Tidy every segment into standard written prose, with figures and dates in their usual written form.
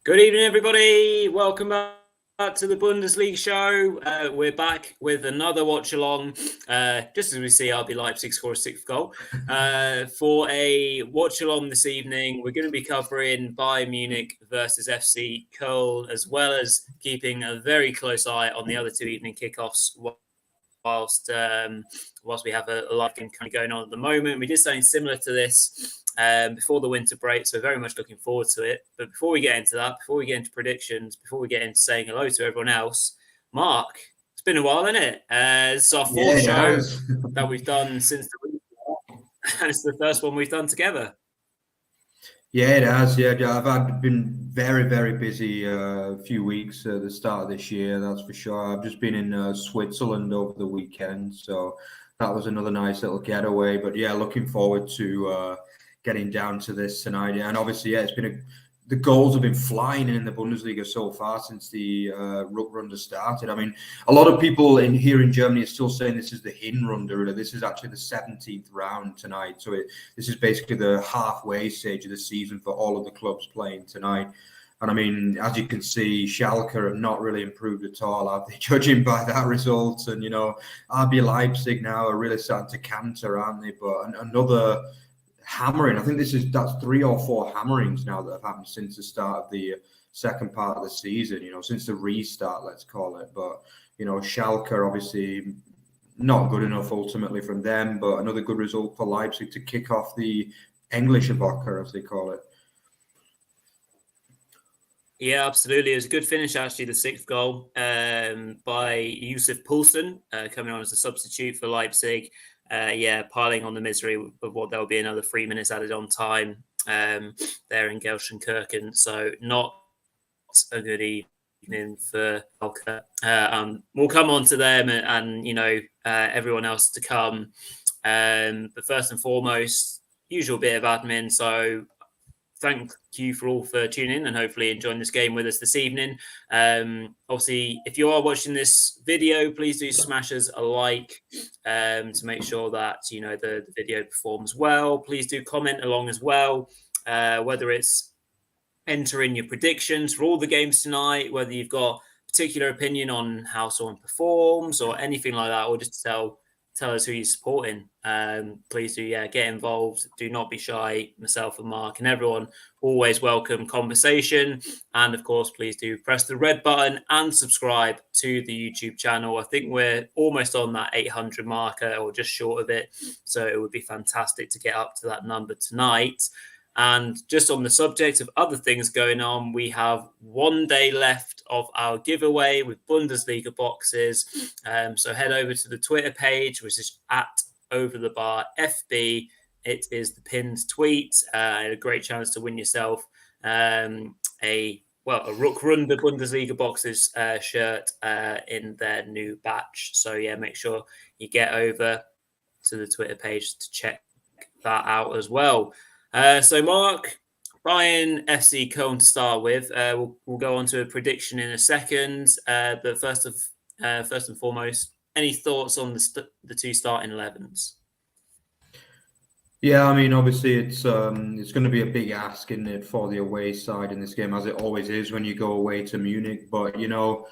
Good evening, everybody. Welcome back to the Bundesliga show. We're back with another watch-along, just as we see RB Leipzig score a sixth goal. For a watch-along this evening, we're going to be covering Bayern Munich versus FC Köln, as well as keeping a very close eye on the other two evening kickoffs whilst we have a live game kind of going on at the moment. We did something similar to this before the winter break, so very much looking forward to it. But before we get into that, before we get into predictions, before we get into saying hello to everyone else, Mark, it's been a while, isn't it? It's our fourth show that we've done since the week, and it's the first one we've done together. Yeah, it has. Yeah, I've been very, very busy a few weeks at the start of this year, that's for sure. I've just been in Switzerland over the weekend, so that was another nice little getaway. But yeah, looking forward to getting down to this tonight. Yeah, and obviously, yeah, the goals have been flying in the Bundesliga so far since the Rückrunde started. I mean, a lot of people here in Germany are still saying this is the Hinrunde. This is actually the 17th round tonight. So this is basically the halfway stage of the season for all of the clubs playing tonight. And I mean, as you can see, Schalke have not really improved at all, are they, judging by that result? And, you know, RB Leipzig now are really starting to canter, aren't they? But another hammering. I think that's 3 or 4 hammerings now that have happened since the start of the second part of the season, you know, since the restart, let's call it. But, you know, Schalke obviously not good enough ultimately from them, but another good result for Leipzig to kick off the Englische Woche, as they call it. Yeah, absolutely. It was a good finish, actually, the 6th goal by Yusuf Poulsen, coming on as a substitute for Leipzig. Piling on the misery of what there'll be another 3 minutes added on time there in Gelsenkirchen. So not a good evening for Schalke. We'll come on to them and you know, everyone else to come. But first and foremost, usual bit of admin. So thank you for tuning in and hopefully enjoying this game with us this evening. Obviously, if you are watching this video, please do smash us a like to make sure that you know the video performs well. Please do comment along as well, whether it's entering your predictions for all the games tonight, whether you've got a particular opinion on how someone performs or anything like that, or just tell us who you're supporting. Please do, get involved. Do not be shy. Myself and Mark and everyone always welcome conversation. And of course, please do press the red button and subscribe to the YouTube channel. I think we're almost on that 800 marker or just short of it. So it would be fantastic to get up to that number tonight. And just on the subject of other things going on, we have 1 day left of our giveaway with Bundesliga boxes. So head over to the Twitter page, which is at @overthebarfb. It is the pinned tweet. A great chance to win yourself a Rückrunde Bundesliga boxes shirt in their new batch. So yeah, make sure you get over to the Twitter page to check that out as well. So, Mark, Bayern FC Köln to start with. We'll go on to a prediction in a second. But first and foremost, any thoughts on the two starting 11s? Yeah, I mean, obviously it's going to be a big ask, isn't it, for the away side in this game, as it always is when you go away to Munich. But, you know,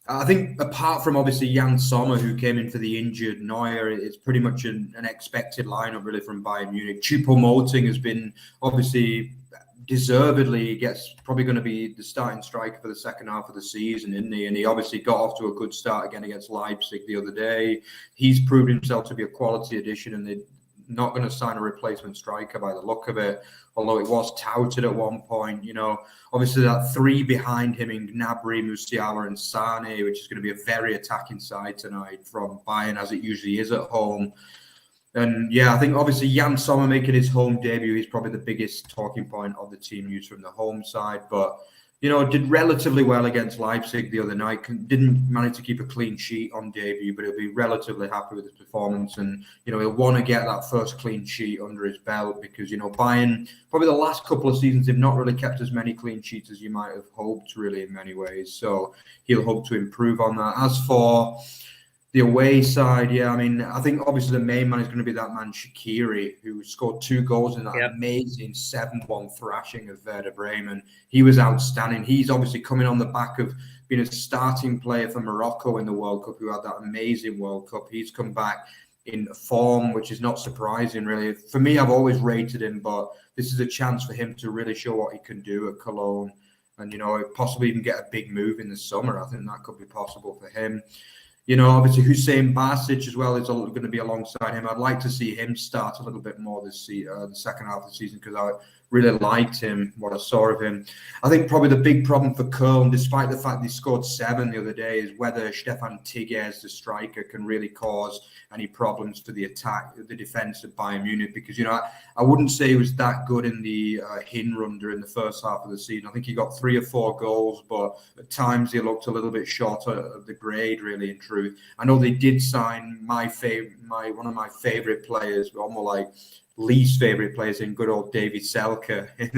I think apart from obviously Jan Sommer, who came in for the injured Neuer, it's pretty much an expected lineup really from Bayern Munich. Choupo-Moting has been obviously deservedly probably going to be the starting striker for the second half of the season, isn't he? And he obviously got off to a good start again against Leipzig the other day. He's proved himself to be a quality addition, and they're not going to sign a replacement striker by the look of it, although it was touted at one point. You know, obviously that 3 behind him in Gnabry, Musiala and Sane, which is going to be a very attacking side tonight from Bayern, as it usually is at home. And yeah, I think obviously Jan Sommer making his home debut is probably the biggest talking point of the team news from the home side. But, you know, did relatively well against Leipzig the other night. Didn't manage to keep a clean sheet on debut, but he'll be relatively happy with his performance. And, you know, he'll want to get that first clean sheet under his belt because, you know, Bayern, probably the last couple of seasons, they've not really kept as many clean sheets as you might have hoped, really, in many ways. So he'll hope to improve on that. As for The away side, yeah. I mean, I think obviously the main man is going to be that man Shaqiri, who scored 2 goals in that amazing 7-1 thrashing of Werder Bremen. He was outstanding. He's obviously coming on the back of being a starting player for Morocco in the World Cup, who had that amazing World Cup. He's come back in form, which is not surprising, really. For me, I've always rated him, but this is a chance for him to really show what he can do at Cologne and, possibly even get a big move in the summer. I think that could be possible for him. Obviously Hussein Basic as well is going to be alongside him. I'd like to see him start a little bit more the second half of the season, because I really liked him, what I saw of him. I think probably the big problem for Köln, despite the fact they scored 7 the other day, is whether Stefan Tigges, the striker, can really cause any problems for the defence of Bayern Munich. Because, I wouldn't say he was that good in the Hinrunde in the first half of the season. I think he got 3 or 4 goals, but at times he looked a little bit short of the grade, really, in truth. I know they did sign one of my favourite players, or more like least favourite players, in good old David Selke in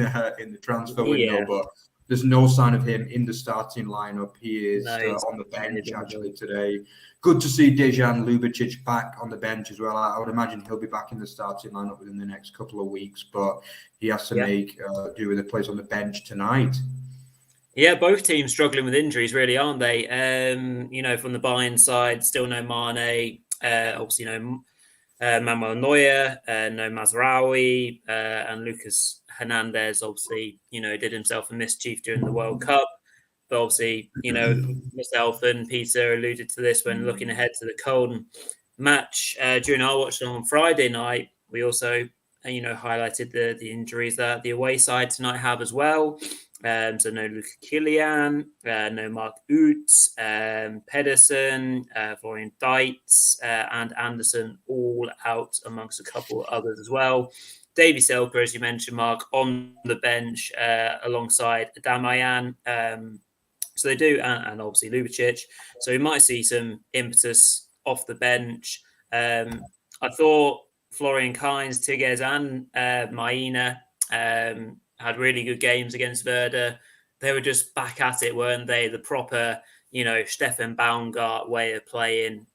the transfer window, but there's no sign of him in the starting lineup. He is on the bench actually today. Good to see Dejan Ljubicic back on the bench as well. I would imagine he'll be back in the starting lineup within the next couple of weeks, but he has to make do with the place on the bench tonight. Yeah, both teams struggling with injuries, really, aren't they? From the Bayern side, still no Mane, obviously no Manuel Neuer, no Mazraoui, and Lucas Hernandez obviously, did himself a mischief during the World Cup. But obviously, myself and Peter alluded to this when looking ahead to the Köln match during our watch on Friday night. We also, highlighted the injuries that the away side tonight have as well. So no Luka Kilian, no Mark Uth, Pedersen, Florian Dietz, and Anderson, all out amongst a couple of others as well. Davy Selke, as you mentioned, Mark, on the bench alongside Adamayan. So they do, and obviously Ljubicic. So we might see some impetus off the bench. I thought Florian Kainz, Tigges, and Maina had really good games against Werder. They were just back at it, weren't they? The proper, Stefan Baumgart way of playing.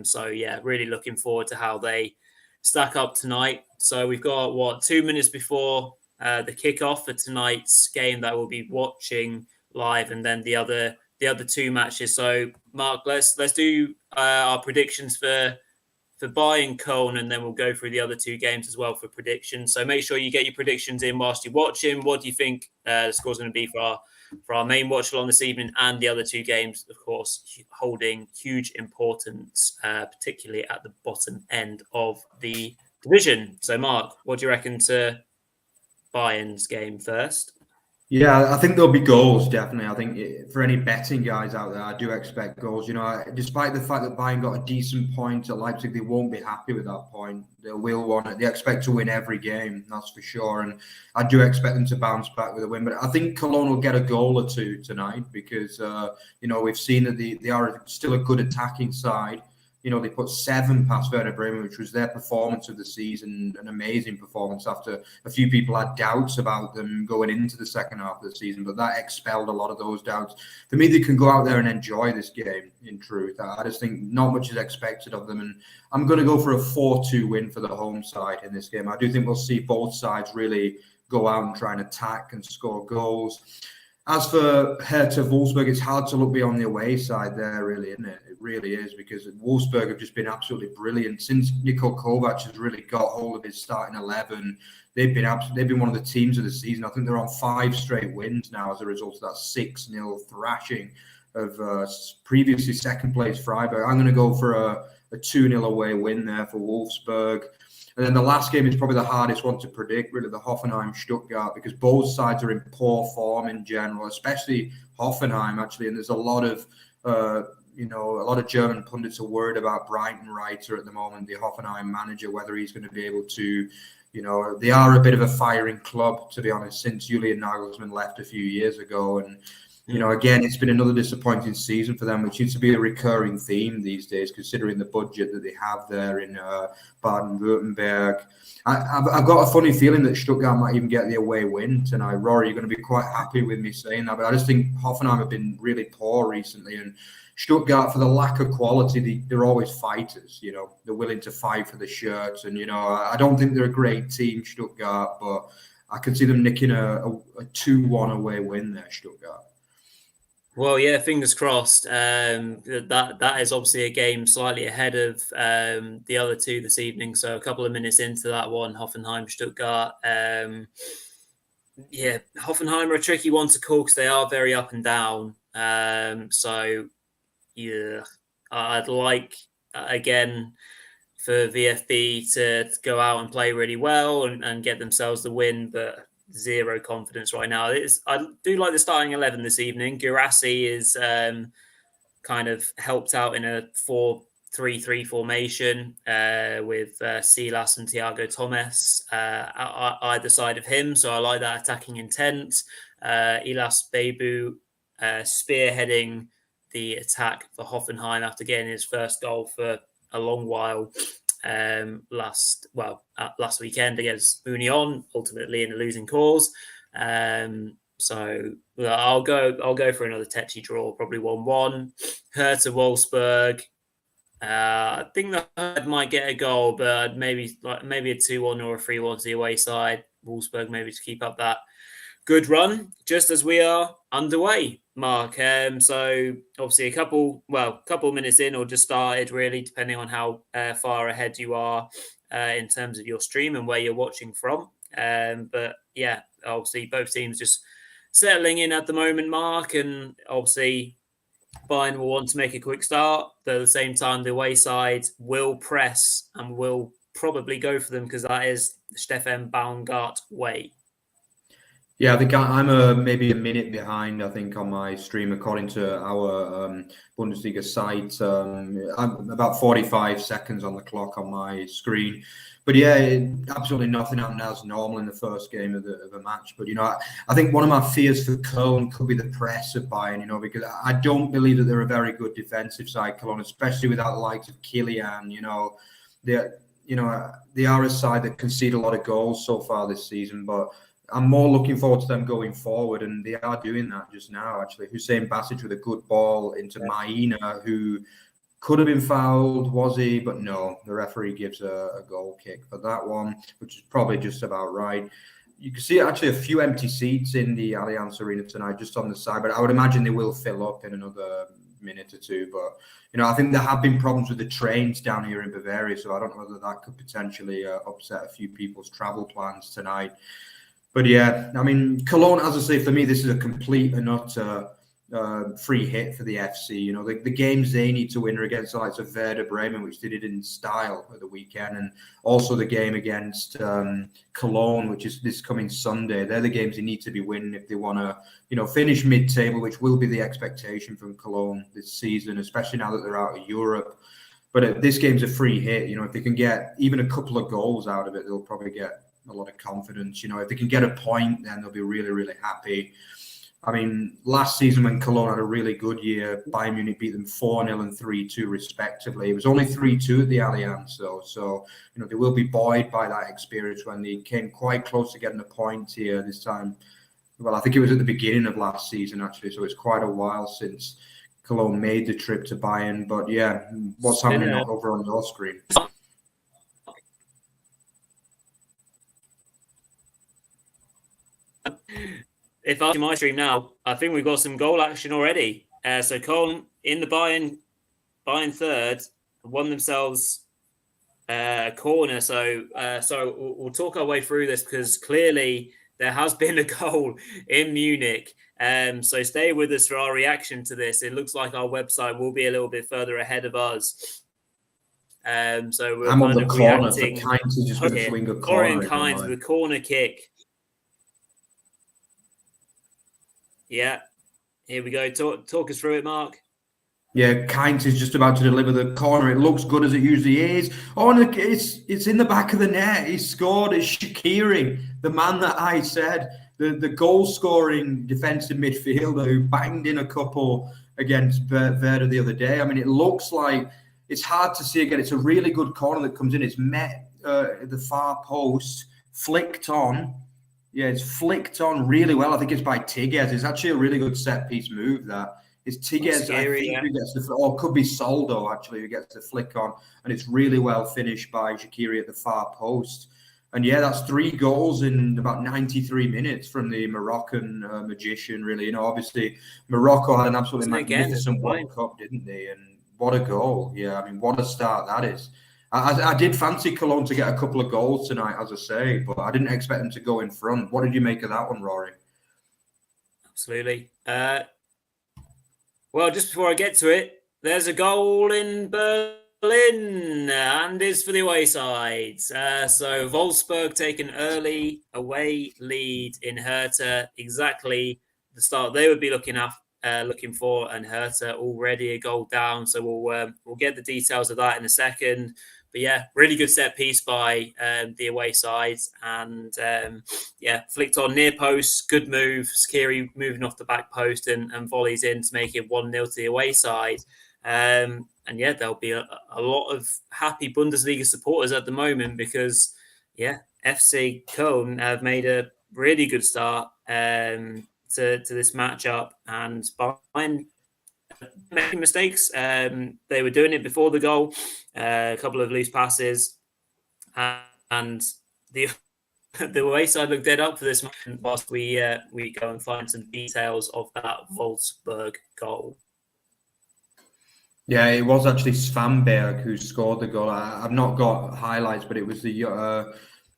So yeah, really looking forward to how they stack up tonight. So we've got 2 minutes before the kickoff for tonight's game that we'll be watching live, and then the other 2 matches. So Mark, let's do our predictions for Bayern Köln, and then we'll go through the other 2 games as well for predictions. So make sure you get your predictions in whilst you're watching. What do you think the score's going to be for our main watch along this evening, and the other 2 games, of course, holding huge importance, particularly at the bottom end of the division. So Mark, what do you reckon to Bayern's game first? Yeah, I think there'll be goals, definitely. I think for any betting guys out there, I do expect goals. Despite the fact that Bayern got a decent point at Leipzig, they won't be happy with that point. They will want it. They expect to win every game, that's for sure. And I do expect them to bounce back with a win. But I think Cologne will get a goal or 2 tonight because, we've seen that they are still a good attacking side. They put 7 past Werder Bremen, which was their performance of the season, an amazing performance after a few people had doubts about them going into the second half of the season, but that expelled a lot of those doubts. For me, they can go out there and enjoy this game, in truth. I just think not much is expected of them, and I'm going to go for a 4-2 win for the home side in this game. I do think we'll see both sides really go out and try and attack and score goals. As for Hertha Wolfsburg, it's hard to look beyond the away side there, really, isn't it? It really is, because Wolfsburg have just been absolutely brilliant. Since Niko Kovac has really got hold of his starting 11, they've been one of the teams of the season. I think they're on 5 straight wins now as a result of that 6-0 thrashing of previously second place Freiburg. I'm going to go for a 2-0 away win there for Wolfsburg. And then the last game is probably the hardest one to predict, really, the Hoffenheim-Stuttgart, because both sides are in poor form in general, especially Hoffenheim, actually. And there's a lot of German pundits are worried about Breitenreiter at the moment, the Hoffenheim manager, whether he's going to be able to, they are a bit of a firing club, to be honest, since Julian Nagelsmann left a few years ago. And again, it's been another disappointing season for them, which seems to be a recurring theme these days, considering the budget that they have there in Baden-Württemberg. I've got a funny feeling that Stuttgart might even get the away win tonight. Rory, you're going to be quite happy with me saying that, but I just think Hoffenheim have been really poor recently, and Stuttgart, for the lack of quality, they're always fighters. You know, they're willing to fight for the shirts, and you know, I don't think they're a great team, Stuttgart, but I can see them nicking a 2-1 away win there, Stuttgart. Well, yeah, fingers crossed. That is obviously a game slightly ahead of the other two this evening. So a couple of minutes into that one, Hoffenheim, Stuttgart. Yeah, Hoffenheim are a tricky one to call because they are very up and down. So, yeah, I'd like, again, for VfB to go out and play really well and get themselves the win, but zero confidence right now. I do like the starting 11 this evening. Guirassy is kind of helped out in a 4-3-3 formation with Silas and Thiago Thomas either side of him. So I like that attacking intent. Ilas Bebu spearheading the attack for Hoffenheim after getting his first goal for a long while last weekend against Union, ultimately in a losing cause. So I'll go for another tetchy draw, probably 1-1. Hertha Wolfsburg. I think the Hertha might get a goal, but maybe a 2-1 or a 3-1 to the away side. Wolfsburg maybe to keep up that good run, just as we are underway, Mark. So obviously a couple minutes in or just started, really, depending on how far ahead you are in terms of your stream and where you're watching from. But yeah, obviously both teams just settling in at the moment, Mark, and obviously Bayern will want to make a quick start, but at the same time, the away side will press and will probably go for them because that is Stefan Baumgart way. Yeah, I think I'm maybe a minute behind, I think, on my stream, according to our Bundesliga site. I'm about 45 seconds on the clock on my screen. But yeah, absolutely nothing happened as normal in the first game of the match. But, you know, I think one of my fears for Cologne could be the press of Bayern, you know, because I don't believe that they're a very good defensive side, Cologne, especially without the likes of Kylian. You know, they are a side that concede a lot of goals so far this season, but I'm more looking forward to them going forward, and they are doing that just now, actually. Hussein Basic with a good ball into Maina, who could have been fouled, was he? But no, the referee gives a goal kick for that one, which is probably just about right. You can see actually a few empty seats in the Allianz Arena tonight, just on the side, but I would imagine they will fill up in another minute or two. But, you know, I think there have been problems with the trains down here in Bavaria, so I don't know whether that could potentially upset a few people's travel plans tonight. But yeah, I mean, Cologne, as I say, for me, this is a complete and utter free hit for the FC. You know, the games they need to win are against the likes of Werder Bremen, which they did in style at the weekend, and also the game against Cologne, which is this coming Sunday. They're the games they need to be winning if they want to, you know, finish mid-table, which will be the expectation from Cologne this season, especially now that they're out of Europe. But this game's a free hit. You know, if they can get even a couple of goals out of it, they'll probably get a lot of confidence. You know, if they can get a point, then they'll be really, really happy. I mean, last season when Cologne had a really good year, Bayern Munich beat them 4-0 and 3-2 respectively. It was only 3-2 at the Allianz, though. So, you know, they will be buoyed by that experience when they came quite close to getting a point here this time. Well, I think it was at the beginning of last season, actually. So it's quite a while since Cologne made the trip to Bayern. But yeah, what's happening over on your screen? If I see my stream now, I think we've got some goal action already. So Köln in the Bayern third won themselves a corner. So we'll talk our way through this because clearly there has been a goal in Munich. So stay with us for our reaction to this. It looks like our website will be a little bit further ahead of us. So we're I'm on the corner. reacting. For Kind to just going to swing a corner. Kind the corner kick. Yeah, here we go. Talk us through it, Mark. Yeah, Kind is just about to deliver the corner. It looks good as it usually is. Oh, and it's in the back of the net. He scored. It's Shaqiri, the man that I said, the goal-scoring defensive midfielder who banged in a couple against Werder the other day. I mean, it looks like it's hard to see again. It's a really good corner that comes in. It's met at the far post, flicked on. Yeah, it's flicked on really well. I think it's by Tigges. It's actually a really good set-piece move that. It's Tigges, I Scary, think, yeah. who gets the, or it could be Soldo actually, who gets the flick on, and it's really well finished by Shaqiri at the far post. And yeah, that's 3 goals in about 93 minutes from the Moroccan magician. Really, you know, obviously Morocco had an absolutely magnificent World Cup, didn't they? And what a goal! Yeah, I mean, what a start that is. I did fancy Cologne to get a couple of goals tonight, as I say, but I didn't expect them to go in front. What did you make of that one, Rory? Absolutely. Well, just before I get to it, there's a goal in Berlin and is for the away side. So Wolfsburg take an early away lead in Hertha, exactly the start they would be looking for, and Hertha already a goal down. So we'll get the details of that in a second. But yeah, really good set piece by the away side, and flicked on near post, good move. Shaqiri moving off the back post and volleys in to make it 1-0 to the away side. And yeah, there'll be a lot of happy Bundesliga supporters at the moment because FC Köln have made a really good start to this matchup, and Bayern making mistakes. They were doing it before the goal, a couple of loose passes, and the away side looked dead up for this match. Whilst we go and find some details of that Wolfsburg goal. Yeah, it was actually Svanberg who scored the goal. I've not got highlights, but it was the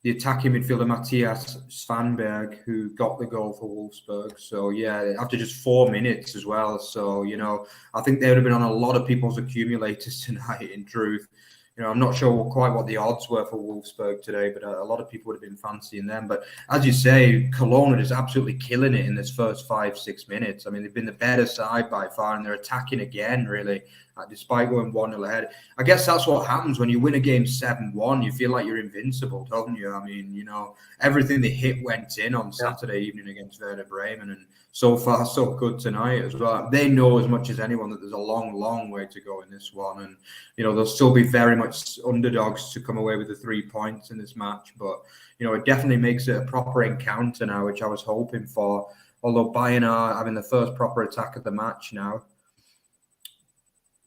attacking midfielder Matthias Svanberg who got the goal for Wolfsburg. So yeah, after just 4 minutes as well. So, you know, I think they would have been on a lot of people's accumulators tonight, in truth. You know, I'm not sure quite what the odds were for Wolfsburg today, but a lot of people would have been fancying them. But as you say, Cologne is absolutely killing it in this first 5-6 minutes. I mean, they've been the better side by far, and they're attacking again, really, despite going 1-0 ahead. I guess that's what happens when you win a game 7-1. You feel like you're invincible, don't you? I mean, you know, everything they hit went in on Saturday evening against Werder Bremen, and so far so good tonight as well. They know as much as anyone that there's a long, long way to go in this one, and you know they'll still be very much underdogs to come away with the 3 points in this match. But you know, it definitely makes it a proper encounter now, which I was hoping for. Although Bayern are having the first proper attack of the match now.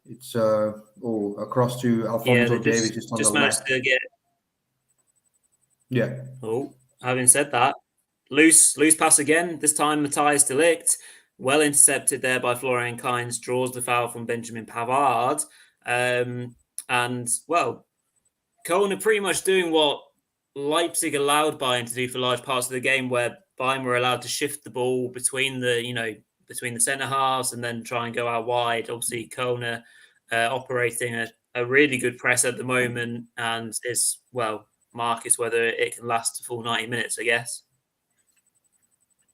It's across to Alphonso Davies just on the left. Yeah. Oh, having said that, loose pass again. This time Matthias de Ligt, well intercepted there by Florian Kainz, draws the foul from Benjamin Pavard. And well, Köln are pretty much doing what Leipzig allowed Bayern to do for large parts of the game, where Bayern were allowed to shift the ball between the centre halves and then try and go out wide. Obviously, Köln are operating a really good press at the moment, and it's Mark, is whether it can last the full 90 minutes, I guess.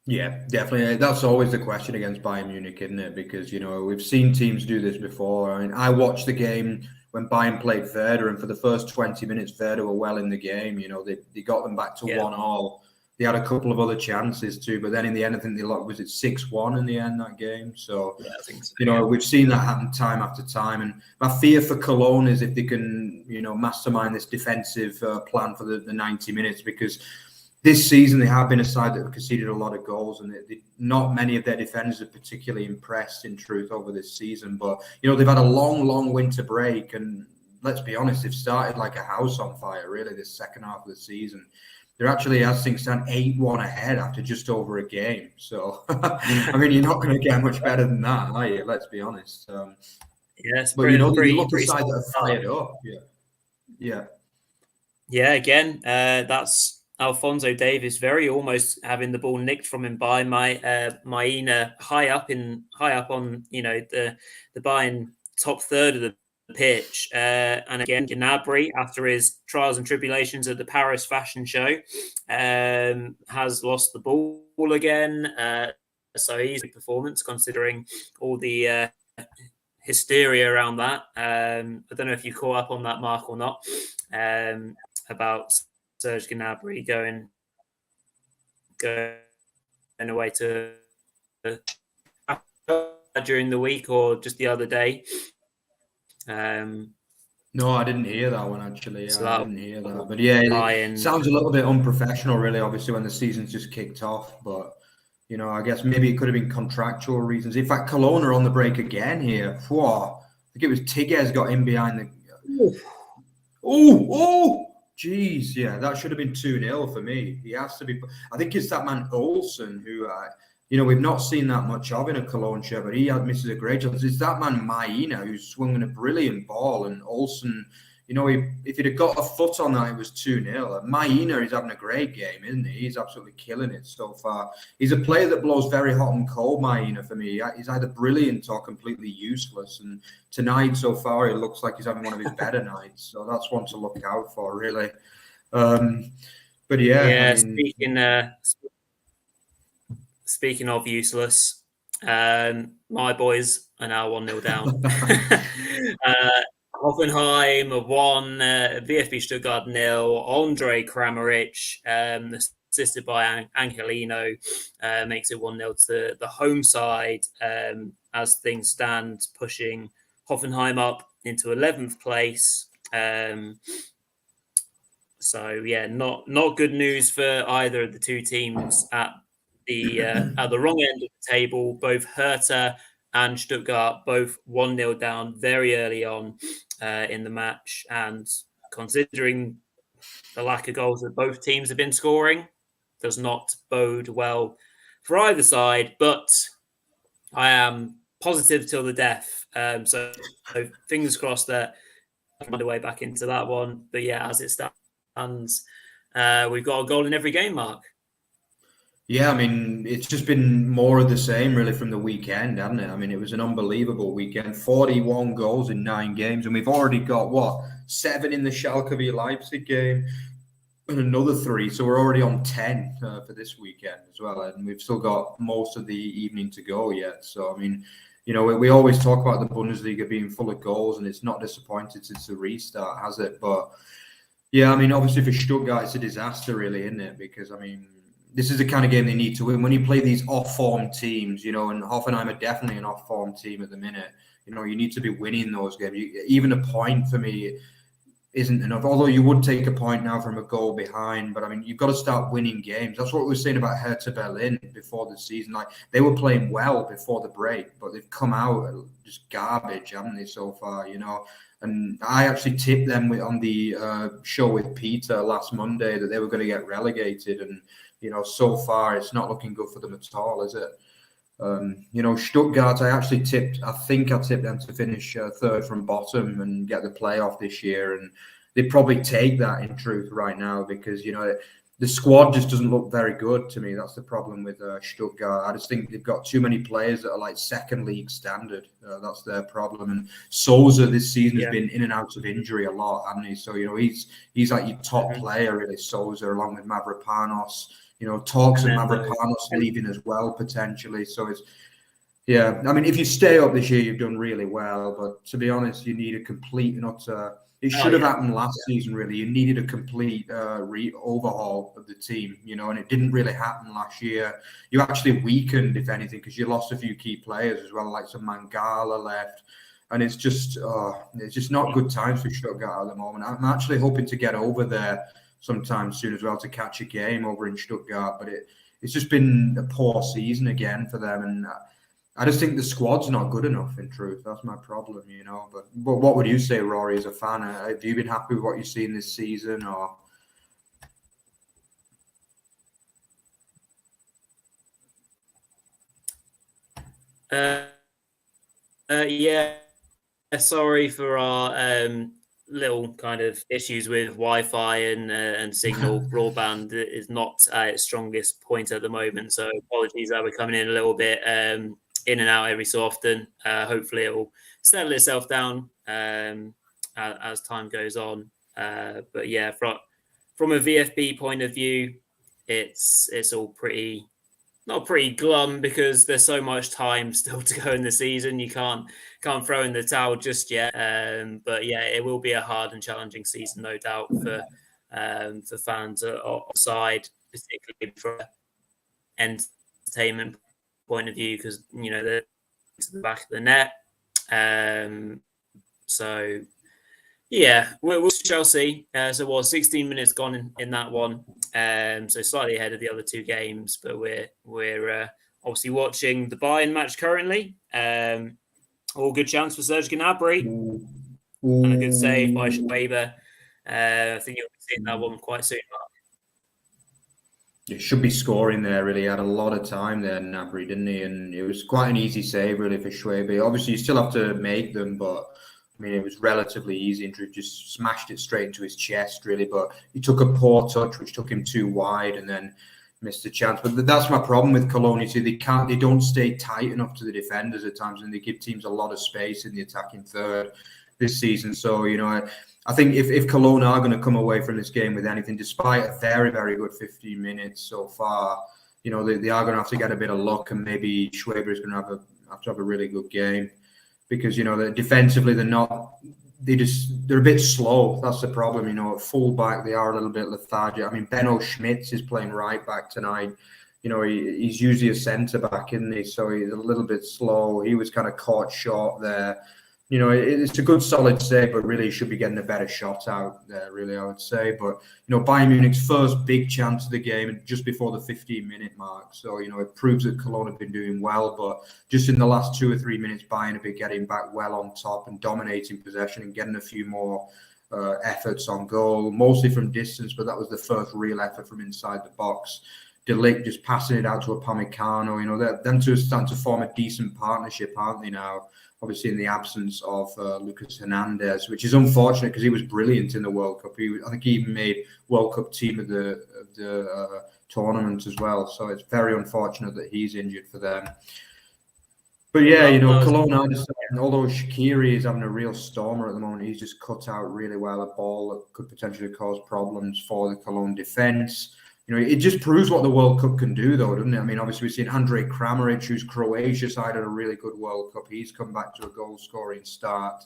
Yeah, definitely. That's always the question against Bayern Munich, isn't it? Because, you know, we've seen teams do this before. I mean, I watched the game when Bayern played Werder, and for the first 20 minutes, Werder were well in the game. You know, they got them back to 1-1. They had a couple of other chances too, but then in the end, I think they lost, was it 6-1 in the end, that game? So, yeah, I think so, you know, we've seen that happen time after time. And my fear for Cologne is if they can, you know, mastermind this defensive plan for the 90 minutes, because this season they have been a side that have conceded a lot of goals, and not many of their defenders are particularly impressed, in truth, over this season. But, you know, they've had a long, long winter break, and let's be honest, they've started like a house on fire, really, this second half of the season. They're actually, as things stand, 8-1 ahead after just over a game. So, I mean, you're not going to get much better than that, are you? Let's be honest. Yes, but, you know, you look at sides that are fired up. Yeah, again, that's Alphonso Davies very almost having the ball nicked from him by Maina high up on, you know, the Bayern top third of the pitch. And again, Gnabry, after his trials and tribulations at the Paris fashion show, has lost the ball again. So easy performance considering all the hysteria around that. I don't know if you caught up on that, Mark, or not, about Serge Gnabry going away to during the week or just the other day. No, I didn't hear that one, actually. I didn't hear that. But yeah, it sounds a little bit unprofessional, really, obviously, when the season's just kicked off. But, You know, I guess maybe it could have been contractual reasons. In fact, Cologne are on the break again here. Whoa. I think it was Tigges got in behind the... Oh, jeez. Yeah, that should have been 2-0 for me. He has to be... I think it's that man Olsen who... you know, we've not seen that much of in a Cologne shirt, but he misses a great chance. It's that man Maina who's swinging a brilliant ball, and Olsen... You know, if he'd have got a foot on that, it was 2-0. Maina is having a great game, isn't he? He's absolutely killing it so far. He's a player that blows very hot and cold, Maina, for me. He's either brilliant or completely useless. And tonight, so far, it looks like he's having one of his better nights. So that's one to look out for, really. But yeah. Speaking of useless, my boys are now 1-0 down. Hoffenheim 1, VfB Stuttgart 0. Andre Kramaric, assisted by Angelino, makes it 1-0 to the home side as things stand, pushing Hoffenheim up into 11th place. So yeah, not good news for either of the two teams at the wrong end of the table. Both Hertha and Stuttgart both 1-0 down very early on in the match, and considering the lack of goals that both teams have been scoring, does not bode well for either side. But I am positive till the death. So fingers crossed that I can find a way back into that one. But yeah, as it stands, we've got a goal in every game, Mark. Yeah, I mean, it's just been more of the same, really, from the weekend, hasn't it? I mean, it was an unbelievable weekend. 41 goals in 9 games, and we've already got, 7 in the Schalke v Leipzig game, and another 3. So we're already on 10 for this weekend as well, and we've still got most of the evening to go yet. So, I mean, you know, we always talk about the Bundesliga being full of goals, and it's not disappointed since the restart, has it? But, yeah, I mean, obviously for Stuttgart, it's a disaster, really, isn't it? Because, I mean... This is the kind of game they need to win. When you play these off-form teams, you know, and Hoffenheim are definitely an off-form team at the minute, you know, you need to be winning those games. Even a point for me isn't enough, although you would take a point now from a goal behind. But, I mean, you've got to start winning games. That's what we were saying about Hertha Berlin before the season. Like, they were playing well before the break, but they've come out just garbage, haven't they, so far, you know? And I actually tipped them on the show with Peter last Monday that they were going to get relegated. And, you know, so far it's not looking good for them at all, is it? You know, Stuttgart, I think I tipped them to finish third from bottom and get the playoff this year. And they probably take that in truth right now because, you know, the squad just doesn't look very good to me. That's the problem with Stuttgart. I just think they've got too many players that are like second league standard. That's their problem. And Sousa this season has been in and out of injury a lot, hasn't he? So, you know, he's like your top player, really, Sousa, along with Mavropanos. You know, talks of Mavropanos leaving as well, potentially. So it's, yeah, I mean, if you stay up this year, you've done really well. But to be honest, you need a complete and utter... It should have happened last season, really. You needed a complete overhaul of the team, you know, and it didn't really happen last year. You actually weakened, if anything, because you lost a few key players as well, like some Mangala left. And it's just not good times for Stuttgart at the moment. I'm actually hoping to get over there sometime soon as well to catch a game over in Stuttgart. But it's just been a poor season again for them. And I just think the squad's not good enough, in truth. That's my problem, you know. But what would you say, Rory, as a fan? Have you been happy with what you've seen this season, or? Yeah. Sorry for our little kind of issues with Wi-Fi and signal. Broadband is not its strongest point at the moment, so apologies that we're coming in a little bit in and out every so often. Hopefully it will settle itself down as time goes on. But yeah, from a VfB point of view, it's all not pretty glum because there's so much time still to go in the season. You can't throw in the towel just yet. But yeah, it will be a hard and challenging season, no doubt, for fans outside, particularly from an entertainment point of view, because you know they're to the back of the net. So yeah, we shall see. So 16 minutes gone in that one. So slightly ahead of the other two games, but we're obviously watching the Bayern match currently. All good chance for Serge Gnabry. And a good save by Schwaber. I think you'll be seeing that one quite soon, Mark. It should be scoring there, really. He had a lot of time there, Gnabry, didn't he? And it was quite an easy save, really, for Schwaber. Obviously, you still have to make them, but I mean, it was relatively easy and just smashed it straight into his chest, really. But he took a poor touch, which took him too wide, and then missed a chance. But that's my problem with Cologne. You see, they don't stay tight enough to the defenders at times, and they give teams a lot of space in the attacking third this season. So, I think if Cologne are going to come away from this game with anything, despite a very, very good 15 minutes so far, they are going to have to get a bit of luck, and maybe Schwaber is going to have to have a really good game, because defensively they're a bit slow. That's the problem. At fullback they are a little bit lethargic. I mean, Benno Schmitz is playing right back tonight. He's usually a centre back, isn't he? So he's a little bit slow. He was kind of caught short there. It's a good solid save, but really he should be getting a better shot out there, really, I would say. But, Bayern Munich's first big chance of the game just before the 15-minute mark. So, it proves that Cologne have been doing well. But just in the last 2 or 3 minutes, Bayern have been getting back well on top and dominating possession and getting a few more efforts on goal, mostly from distance. But that was the first real effort from inside the box. De Ligt just passing it out to Upamecano. Them two are starting to form a decent partnership, aren't they now? Obviously, in the absence of Lucas Hernandez, which is unfortunate because he was brilliant in the World Cup. I think he even made World Cup team of the tournament as well. So it's very unfortunate that he's injured for them. But yeah, Cologne are just, although Shaqiri is having a real stormer at the moment, he's just cut out really well a ball that could potentially cause problems for the Cologne defence. It just proves what the World Cup can do, though, doesn't it? I mean, obviously, we've seen Andrej Kramaric, who's Croatia side, had a really good World Cup. He's come back to a goal-scoring start.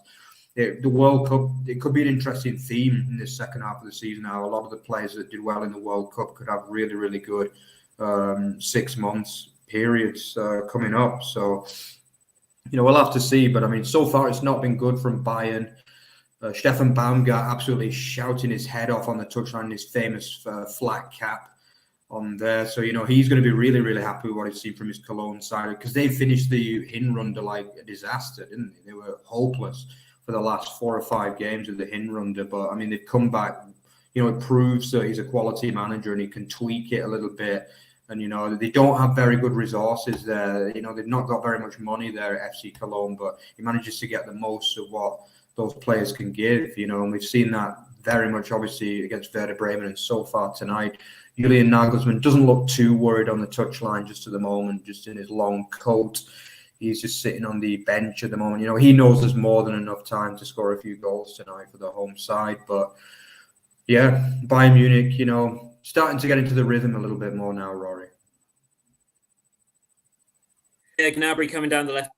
The World Cup, it could be an interesting theme in the second half of the season now. A lot of the players that did well in the World Cup could have really, really good 6 months periods coming up. So, we'll have to see. But, I mean, so far, it's not been good from Bayern. Stefan Baumgart absolutely shouting his head off on the touchline, his famous flat cap on there. So, he's going to be really, really happy with what he's seen from his Cologne side, because they finished the Hinrunde like a disaster, didn't they? They were hopeless for the last 4 or 5 games of the Hinrunde. But, I mean, they've come back. It proves that he's a quality manager and he can tweak it a little bit. And, they don't have very good resources there. They've not got very much money there at FC Cologne, but he manages to get the most of what those players can give, and we've seen that very much, obviously, against Werder Bremen and so far tonight. Julian Nagelsmann doesn't look too worried on the touchline just at the moment, just in his long coat. He's just sitting on the bench at the moment. He knows there's more than enough time to score a few goals tonight for the home side. But, yeah, Bayern Munich, starting to get into the rhythm a little bit more now, Rory. Yeah, Gnabry coming down the left-hand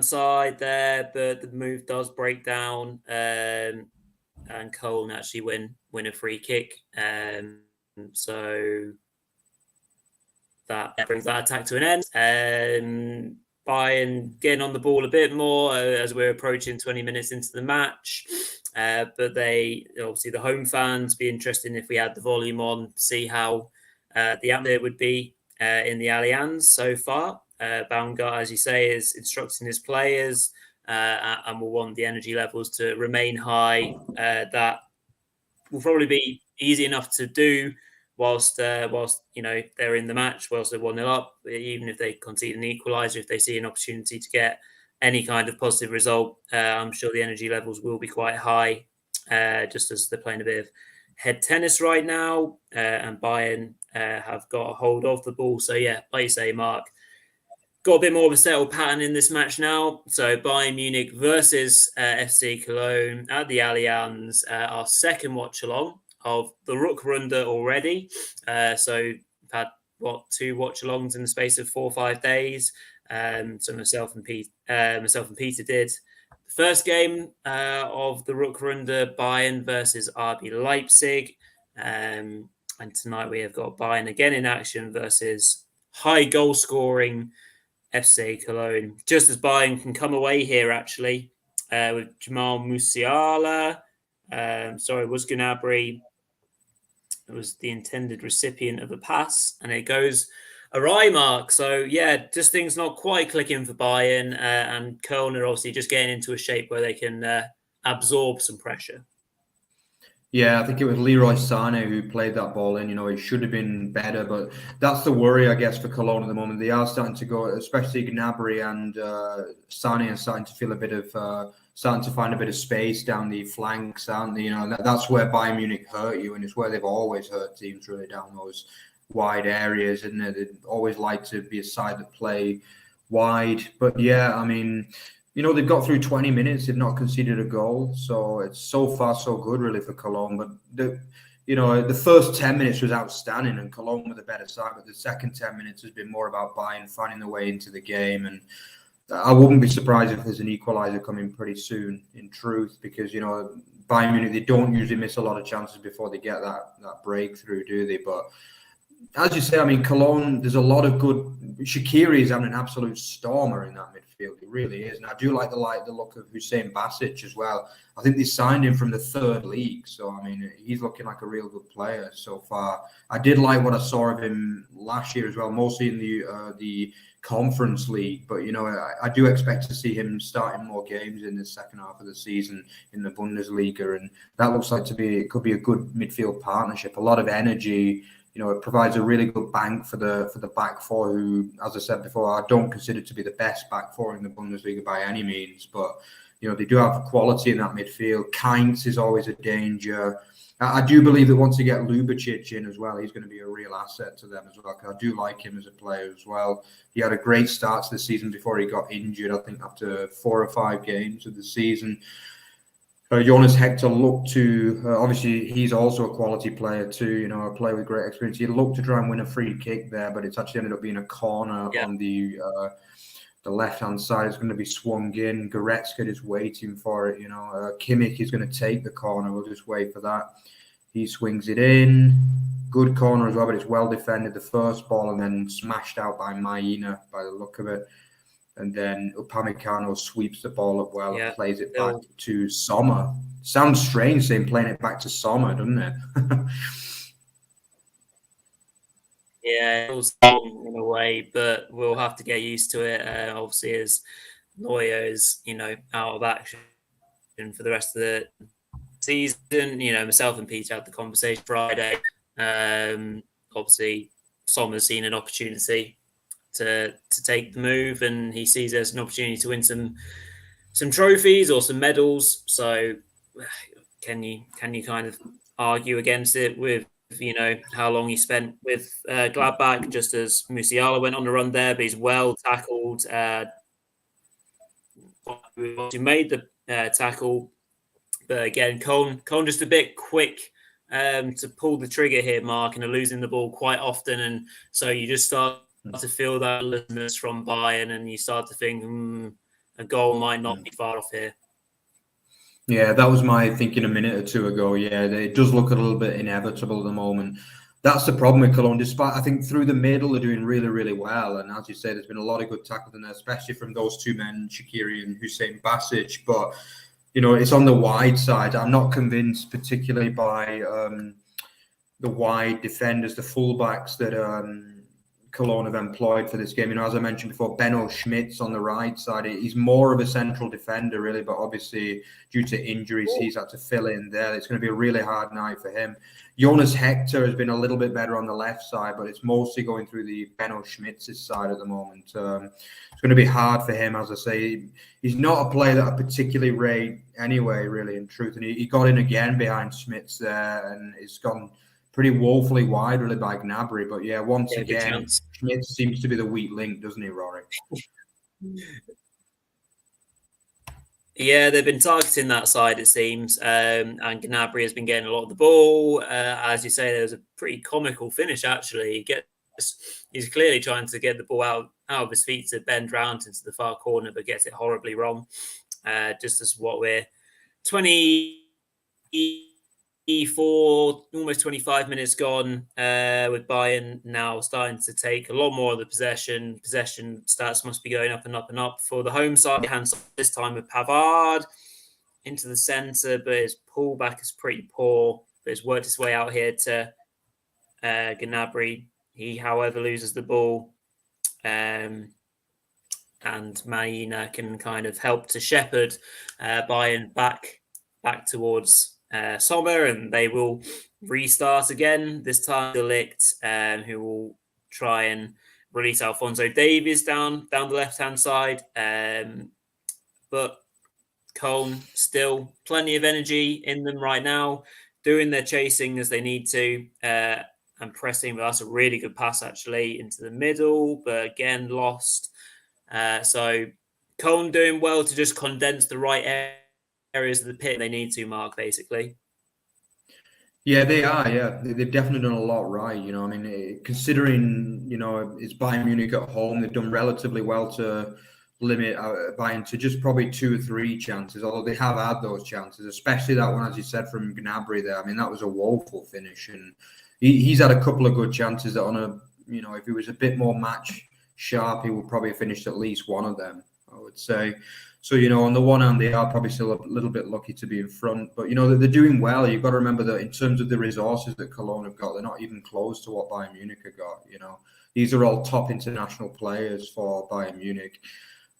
side there, but the move does break down, and Köln actually win a free kick. So that brings that attack to an end. Bayern getting on the ball a bit more as we're approaching 20 minutes into the match. But they, obviously, the home fans, be interesting if we had the volume on, see how the atmosphere would be in the Allianz so far. Baumgart, as you say, is instructing his players and will want the energy levels to remain high. That will probably be easy enough to do whilst they're in the match, whilst they're 1-0 up. Even if they concede an equalizer, if they see an opportunity to get any kind of positive result, I'm sure the energy levels will be quite high, just as they're playing a bit of head tennis right now, and Bayern have got a hold of the ball. So yeah, like you say, Mark, got a bit more of a settled pattern in this match now. So Bayern Munich versus FC Köln at the Allianz, our second watch-along of the Rückrunde already. So we've had, 2 watch-alongs in the space of 4 or 5 days. So myself and Peter did the first game of the Rückrunde, Bayern versus RB Leipzig. And tonight we have got Bayern again in action versus high goal-scoring FC Köln. Just as Bayern can come away here, actually, with Jamal Musiala. Was Gnabry. It was the intended recipient of a pass, and it goes awry, Mark. So, yeah, just things not quite clicking for Bayern, and Köln are obviously just getting into a shape where they can absorb some pressure. Yeah, I think it was Leroy Sané who played that ball in. You know, it should have been better, but that's the worry, I guess, for Cologne at the moment. They are starting to go, especially Gnabry and Sané are starting to feel a bit of, starting to find a bit of space down the flanks, aren't they? You know, and that's where Bayern Munich hurt you, and it's where they've always hurt teams, really, down those wide areas, isn't it? They always like to be a side that play wide. But yeah, I mean, you know, they've got through 20 minutes, they've not conceded a goal. So it's so far so good, really, for Cologne. But, the first 10 minutes was outstanding and Cologne were the better side. But the second 10 minutes has been more about Bayern finding their way into the game. And I wouldn't be surprised if there's an equalizer coming pretty soon, in truth, because, you know, Bayern Munich, they don't usually miss a lot of chances before they get that breakthrough, do they? But as you say, I mean, Cologne, there's a lot of good. Shaqiri is having an absolute stormer in that midfield. He really is. And I do like the look of Hussein Basic as well. I think they signed him from the third league. So, I mean, he's looking like a real good player so far. I did like what I saw of him last year as well, mostly in the Conference League. But, you know, I do expect to see him starting more games in the second half of the season in the Bundesliga. And that looks like it could be a good midfield partnership. A lot of energy. You know, it provides a really good bank for the back four, who, as I said before, I don't consider to be the best back four in the Bundesliga by any means. But, you know, they do have quality in that midfield. Kainz is always a danger. I do believe that once you get Ljubicic in as well, he's going to be a real asset to them as well. Because I do like him as a player as well. He had a great start to the season before he got injured, I think, after 4 or 5 games of the season. Jonas Hector looked to, obviously, he's also a quality player too, you know, a player with great experience. He looked to try and win a free kick there, but it's actually ended up being a corner on the left-hand side. It's going to be swung in. Goretzka is waiting for it, you know. Kimmich is going to take the corner. We'll just wait for that. He swings it in. Good corner as well, but it's well defended, the first ball, and then smashed out by Maina by the look of it. And then Upamecano sweeps the ball up well and plays it back to Sommer. Sounds strange saying playing it back to Sommer, doesn't it? Yeah, it was long in a way, but we'll have to get used to it. Obviously, as Neuer is, you know, out of action for the rest of the season. You know, myself and Peter had the conversation Friday. Obviously, Sommer's seen an opportunity to take the move, and he sees there's an opportunity to win some trophies or some medals. So can you kind of argue against it with, you know, how long he spent with Gladbach, just as Musiala went on the run there, but he's well tackled. He made the tackle, but again, Köln just a bit quick to pull the trigger here, Mark, and are losing the ball quite often, and so you just start to feel that lessness from Bayern, and you start to think a goal might not be far off here. Yeah, that was my thinking a minute or two ago. Yeah, it does look a little bit inevitable at the moment. That's the problem with Cologne. Despite, I think, through the middle, they're doing really, really well. And as you say, there's been a lot of good tackles in there, especially from those two men, Shaqiri and Hussein Basic. But, you know, it's on the wide side. I'm not convinced, particularly by the wide defenders, the fullbacks that Cologne have employed for this game. You know, as I mentioned before, Benno Schmitz on the right side. He's more of a central defender, really, but obviously due to injuries, he's had to fill in there. It's going to be a really hard night for him. Jonas Hector has been a little bit better on the left side, but it's mostly going through the Benno Schmitz's side at the moment. It's going to be hard for him, as I say. He's not a player that I particularly rate anyway, really, in truth. And he got in again behind Schmitz there, and it's gone pretty woefully wide, really, by Gnabry. But yeah, once again, Schmidt seems to be the weak link, doesn't he, Rory? Yeah, they've been targeting that side, it seems, and Gnabry has been getting a lot of the ball. As you say, there was a pretty comical finish, actually. He's clearly trying to get the ball out of his feet to bend round into the far corner, but gets it horribly wrong. Just as what we're 24, almost 25 minutes gone, with Bayern now starting to take a lot more of the possession. Possession stats must be going up and up and up for the home side. Hands this time with Pavard into the centre, but his pullback is pretty poor. But it's worked its way out here to Gnabry. He, however, loses the ball, and Maina can kind of help to shepherd Bayern back towards Sommer, and they will restart again. This time, De Ligt, who will try and release Alphonso Davies down the left-hand side. But Köln still plenty of energy in them right now, doing their chasing as they need to, and pressing. But that's a really good pass actually into the middle, but again lost. So Köln doing well to just condense the right areas of the pit they need to, Mark, basically. Yeah, they are. Yeah, they've definitely done a lot right. I mean, considering it's Bayern Munich at home, they've done relatively well to limit Bayern to just probably 2 or 3 chances. Although they have had those chances, especially that one, as you said, from Gnabry there. I mean, that was a woeful finish, and he's had a couple of good chances that if he was a bit more match sharp, he would probably have finished at least one of them, I would say. So, on the one hand, they are probably still a little bit lucky to be in front. But, they're doing well. You've got to remember that in terms of the resources that Cologne have got, they're not even close to what Bayern Munich have got, These are all top international players for Bayern Munich.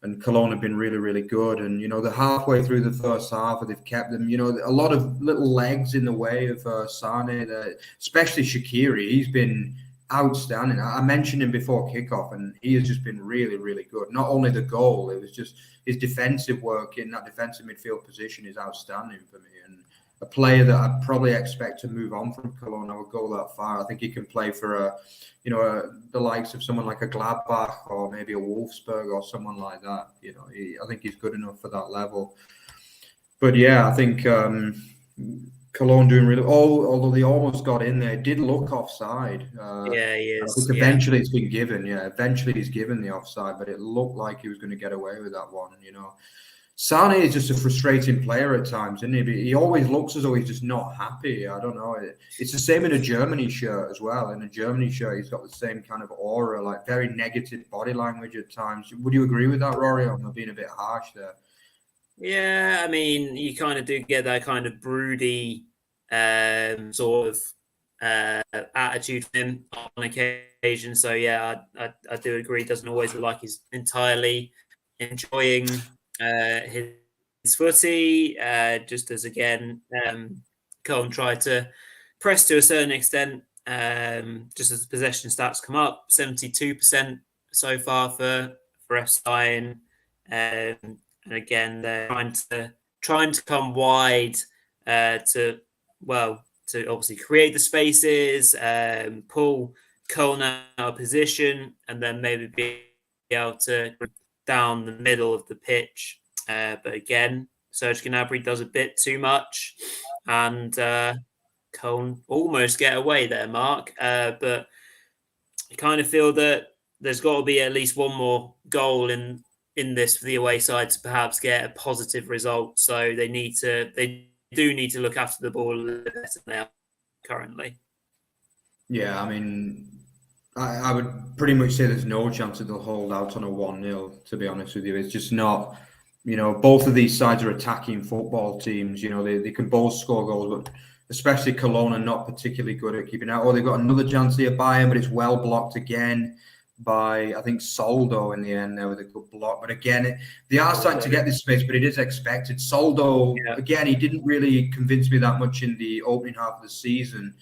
And Cologne have been really, really good. And, they're halfway through the first half, they've kept them, a lot of little legs in the way of Sane, especially Shaqiri. He's been outstanding. I mentioned him before kickoff, and he has just been really, really good. Not only the goal, it was just his defensive work in that defensive midfield position is outstanding for me. And a player that I'd probably expect to move on from Cologne, I would go that far. I think he can play for the likes of someone like a Gladbach or maybe a Wolfsburg or someone like that. I think he's good enough for that level. But yeah, I think Cologne doing really. Although they almost got in there, it did look offside. Yeah, he is. I think eventually it's been given. Yeah, eventually he's given the offside, but it looked like he was going to get away with that one. Sane is just a frustrating player at times, isn't he? But he always looks as though he's just not happy. I don't know. It's the same in a Germany shirt as well. In a Germany shirt, he's got the same kind of aura, like very negative body language at times. Would you agree with that, Rory? Or am I being a bit harsh there? Yeah, I mean, you kind of do get that kind of broody sort of attitude from him on occasion. So yeah, I do agree. It doesn't always look like he's entirely enjoying his footy. Just as again, Köln tried to press to a certain extent. Just as the possession stats come up, 72% so far for FC Bayern. And again, they're trying to come wide to obviously create the spaces, pull Köln out of position, and then maybe be able to down the middle of the pitch. But again, Serge Gnabry does a bit too much, and Köln almost get away there, Mark. But I kind of feel that there's got to be at least one more goal in this for the away side to perhaps get a positive result. So they do need to look after the ball a little bit better than they are currently. Yeah, I mean, I would pretty much say there's no chance that they'll hold out on a 1-0, to be honest with you. It's just not, both of these sides are attacking football teams. They can both score goals, but especially Cologne are not particularly good at keeping out. They've got another chance here, Bayern, but it's well blocked again by, I think, Soldo in the end there with a good block. But again, they are starting to get this space, but it is expected. Soldo, again, he didn't really convince me that much in the opening half of the season,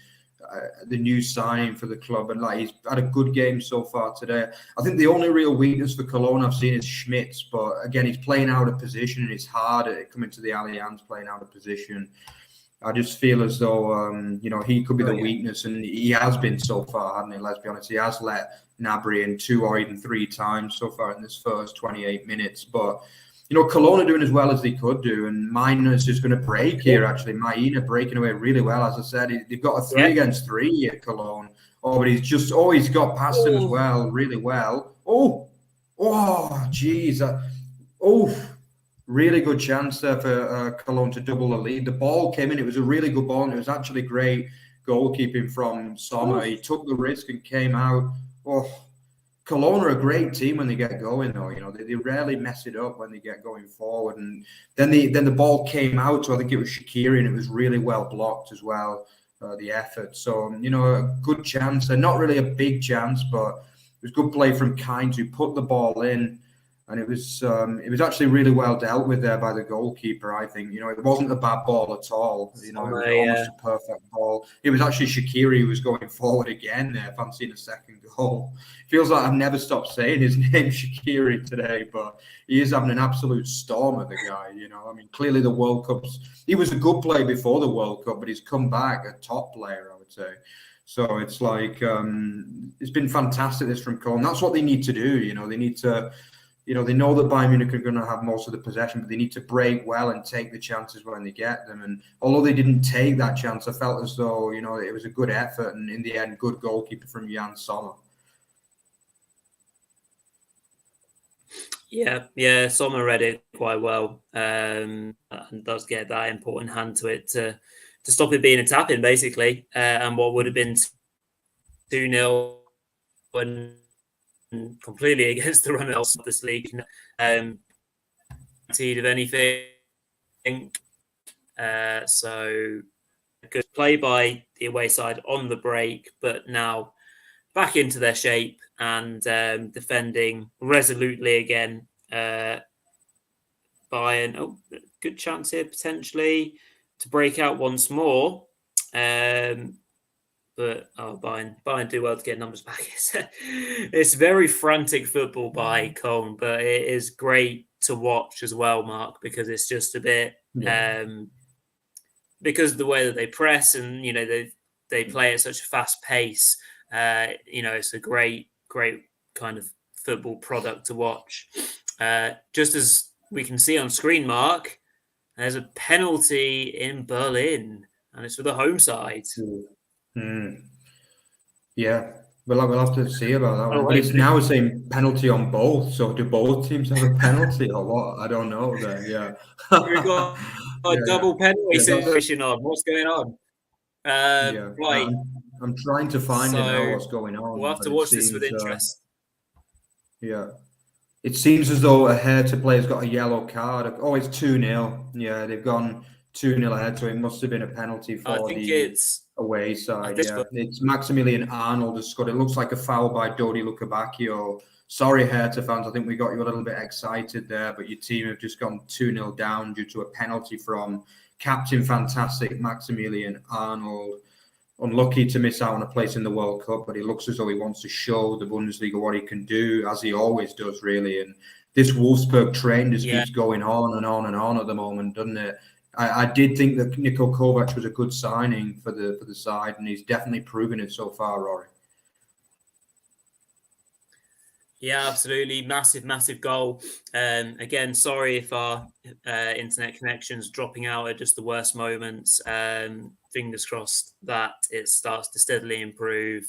the new signing for the club. And he's had a good game so far today. I think the only real weakness for Cologne I've seen is Schmitz. But again, he's playing out of position, and it's hard at coming to the Allianz playing out of position. I just feel as though, he could be the weakness, and he has been so far, hasn't he? Let's be honest. He has let Gnabry in 2 or even 3 times so far in this first 28 minutes. But, Cologne are doing as well as they could do, and Maina's just going to break here, actually. Maina breaking away really well. As I said, they've got a 3 against 3 at Cologne. But he's got past him as well, really well. Geez. Really good chance there for Cologne to double the lead. The ball came in. It was a really good ball, and it was actually great goalkeeping from Sommer. He took the risk and came out. Cologne are a great team when they get going, though. They rarely mess it up when they get going forward. And then the ball came out, so I think it was Shaqiri, and it was really well blocked as well. the effort. So, a good chance, and not really a big chance, but it was good play from Kind, who put the ball in. And it was actually really well dealt with there by the goalkeeper, I think. It wasn't a bad ball at all. It was almost a perfect ball. It was actually Shaqiri who was going forward again there, fancying a second goal. Feels like I've never stopped saying his name, Shaqiri, today, but he is having an absolute storm of the guy, Clearly the World Cup's... He was a good player before the World Cup, but he's come back a top player, I would say. So it's like, it's been fantastic, this from Köln. That's what they need to do, They need to... they know that Bayern Munich are going to have most of the possession, but they need to break well and take the chances when they get them. And although they didn't take that chance, I felt as though, it was a good effort. And in the end, good goalkeeper from Jan Sommer. Yeah, Sommer read it quite well, and does get that important hand to it to stop it being a tap-in, basically. And what would have been 2-0 when completely against the run of this league, of anything. So good play by the away side on the break, but now back into their shape and defending resolutely again. Bayern, good chance here potentially to break out once more. But Bayern do well to get numbers back. It's very frantic football by Köln, but it is great to watch as well, Mark, because it's just a bit because of the way that they press and they play at such a fast pace. It's a great kind of football product to watch. Just as we can see on screen, Mark, there's a penalty in Berlin, and it's for the home side. Yeah, we'll have to see about that one. But it's now saying penalty on both. So do both teams have a penalty or what? I don't know. Then we've got a double penalty situation on. What's going on? Right. I'm trying to find it now. What's going on? We'll have to watch this with interest. It seems as though a Hertha player's got a yellow card. Oh, it's 2-0. Yeah, they've gone 2-0 ahead, so it must have been a penalty for the away side. It's Maximilian Arnold has scored. It looks like a foul by Dodi Lukebakio. Sorry, Hertha fans. I think we got you a little bit excited there, but your team have just gone 2-0 down due to a penalty from Captain Fantastic Maximilian Arnold. Unlucky to miss out on a place in the World Cup, but he looks as though he wants to show the Bundesliga what he can do, as he always does, really. And this Wolfsburg train just keeps going on and on and on at the moment, doesn't it? I did think that Niko Kovac was a good signing for the side, and he's definitely proven it so far, Rory. Yeah, absolutely. Massive goal. Again, sorry if our internet connection's dropping out at just the worst moments. Fingers crossed that it starts to steadily improve.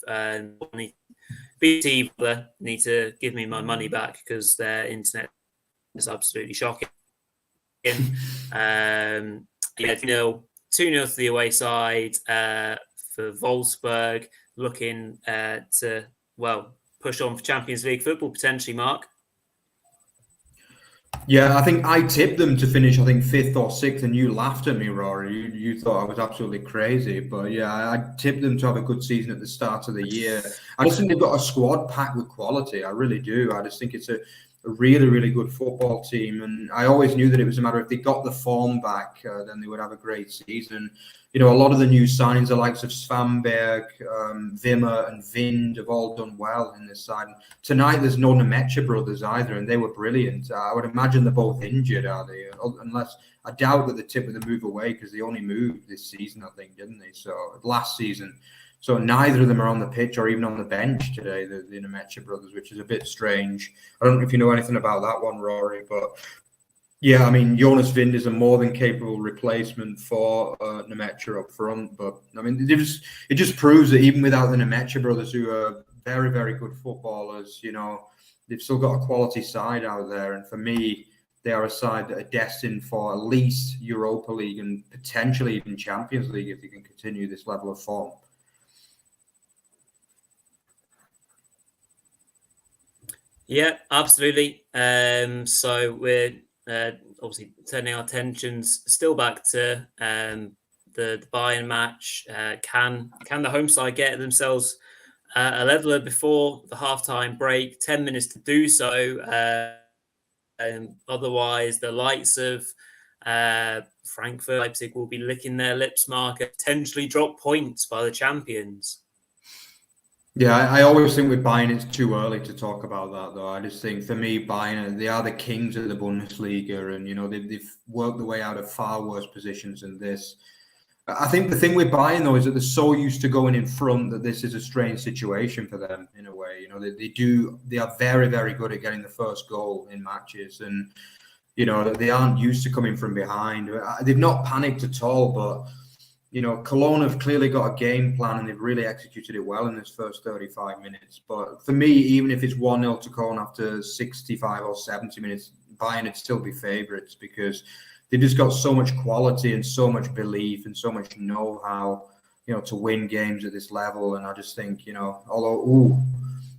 BT need to give me my money back because their internet is absolutely shocking. 2-0 to the away side for Wolfsburg, looking to push on for Champions League football potentially, Mark. Yeah, I think I tipped them to finish, 5th or 6th, and you laughed at me, Rory. You thought I was absolutely crazy. But yeah, I tipped them to have a good season at the start of the year. I just think they've got a squad packed with quality. I really do. I just think it's a really, really good football team. And I always knew that it was a matter if they got the form back, then they would have a great season. A lot of the new signings, the likes of Svanberg, Wimmer and Wind have all done well in this side. Tonight, there's no Nemecha brothers either, and they were brilliant. I would imagine they're both injured, are they? Unless I doubt that the tip of the move away because they only moved this season, I think, didn't they? So last season. So neither of them are on the pitch or even on the bench today, the Nemecha brothers, which is a bit strange. I don't know if you know anything about that one, Rory, but yeah, Jonas Wind is a more than capable replacement for Nemecha up front. But it just proves that even without the Nemecha brothers, who are very, very good footballers, they've still got a quality side out there. And for me, they are a side that are destined for at least Europa League and potentially even Champions League if they can continue this level of form. Yeah, absolutely. So we're obviously turning our attentions still back to the Bayern match. Can the home side get themselves a leveler before the halftime break? 10 minutes to do so. And otherwise, the likes of Frankfurt, Leipzig will be licking their lips, Mark, and potentially drop points by the champions. Yeah, I always think with Bayern, it's too early to talk about that, though. I just think, for me, Bayern, they are the kings of the Bundesliga, and, they've worked their way out of far worse positions than this. I think the thing with Bayern, though, is that they're so used to going in front that this is a strange situation for them, in a way. They are very, very good at getting the first goal in matches, and, they aren't used to coming from behind. They've not panicked at all, but Cologne have clearly got a game plan and they've really executed it well in this first 35 minutes. But for me, even if it's 1-0 to Cologne after 65 or 70 minutes, Bayern would still be favourites, because they've just got so much quality and so much belief and so much know-how, to win games at this level. And I just think, although,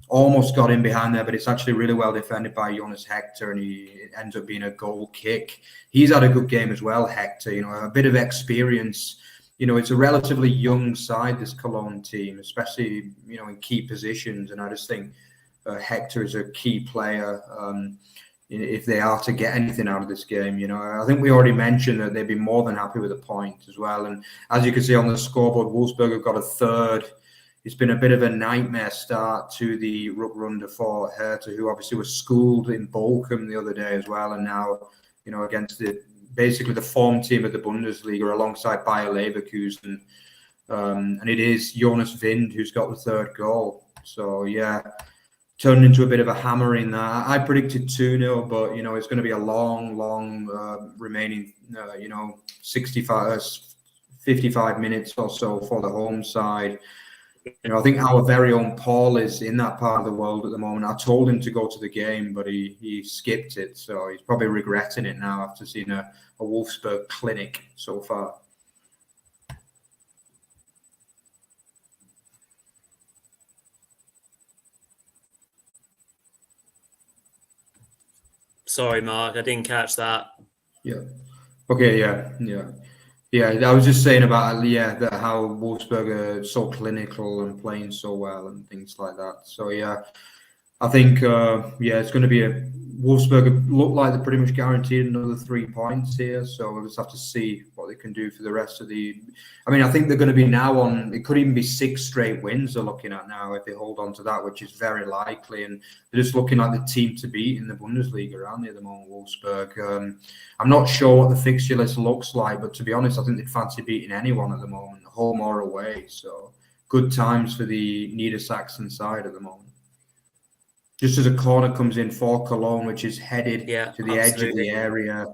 almost got in behind there, but it's actually really well defended by Jonas Hector, and it ends up being a goal kick. He's had a good game as well, Hector, a bit of experience. It's a relatively young side, this Cologne team, especially, in key positions. And I just think Hector is a key player if they are to get anything out of this game. I think we already mentioned that they'd be more than happy with a point as well. And as you can see on the scoreboard, Wolfsburg have got a third. It's been a bit of a nightmare start to the Rückrunde for Hertha, who obviously was schooled in Bochum the other day as well. And now, against basically the form team of the Bundesliga alongside Bayer Leverkusen. And it is Jonas Wind who's got the third goal. So, yeah, turned into a bit of a hammering there. I predicted 2-0, but, it's going to be a long remaining, 55 minutes or so for the home side. I think our very own Paul is in that part of the world at the moment. I told him to go to the game, but he skipped it. So he's probably regretting it now after seeing a Wolfsburg clinic so far. Sorry, Mark, I didn't catch that. Yeah. Okay, yeah. I was just saying about that how Wolfsburg are so clinical and playing so well and things like that. So yeah, I think it's going to be Wolfsburg look like they're pretty much guaranteed another 3 points here. So we'll just have to see what they can do for the rest of the. I think they're going to be now on. It could even be 6 straight wins they're looking at now if they hold on to that, which is very likely. And they're just looking like the team to beat in the Bundesliga, aren't they, at the moment, Wolfsburg? I'm not sure what the fixture list looks like, but to be honest, I think they'd fancy beating anyone at the moment, home or away. So good times for the Niedersachsen side at the moment. Just as a corner comes in for Cologne, which is headed to the edge of the area.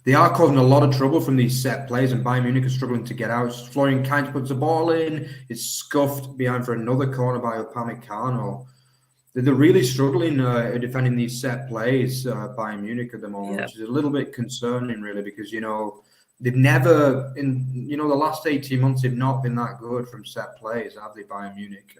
They are causing a lot of trouble from these set plays, and Bayern Munich are struggling to get out. Florian Kainz puts the ball in. It's scuffed behind for another corner by Upamecano. They're really struggling defending these set plays, Bayern Munich at the moment, which is a little bit concerning, really, because, they've never, in the last 18 months, they've not been that good from set plays, have they, Bayern Munich?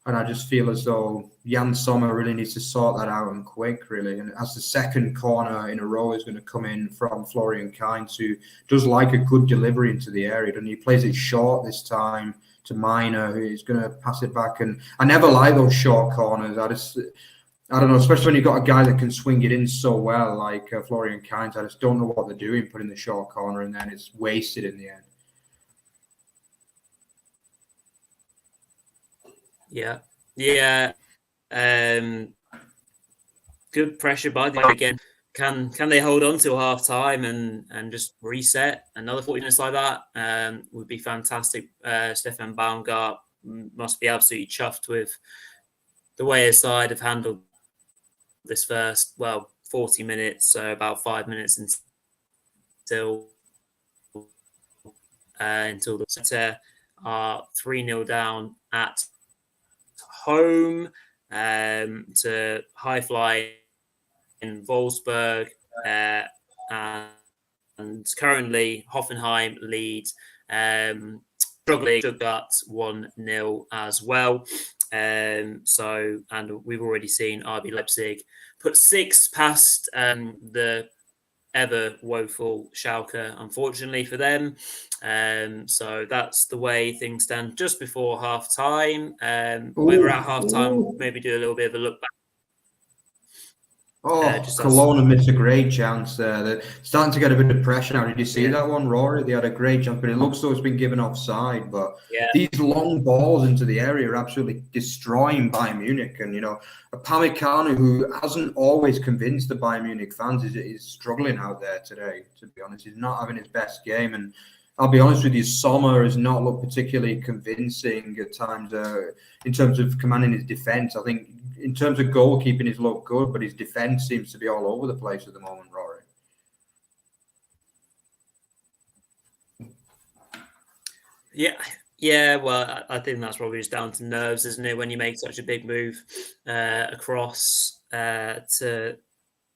And I just feel as though Jan Sommer really needs to sort that out and quick, really. And as the second corner in a row is going to come in from Florian Kainz, who does like a good delivery into the area, and he plays it short this time to Miner, who is going to pass it back. And I never like those short corners. I don't know, especially when you've got a guy that can swing it in so well, like Florian Kainz. I just don't know what they're doing, putting the short corner, and then it's wasted in the end. Yeah. Good pressure by the again. Can they hold on till half time and just reset another 40 minutes like that? Would be fantastic. Stefan Baumgart must be absolutely chuffed with the way his side have handled this first 40 minutes, so about 5 minutes until the Center are 3-0 down at home to high fly in Wolfsburg, and currently Hoffenheim lead, struggling Stuttgart 1-0 as well. And we've already seen RB Leipzig put 6 past the ever woeful Schalke, unfortunately for them. So that's the way things stand just before half time. When we're at half time, maybe do a little bit of a look back. Cologne missed a great chance there. They're starting to get a bit of pressure now. Did you see that one, Rory? They had a great chance, but it looks though it's been given offside. But these long balls into the area are absolutely destroying Bayern Munich. And, Upamecano, who hasn't always convinced the Bayern Munich fans, is struggling out there today, to be honest. He's not having his best game. And I'll be honest with you, Sommer has not looked particularly convincing at times in terms of commanding his defence. I think in terms of goalkeeping, he's looked good, but his defence seems to be all over the place at the moment, Rory. Yeah. Well, I think that's probably just down to nerves, isn't it? When you make such a big move across to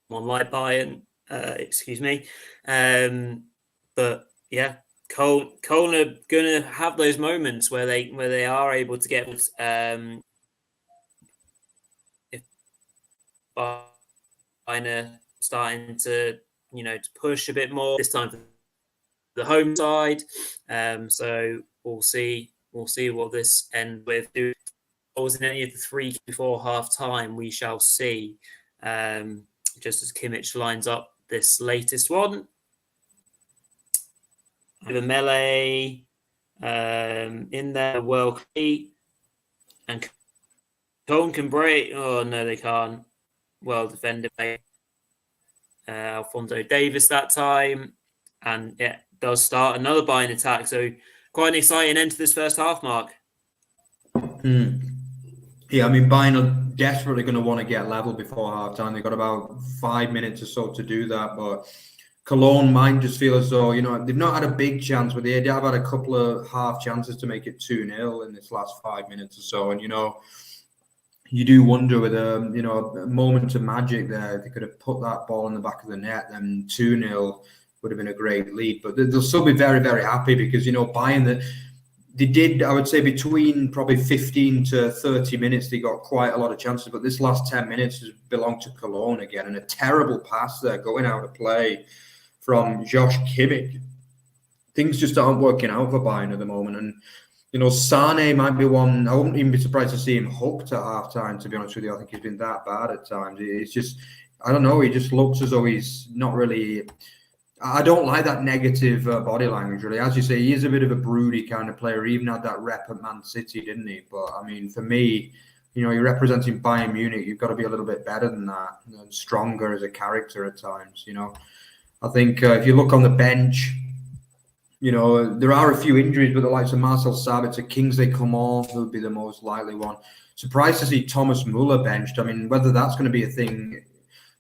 one like Bayern, excuse me. But yeah, Köln are going to have those moments where they are able to get Bayern starting to to push a bit more this time for the home side. So we'll see what this ends with. Do goals in any of the 3 before half time, we shall see. Just as Kimmich lines up this latest one. With a melee in there, well, and Köln can break. Oh no, they can't. Well defended by Alphonso Davies that time, and it does start another Bayern attack. So quite an exciting end to this first half, Mark. Yeah, I mean, Bayern are desperately going to want to get level before half time. They've got about 5 minutes or so to do that, but Cologne might just feel as though, they've not had a big chance, but they have had a couple of half chances to make it 2-0 in this last 5 minutes or so. And, you do wonder with a moment of magic there, if they could have put that ball in the back of the net, then 2-0 would have been a great lead. But they'll still be very, very happy because, Bayern, they did, I would say, between probably 15 to 30 minutes, they got quite a lot of chances. But this last 10 minutes has belonged to Cologne again. And a terrible pass there going out of play from Josh Kimmich. Things just aren't working out for Bayern at the moment. And, Sane might be one. I wouldn't even be surprised to see him hooked at half time, to be honest with you. I think he's been that bad at times. It's just, I don't know, he just looks as though he's not really. I don't like that negative body language, really. As you say, he is a bit of a broody kind of player. He even had that rep at Man City, didn't he? But, I mean, for me, you're representing Bayern Munich. You've got to be a little bit better than that, stronger as a character at times, I think if you look on the bench, there are a few injuries, but the likes of Marcel Sabitzer, Kingsley Coman would be the most likely one. Surprised to see Thomas Muller benched. I mean, whether that's going to be a thing,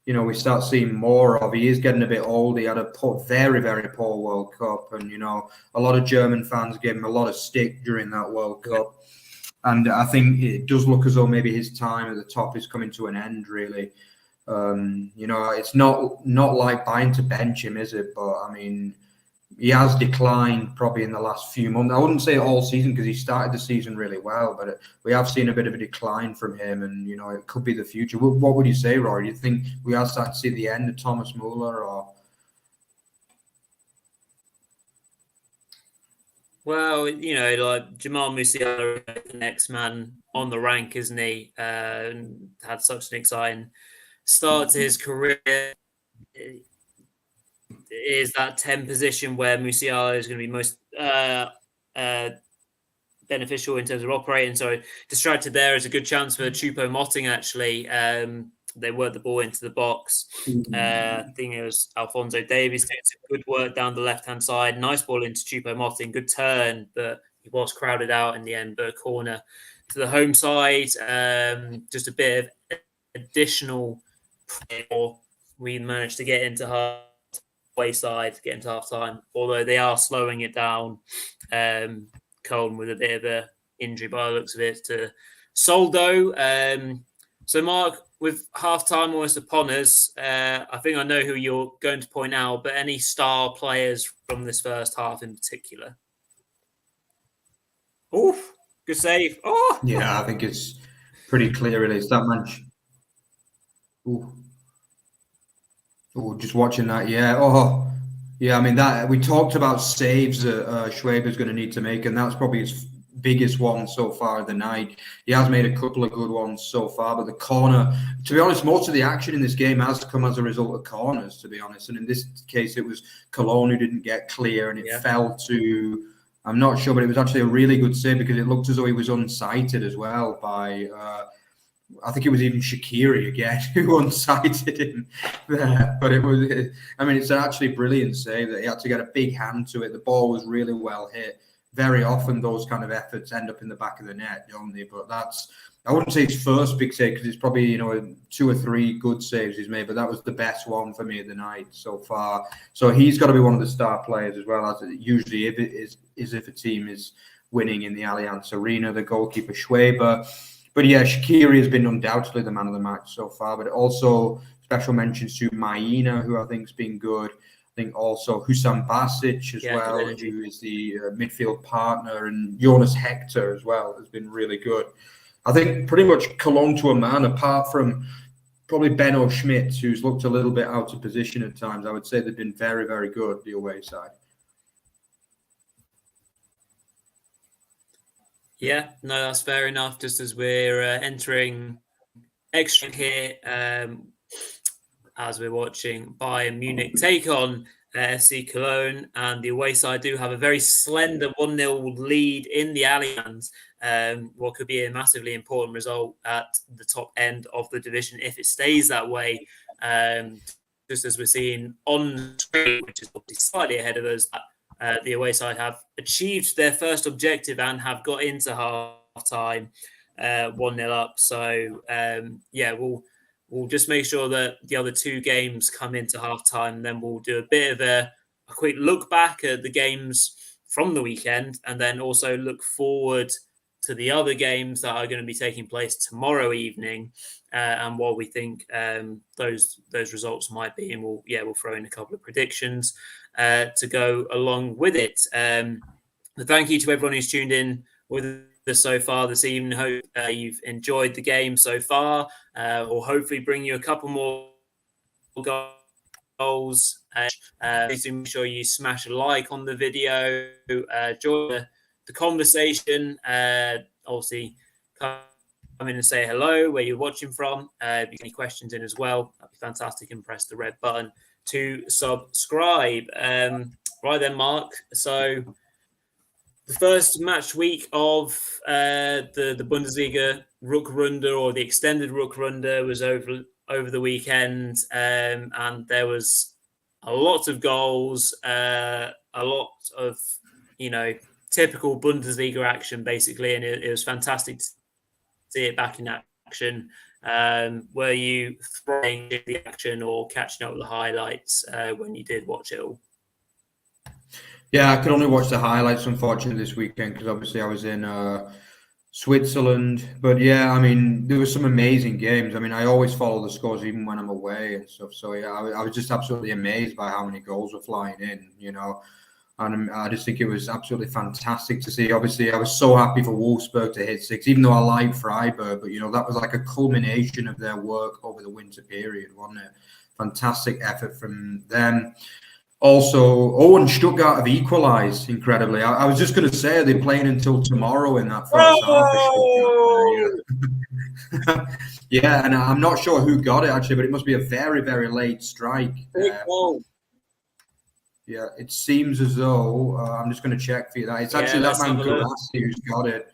we start seeing more of. He is getting a bit old. He had a very, very poor World Cup. And, a lot of German fans gave him a lot of stick during that World Cup. And I think it does look as though maybe his time at the top is coming to an end, really. It's not like Bayern to bench him, is it? But, I mean, he has declined probably in the last few months. I wouldn't say all season because he started the season really well, but we have seen a bit of a decline from him, and it could be the future. What would you say, Rory? Do you think we are starting to see the end of Thomas Muller, or? Well, like Jamal Musiala, the next man on the rank, isn't he? Had such an exciting start to his career. Is that 10 position where Musiala is going to be most beneficial in terms of operating? So distracted there is a good chance for Choupo-Moting, actually. They worked the ball into the box. I think it was Alphonso Davies doing some good work down the left-hand side. Nice ball into Choupo-Moting. Good turn, but he was crowded out in the end. But a corner to the home side. Just a bit of additional pressure. We managed to get into halfway side, get into half-time. Although they are slowing it down. Köln with a bit of a injury by the looks of it to Soldo. So, Mark, with half-time almost upon us, I think I know who you're going to point out, but any star players from this first half in particular? Oof, good save. Oh, yeah, I think it's pretty clear, really. It's that much. Ooh. Oh, just watching that, yeah. Oh, yeah. I mean, that we talked about saves that Schwaber's going to need to make, and that's probably his biggest one so far of the night. He has made a couple of good ones so far, but the corner, to be honest, most of the action in this game has come as a result of corners, to be honest. And in this case, it was Cologne who didn't get clear, and it fell to, I'm not sure, but it was actually a really good save because it looked as though he was unsighted as well by, I think it was even Shaqiri again who unsighted him there. But it was, I mean, it's an actually brilliant save that he had to get a big hand to it. The ball was really well hit. Very often those kind of efforts end up in the back of the net, don't they? But that's, I wouldn't say his first big save because it's probably, you know, 2 or 3 good saves he's made, but that was the best one for me of the night so far. So he's got to be one of the star players as well, as it usually if it is if a team is winning in the Allianz Arena, the goalkeeper Schwaber. But yeah, Shaqiri has been undoubtedly the man of the match so far, but also special mentions to Maina, who I think has been good. I think also Hussam Basic as well, who is the midfield partner, and Jonas Hector as well has been really good. I think pretty much Cologne to a man, apart from probably Benno Schmidt, who's looked a little bit out of position at times. I would say they've been very, very good, the away side. Yeah, no, that's fair enough. Just as we're entering extra here, as we're watching Bayern Munich take on FC Köln, and the away side do have a very slender 1-0 lead in the Allianz. What could be a massively important result at the top end of the division if it stays that way. Just as we're seeing on screen, which is obviously slightly ahead of us, the away side have achieved their first objective and have got into half time 1-0 up. So, yeah, we'll just make sure that the other 2 games come into half-time. Then we'll do a bit of a quick look back at the games from the weekend, and then also look forward to the other games that are going to be taking place tomorrow evening, and what we think those results might be. And we'll throw in a couple of predictions to go along with it. But thank you to everyone who's tuned in with us so far this evening. Hope you've enjoyed the game so far, or hopefully bring you a couple more goals. Please make sure you smash a like on the video, join the conversation. Obviously, come in and say hello where you're watching from. If you have any questions in as well, that'd be fantastic, and press the red button to subscribe. Right then, Mark. So the first match week of the Bundesliga Rückrunde, or the extended Rückrunde, was over the weekend, and there was a lot of goals, a lot of, you know, typical Bundesliga action, basically, and it was fantastic to see it back in action. Were you throwing the action or catching up with the highlights when you did watch it all? Yeah, I could only watch the highlights, unfortunately, this weekend, because obviously I was in Switzerland. But yeah, I mean, there were some amazing games. I mean, I always follow the scores even when I'm away and stuff. So yeah, I was just absolutely amazed by how many goals were flying in, you know. And I just think it was absolutely fantastic to see. Obviously, I was so happy for Wolfsburg to hit 6, even though I like Freiburg. But, you know, that was like a culmination of their work over the winter period, wasn't it? Fantastic effort from them. Also, and Stuttgart have equalised incredibly. I was just going to say they're playing until tomorrow in that first half. Yeah, and I'm not sure who got it, actually, but it must be a very, very late strike. Yeah, it seems as though I'm just going to check for you that it's actually that man Gulasi who's got it.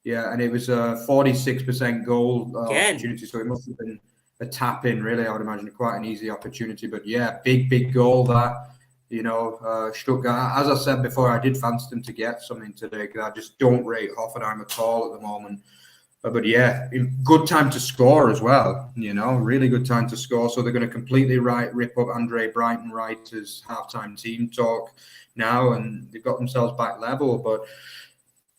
Yeah, and it was a 46% goal opportunity, so it must have been a tap in. Really, I would imagine quite an easy opportunity. But yeah, big goal that. You know, Stuttgart. As I said before, I did fancy them to get something today because I just don't rate Hoffenheim at all at the moment. But yeah, good time to score as well. You know, really good time to score. So they're going to completely rip up Andre Breitenreiter's halftime team talk now, and they've got themselves back level. But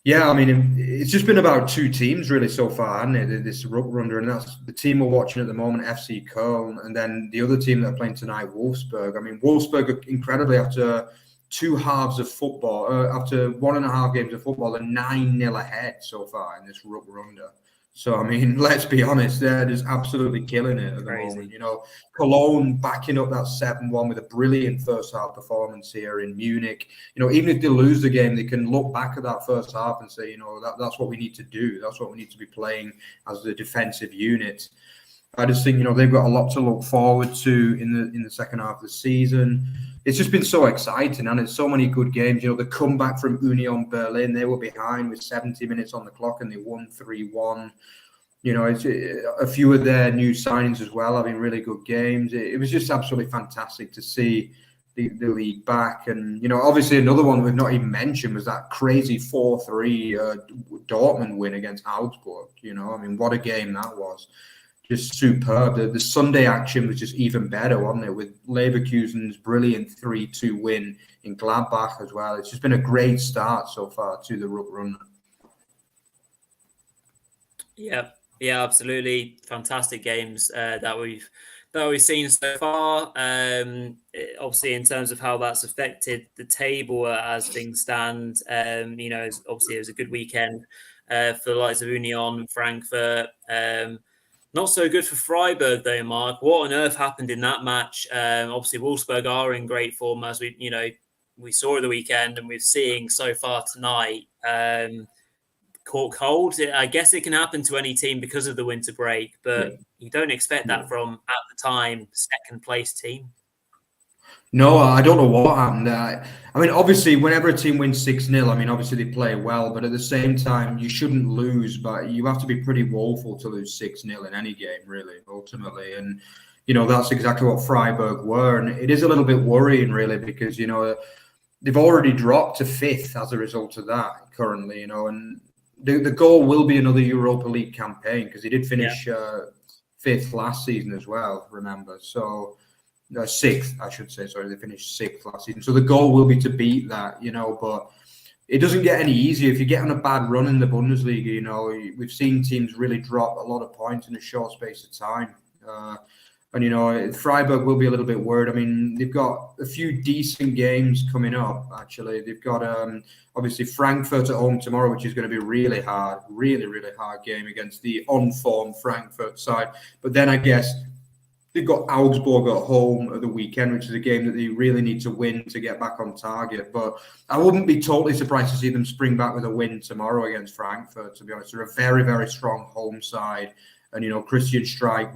yeah, I mean, it's just been about 2 teams really so far, hasn't it? This Rückrunde, and that's the team we're watching at the moment, FC Köln, and then the other team that are playing tonight, Wolfsburg. I mean, Wolfsburg are incredibly, after 2 halves of football, after 1.5 games of football, they're 9-0 ahead so far in this Rückrunde. So, I mean, let's be honest, they're just absolutely killing it at the moment. You know, Cologne backing up that 7-1 with a brilliant first half performance here in Munich. You know, even if they lose the game, they can look back at that first half and say, you know, that's what we need to do. That's what we need to be playing as the defensive unit. I just think, you know, they've got a lot to look forward to in the second half of the season. It's just been so exciting, and it's so many good games. You know, the comeback from Union Berlin, they were behind with 70 minutes on the clock and they won 3-1. You know, it's a few of their new signings as well having really good games. It was just absolutely fantastic to see the league back. And, you know, obviously another one we've not even mentioned was that crazy 4-3 Dortmund win against Augsburg. You know, I mean, what a game that was. Just superb. The Sunday action was just even better, wasn't it? With Leverkusen's brilliant 3-2 win in Gladbach as well. It's just been a great start so far to the run. Yeah, absolutely. Fantastic games that we've seen so far. Obviously, in terms of how that's affected the table as things stand, you know, obviously it was a good weekend for the likes of Union, Frankfurt. Not so good for Freiburg, though, Mark. What on earth happened in that match? Obviously, Wolfsburg are in great form, as we saw at the weekend, and we're seeing so far tonight. Caught cold. I guess it can happen to any team because of the winter break, but you don't expect that from, at the time, second place team. No, I don't know what happened. I mean, obviously, whenever a team wins 6-0, I mean, obviously they play well, but at the same time, you shouldn't lose, but you have to be pretty woeful to lose 6-0 in any game, really, ultimately. And, you know, that's exactly what Freiburg were. And it is a little bit worrying, really, because, you know, they've already dropped to 5th as a result of that currently, you know, and the goal will be another Europa League campaign because he did finish 5th last season as well, remember. So, 6th, I should say. Sorry, they finished 6th last season. So the goal will be to beat that, you know, but it doesn't get any easier. If you get on a bad run in the Bundesliga, you know, we've seen teams really drop a lot of points in a short space of time. And, you know, Freiburg will be a little bit worried. I mean, they've got a few decent games coming up, actually. They've got, obviously, Frankfurt at home tomorrow, which is going to be really hard, really, really hard game against the on-form Frankfurt side. But then I guess they've got Augsburg at home at the weekend, which is a game that they really need to win to get back on target. But I wouldn't be totally surprised to see them spring back with a win tomorrow against Frankfurt, to be honest. They're a very, very strong home side. And, you know, Christian Streich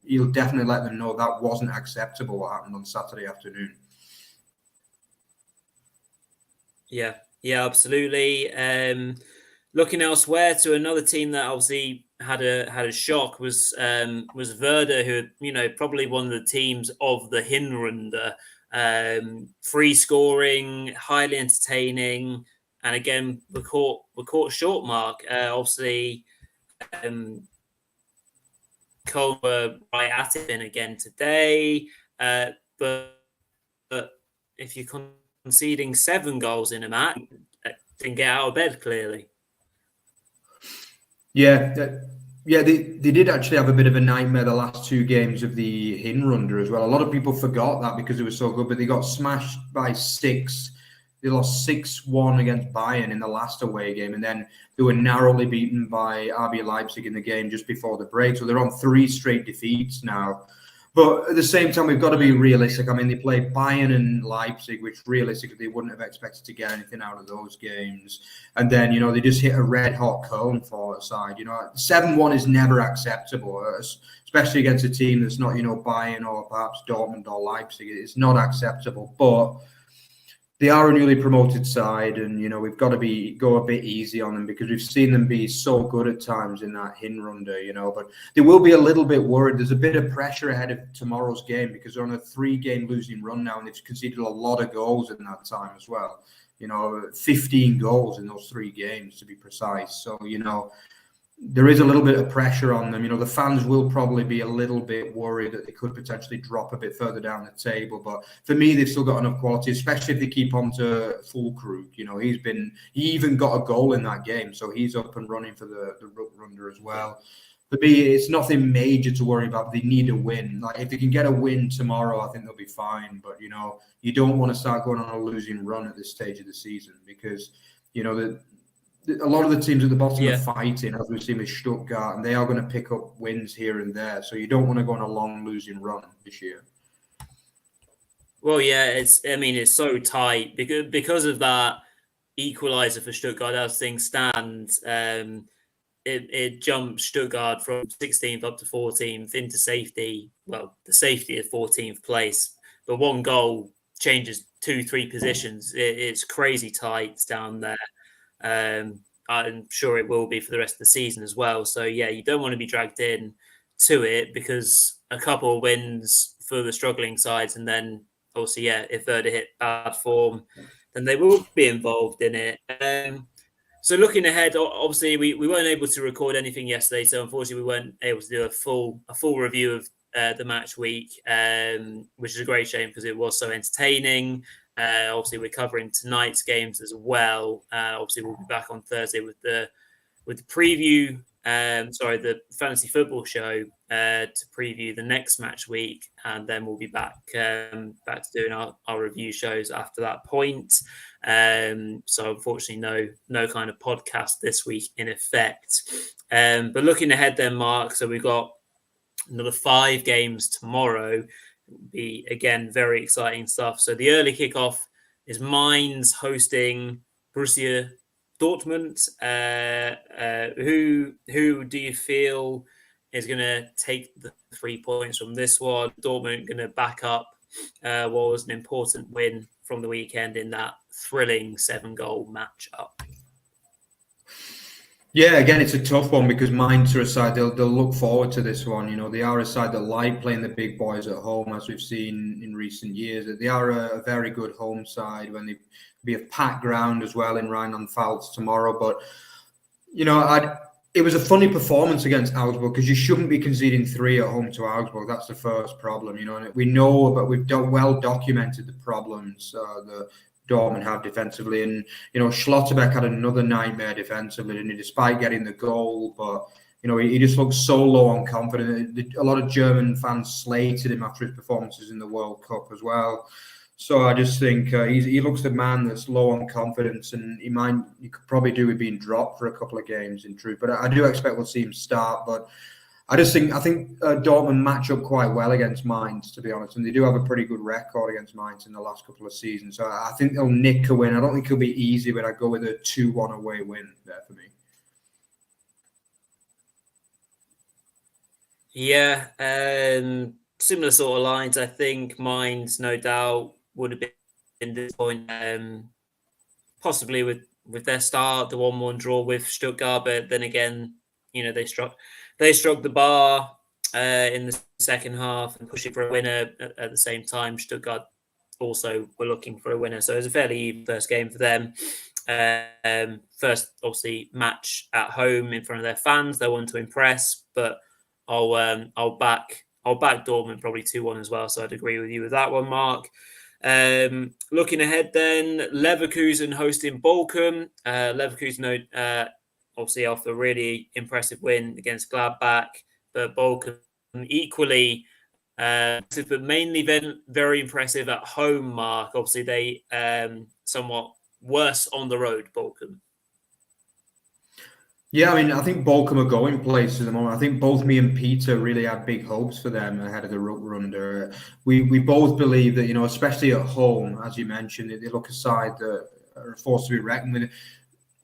he'll definitely let them know that wasn't acceptable what happened on Saturday afternoon. Yeah, absolutely. Looking elsewhere to another team that obviously had a shock was Werder, who, you know, probably one of the teams of the Hinrunde. Free scoring, highly entertaining, and again we're caught short, Mark. Obviously, Köln were right at it again today, but if you're conceding 7 goals in a match, didn't get out of bed clearly. Yeah, they did actually have a bit of a nightmare the last 2 games of the Hinrunde as well. A lot of people forgot that because it was so good, but they got smashed by 6. They lost 6-1 against Bayern in the last away game, and then they were narrowly beaten by RB Leipzig in the game just before the break. So they're on 3 straight defeats now. But at the same time, we've got to be realistic. I mean, they play Bayern and Leipzig, which realistically they wouldn't have expected to get anything out of those games. And then, you know, they just hit a red-hot Köln forward side. You know, 7-1 is never acceptable, especially against a team that's not, you know, Bayern or perhaps Dortmund or Leipzig. It's not acceptable. But they are a newly promoted side, and, you know, we've got to go a bit easy on them because we've seen them be so good at times in that Hinrunde, you know. But they will be a little bit worried. There's a bit of pressure ahead of tomorrow's game because they're on a 3-game losing run now, and they've conceded a lot of goals in that time as well. You know, 15 goals in those 3 games to be precise. So, you know, there is a little bit of pressure on them. You know, the fans will probably be a little bit worried that they could potentially drop a bit further down the table. But for me, they've still got enough quality, especially if they keep on to Füllkrug. You know, he even got a goal in that game. So he's up and running for the Rückrunde as well. For me, it's nothing major to worry about. They need a win. Like, if they can get a win tomorrow, I think they'll be fine. But, you know, you don't want to start going on a losing run at this stage of the season because, you know, a lot of the teams at the bottom Yeah. are fighting, as we've seen with Stuttgart, and they are going to pick up wins here and there. So you don't want to go on a long losing run this year. Well, yeah, it's so tight because of that equalizer for Stuttgart as things stand. It jumped Stuttgart from 16th up to 14th into safety. Well, the safety of 14th place, but one goal changes 2-3 positions. It's crazy tight down there. I'm sure it will be for the rest of the season as well. So yeah, you don't want to be dragged in to it, because a couple of wins for the struggling sides, and then obviously, yeah, if Hertha hit bad form, then they will be involved in it. So looking ahead, obviously we weren't able to record anything yesterday, so unfortunately we weren't able to do a full review of the match week, which is a great shame because it was so entertaining. Obviously we're covering tonight's games as well. Obviously we'll be back on Thursday with the preview. The fantasy football show to preview the next match week, and then we'll be back to doing our review shows after that point. So unfortunately, no kind of podcast this week in effect. But looking ahead, then, Mark. So we've got another 5 games tomorrow. It'll be again very exciting stuff. So the early kickoff is Mainz hosting Borussia Dortmund. Who do you feel is going to take the 3 points from this one? Dortmund going to back up what was an important win from the weekend in that thrilling 7-goal match-up. Yeah, again, it's a tough one because Mainz are a side, they'll look forward to this one. You know, they are a side that like playing the big boys at home, as we've seen in recent years. They are a very good home side when they be a packed ground as well in Rheinland-Pfalz tomorrow. But, you know, it was a funny performance against Augsburg because you shouldn't be conceding 3 at home to Augsburg. That's the first problem, you know. And we know, but we've well documented the problems that Dortmund have defensively. And, you know, Schlotterbeck had another nightmare defensively, didn't he, despite getting the goal. But, you know, he just looks so low on confidence. A lot of German fans slated him after his performances in the World Cup as well. So I just think he looks the man that's low on confidence, and he could probably do with being dropped for a couple of games in truth. But I do expect we'll see him start. But I think Dortmund match up quite well against Mainz, to be honest, and they do have a pretty good record against Mainz in the last couple of seasons. So I think they'll nick a win. I don't think it'll be easy, but I go with a 2-1 away win there for me. Yeah, similar sort of lines. I think Mainz, no doubt, would have been disappointed, possibly with their start, the 1-1 draw with Stuttgart. But then again, you know, they struck the bar in the second half and pushing for a winner at the same time. Stuttgart also were looking for a winner, so it was a fairly even first game for them. First, obviously, match at home in front of their fans. They want to impress, but I'll back Dortmund probably 2-1 as well. So I'd agree with you with that one, Mark. Looking ahead, then Leverkusen hosting Bochum. Leverkusen, obviously, off a really impressive win against Gladbach, but Bochum equally, but mainly very impressive at home. Mark, obviously, they somewhat worse on the road. Bochum. Yeah, I mean, I think Bochum are going places at the moment. I think both me and Peter really had big hopes for them ahead of the Rückrunde. We both believe that, you know, especially at home, as you mentioned, they look a side that are forced to be reckoned with.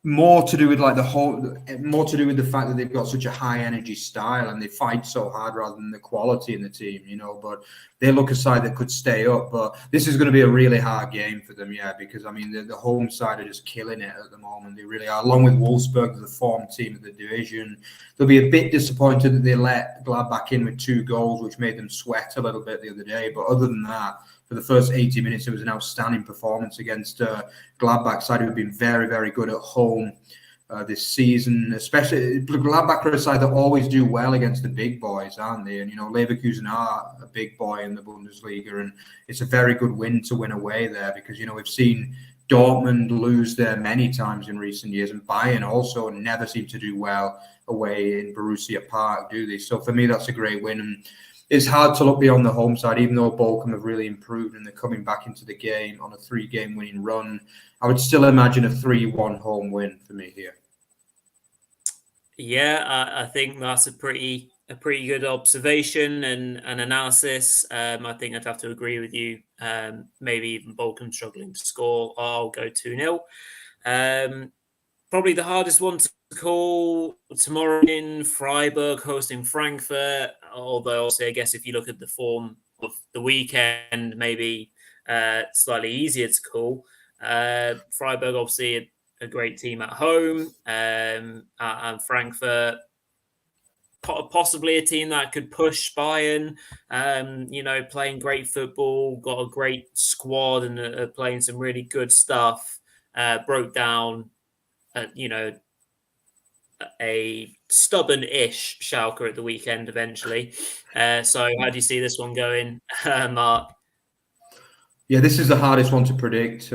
More to do with the fact that they've got such a high energy style and they fight so hard rather than the quality in the team, you know. But they look a side that could stay up. But this is going to be a really hard game for them, yeah, because I mean the home side are just killing it at the moment. They really are. Along with Wolfsburg, the form team of the division, they'll be a bit disappointed that they let Gladbach in with 2 goals, which made them sweat a little bit the other day. But other than that, for the first 80 minutes, it was an outstanding performance against Gladbach side who have been very, very good at home this season. Especially Gladbach are a side that always do well against the big boys, aren't they? And, you know, Leverkusen are a big boy in the Bundesliga, and it's a very good win to win away there because, you know, we've seen Dortmund lose there many times in recent years, and Bayern also never seem to do well away in Borussia Park, do they? So for me, that's a great win. And it's hard to look beyond the home side, even though Bochum have really improved and they're coming back into the game on a 3-game winning run. I would still imagine a 3-1 home win for me here. Yeah, I think that's a pretty good observation and analysis. I think I'd have to agree with you. Maybe even Bolton struggling to score. I'll go 2-0. Probably the hardest one to call tomorrow in Freiburg hosting Frankfurt. Although, also, I guess if you look at the form of the weekend, maybe slightly easier to call. Freiburg, obviously, a great team at home, and Frankfurt, possibly a team that could push Bayern. Playing great football, got a great squad, and playing some really good stuff. Broke down, a stubborn-ish Schalke at the weekend eventually. So how do you see this one going, Mark? Yeah, this is the hardest one to predict,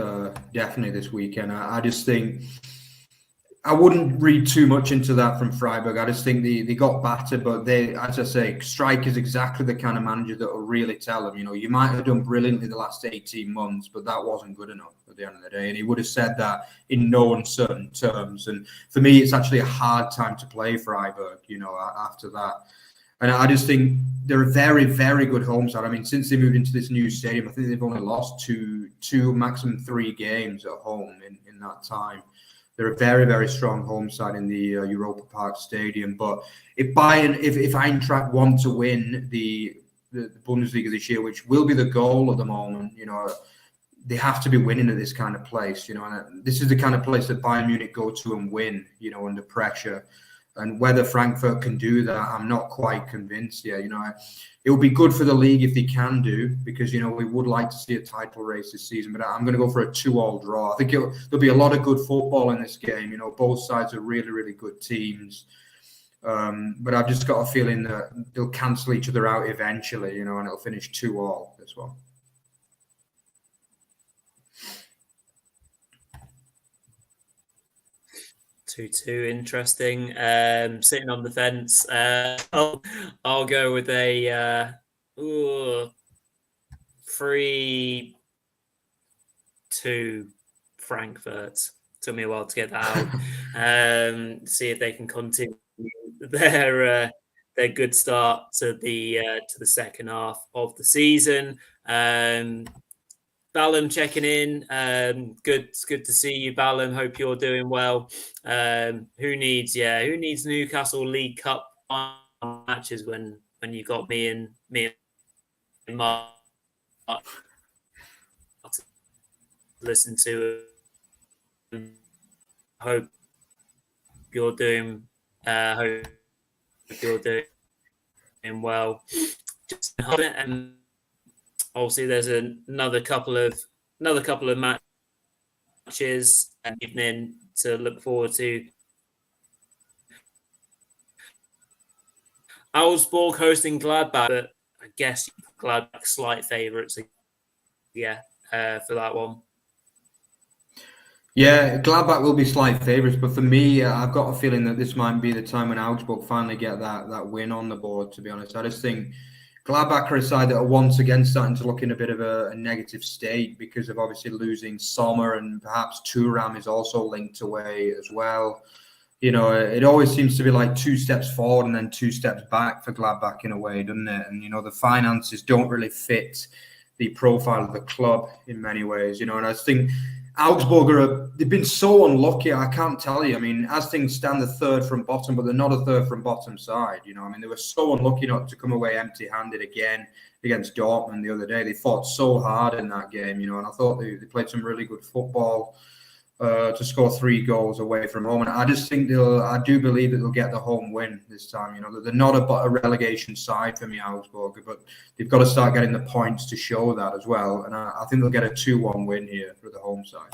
definitely this weekend. I just think I wouldn't read too much into that from Freiburg. I just think they got battered, but they, as I say, Strike is exactly the kind of manager that will really tell them, you might have done brilliantly the last 18 months, but that wasn't good enough at the end of the day. And he would have said that in no uncertain terms. And for me, it's actually a hard time to play Freiburg, after that. And I just think they're a very, very good home side. I mean, since they moved into this new stadium, I think they've only lost two, maximum 3 games at home in that time. They're a very, very strong home side in the Europa Park Stadium. But if Eintracht want to win the Bundesliga this year, which will be the goal at the moment, they have to be winning at this kind of place. And this is the kind of place that Bayern Munich go to and win, under pressure. And whether Frankfurt can do that, I'm not quite convinced yet. It would be good for the league if they can do, because, we would like to see a title race this season. But I'm going to go for a 2-2 draw. I think there'll be a lot of good football in this game. Both sides are really, really good teams. But I've just got a feeling that they'll cancel each other out eventually, and it'll finish 2-2 as well. Interesting. Sitting on the fence. I'll go with a 3-2 Frankfurt. Took me a while to get that out. See if they can continue their good start to the second half of the season. Ballum checking in. Good to see you, Ballum. Hope you're doing well. Who needs Newcastle League Cup matches when you got me and Mark to listen to? Hope you're doing well. Just obviously, there's another couple of matches and evening to look forward to. Wolfsburg hosting Gladbach, but I guess Gladbach slight favourites. Yeah, for that one. Yeah, Gladbach will be slight favourites, but for me, I've got a feeling that this might be the time when Augsburg finally get that win on the board, to be honest. I just think Gladbach are a side that are once again starting to look in a bit of a negative state because of obviously losing Sommer, and perhaps Thuram is also linked away as well. It always seems to be like 2 steps forward and then 2 steps back for Gladbach in a way, doesn't it? And, the finances don't really fit the profile of the club in many ways, and I just think Augsburg they've been so unlucky. I can't tell you. I mean, as things stand, they're third from bottom, but they're not a third from bottom side. I mean, they were so unlucky not to come away empty-handed again against Dortmund the other day. They fought so hard in that game, and I thought they played some really good football to score 3 goals away from home. And I just think I do believe that they'll get the home win this time. They're not a relegation side for me, Augsburg, but they've got to start getting the points to show that as well. And I think they'll get a 2-1 win here for the home side.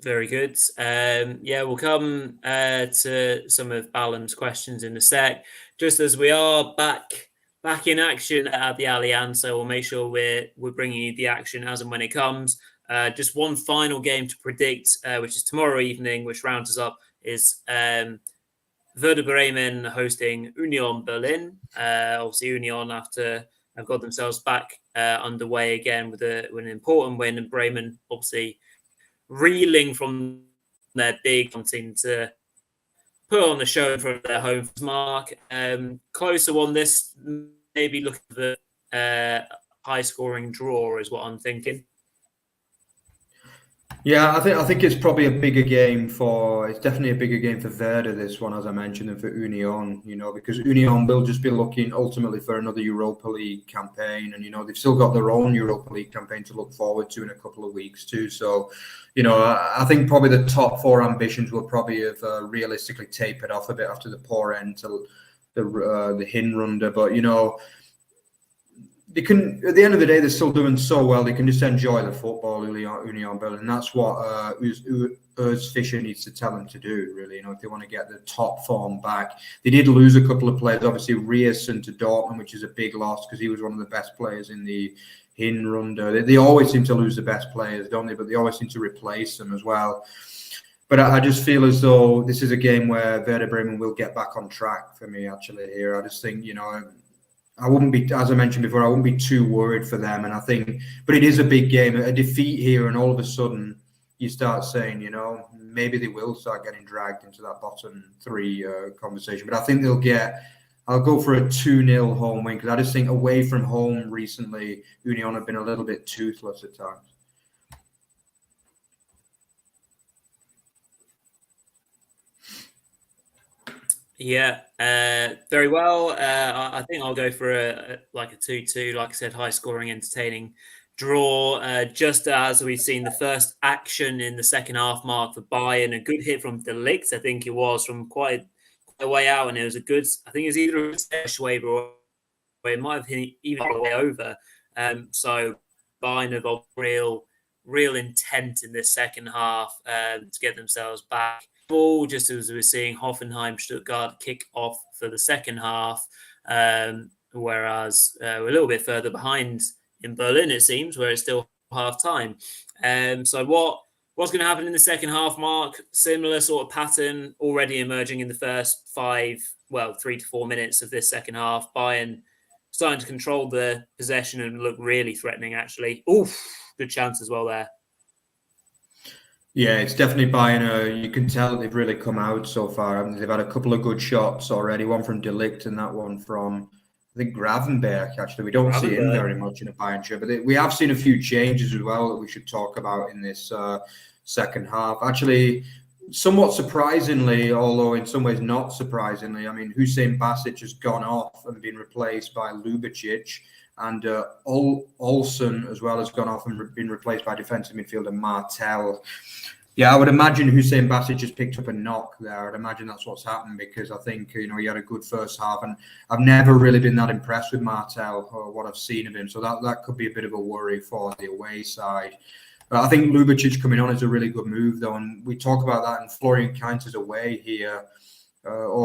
Very good. We'll come to some of Ballum's questions in a sec. Just as we are back in action at the Allianz, so we'll make sure we're bringing you the action as and when it comes. Just one final game to predict, which is tomorrow evening, which rounds us up, is Werder Bremen hosting Union Berlin. Obviously, Union after have got themselves back underway again with an important win, and Bremen obviously reeling from their big wanting to put on the show in front of their home. Mark, closer on this, maybe look at the high-scoring draw is what I'm thinking. Yeah, I think it's probably a bigger game it's definitely a bigger game for Werder, this one, as I mentioned, than for Union, because Union will just be looking ultimately for another Europa League campaign. And, they've still got their own Europa League campaign to look forward to in a couple of weeks too. So, I think probably the top four ambitions will probably have realistically tapered off a bit after the poor end to the Hinrunde. But, they can, at the end of the day, they're still doing so well. They can just enjoy the football, Union Berlin, and that's what Urs Fischer needs to tell them to do, really. If they want to get the top form back. They did lose a couple of players, obviously Riesen to Dortmund, which is a big loss because he was one of the best players in the Hinrunde. They always seem to lose the best players, don't they? But they always seem to replace them as well. But I just feel as though this is a game where Werder Bremen will get back on track for me, actually, here. I just think, I wouldn't be, as I mentioned before, I wouldn't be too worried for them. And I think, but it is a big game, a defeat here, and all of a sudden you start saying, maybe they will start getting dragged into that bottom three conversation. But I think I'll go for a 2-0 home win, because I just think away from home recently, Union have been a little bit toothless at times. Yeah, very well. I think I'll go for a 2-2, like I said, high-scoring, entertaining draw. Just as we've seen the first action in the second half, Mark, for Bayern, a good hit from De Ligt, I think it was, from quite a way out, and it was I think it was either a Schwaber or it might have hit even all the way over. So Bayern have got real intent in this second half to get themselves back. Ball, just as we're seeing Hoffenheim, Stuttgart kick off for the second half, whereas we're a little bit further behind in Berlin, it seems, where it's still half time. So what's going to happen in the second half, Mark? Similar sort of pattern already emerging in the first 3 to 4 minutes of this second half. Bayern starting to control the possession and look really threatening, actually. Oof, good chance as well there. Yeah, it's definitely Bayern. You can tell that they've really come out so far. They've had a couple of good shots already, one from De Ligt and that one from, I think, Gravenberg, actually. We don't see him very much in a Bayern shirt, but we have seen a few changes as well that we should talk about in this second half. Actually, somewhat surprisingly, although in some ways not surprisingly, Hüseyin Basic has gone off and been replaced by Ljubicic. And Olsen as well has gone off and been replaced by defensive midfielder Martel. Yeah, I would imagine Hüseyin Basic just picked up a knock there. I'd imagine that's what's happened, because I think, he had a good first half. And I've never really been that impressed with Martel or what I've seen of him. So that could be a bit of a worry for the away side. But I think Ljubicic coming on is a really good move, though. And we talk about that, and Florian Kainz is away here.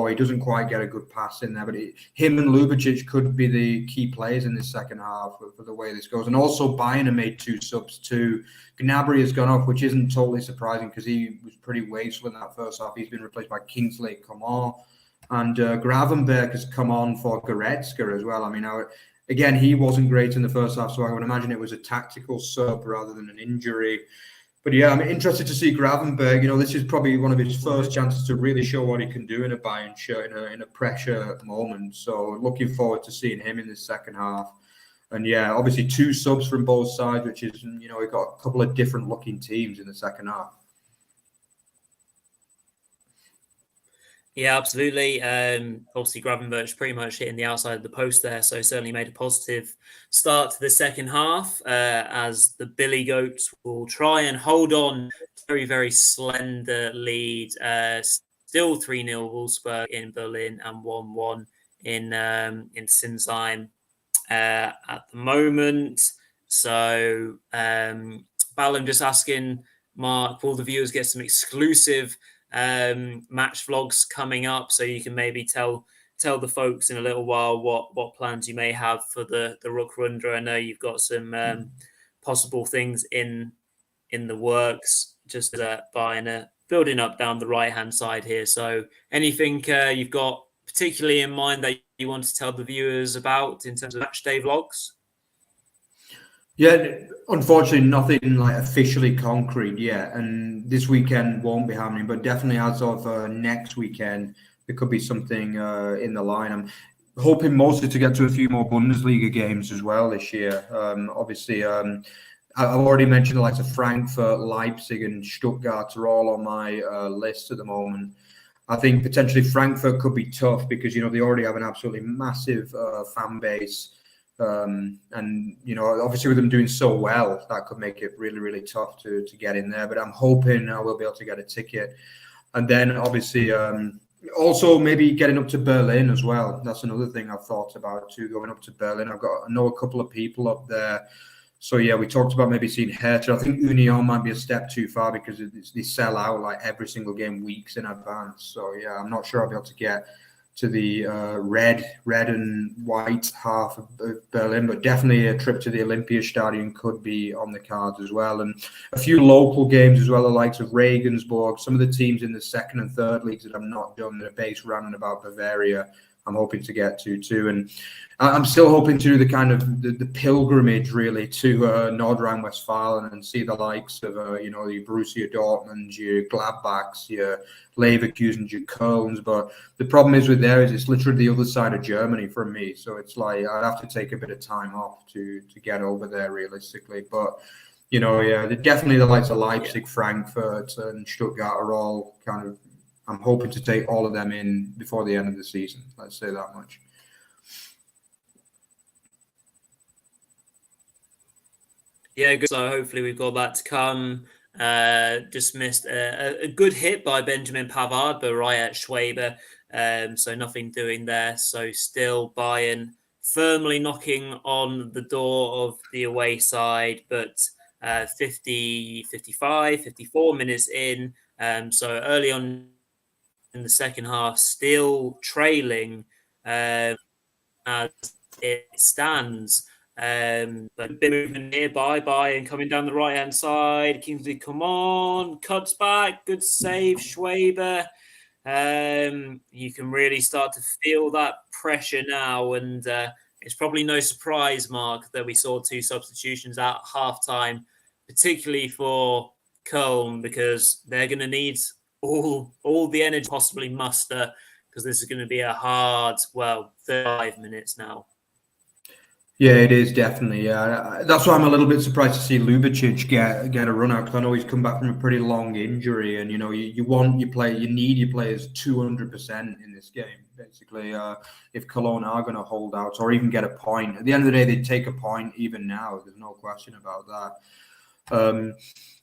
He doesn't quite get a good pass in there, but him and Ljubicic could be the key players in this second half for the way this goes. And also Bayern have made 2 subs too. Gnabry has gone off, which isn't totally surprising because he was pretty wasteful in that first half. He's been replaced by Kingsley Coman, and Gravenberg has come on for Goretzka as well. Again, he wasn't great in the first half, so I would imagine it was a tactical sub rather than an injury. But yeah, I'm interested to see Gravenberg. This is probably one of his first chances to really show what he can do in a Bayern shirt in a pressure moment. So looking forward to seeing him in the second half. And yeah, obviously 2 subs from both sides, which is, we've got a couple of different looking teams in the second half. Yeah, absolutely. Obviously, Gravenberch pretty much hitting the outside of the post there, so certainly made a positive start to the second half, as the Billy Goats will try and hold on very, very slender lead. Still 3-0 Wolfsburg in Berlin and 1-1 in Sinsheim at the moment. So, Ballum just asking, Mark, will the viewers get some exclusive match vlogs coming up, so you can maybe tell the folks in a little while what plans you may have for the Rückrunde. I know you've got some possible things in the works, just Bayern building up down the right hand side here. So anything you've got particularly in mind that you want to tell the viewers about in terms of match day vlogs? Yeah, unfortunately, nothing like officially concrete yet, and this weekend won't be happening. But definitely, as of next weekend, there could be something in the line. I'm hoping mostly to get to a few more Bundesliga games as well this year. Obviously, I've already mentioned the likes of Frankfurt, Leipzig, and Stuttgart are all on my list at the moment. I think potentially Frankfurt could be tough because, they already have an absolutely massive fan base. And, obviously with them doing so well, that could make it really, really tough to get in there. But I'm hoping I will be able to get a ticket. And then obviously also maybe getting up to Berlin as well. That's another thing I've thought about too, going up to Berlin. I know a couple of people up there. So yeah, we talked about maybe seeing Hertha. I think Union might be a step too far because they sell out like every single game weeks in advance. So yeah, I'm not sure I'll be able to get to the red and white half of Berlin, but definitely a trip to the Olympiastadion could be on the cards as well. And a few local games as well, the likes of Regensburg, some of the teams in the second and third leagues that I've not done that are based around and about Bavaria, I'm hoping to get to too. And I'm still hoping to do the kind of the pilgrimage really to North Rhine-Westphalia and see the likes of your Borussia Dortmund, your Gladbachs, your Leverkusen, your Kölns. But the problem is with there is it's literally the other side of Germany from me, so it's like I'd have to take a bit of time off to get over there realistically. But definitely the likes of Leipzig, Frankfurt, and Stuttgart are all kind of. I'm hoping to take all of them in before the end of the season. Let's say that much. Yeah, good. So hopefully we've got that to come. Just missed a good hit by Benjamin Pavard, but right at Schwaber. So nothing doing there. So still Bayern firmly knocking on the door of the away side, but 50, 55, 54 minutes in. So early on in the second half, still trailing as it stands. But big movement nearby, Bayern coming down the right hand side. Kingsley, come on, cuts back, good save, Schwaber. You can really start to feel that pressure now, and it's probably no surprise, Mark, that we saw two substitutions at halftime, particularly for Köln, because they're going to need all the energy possibly muster, because this is going to be a hard, 5 minutes now. Yeah, it is definitely. Yeah, that's why I'm a little bit surprised to see Ljubicic get a run out, because I know he's come back from a pretty long injury, and you need your players 200% in this game. Basically, if Cologne are going to hold out or even get a point, at the end of the day, they'd take a point even now. There's no question about that.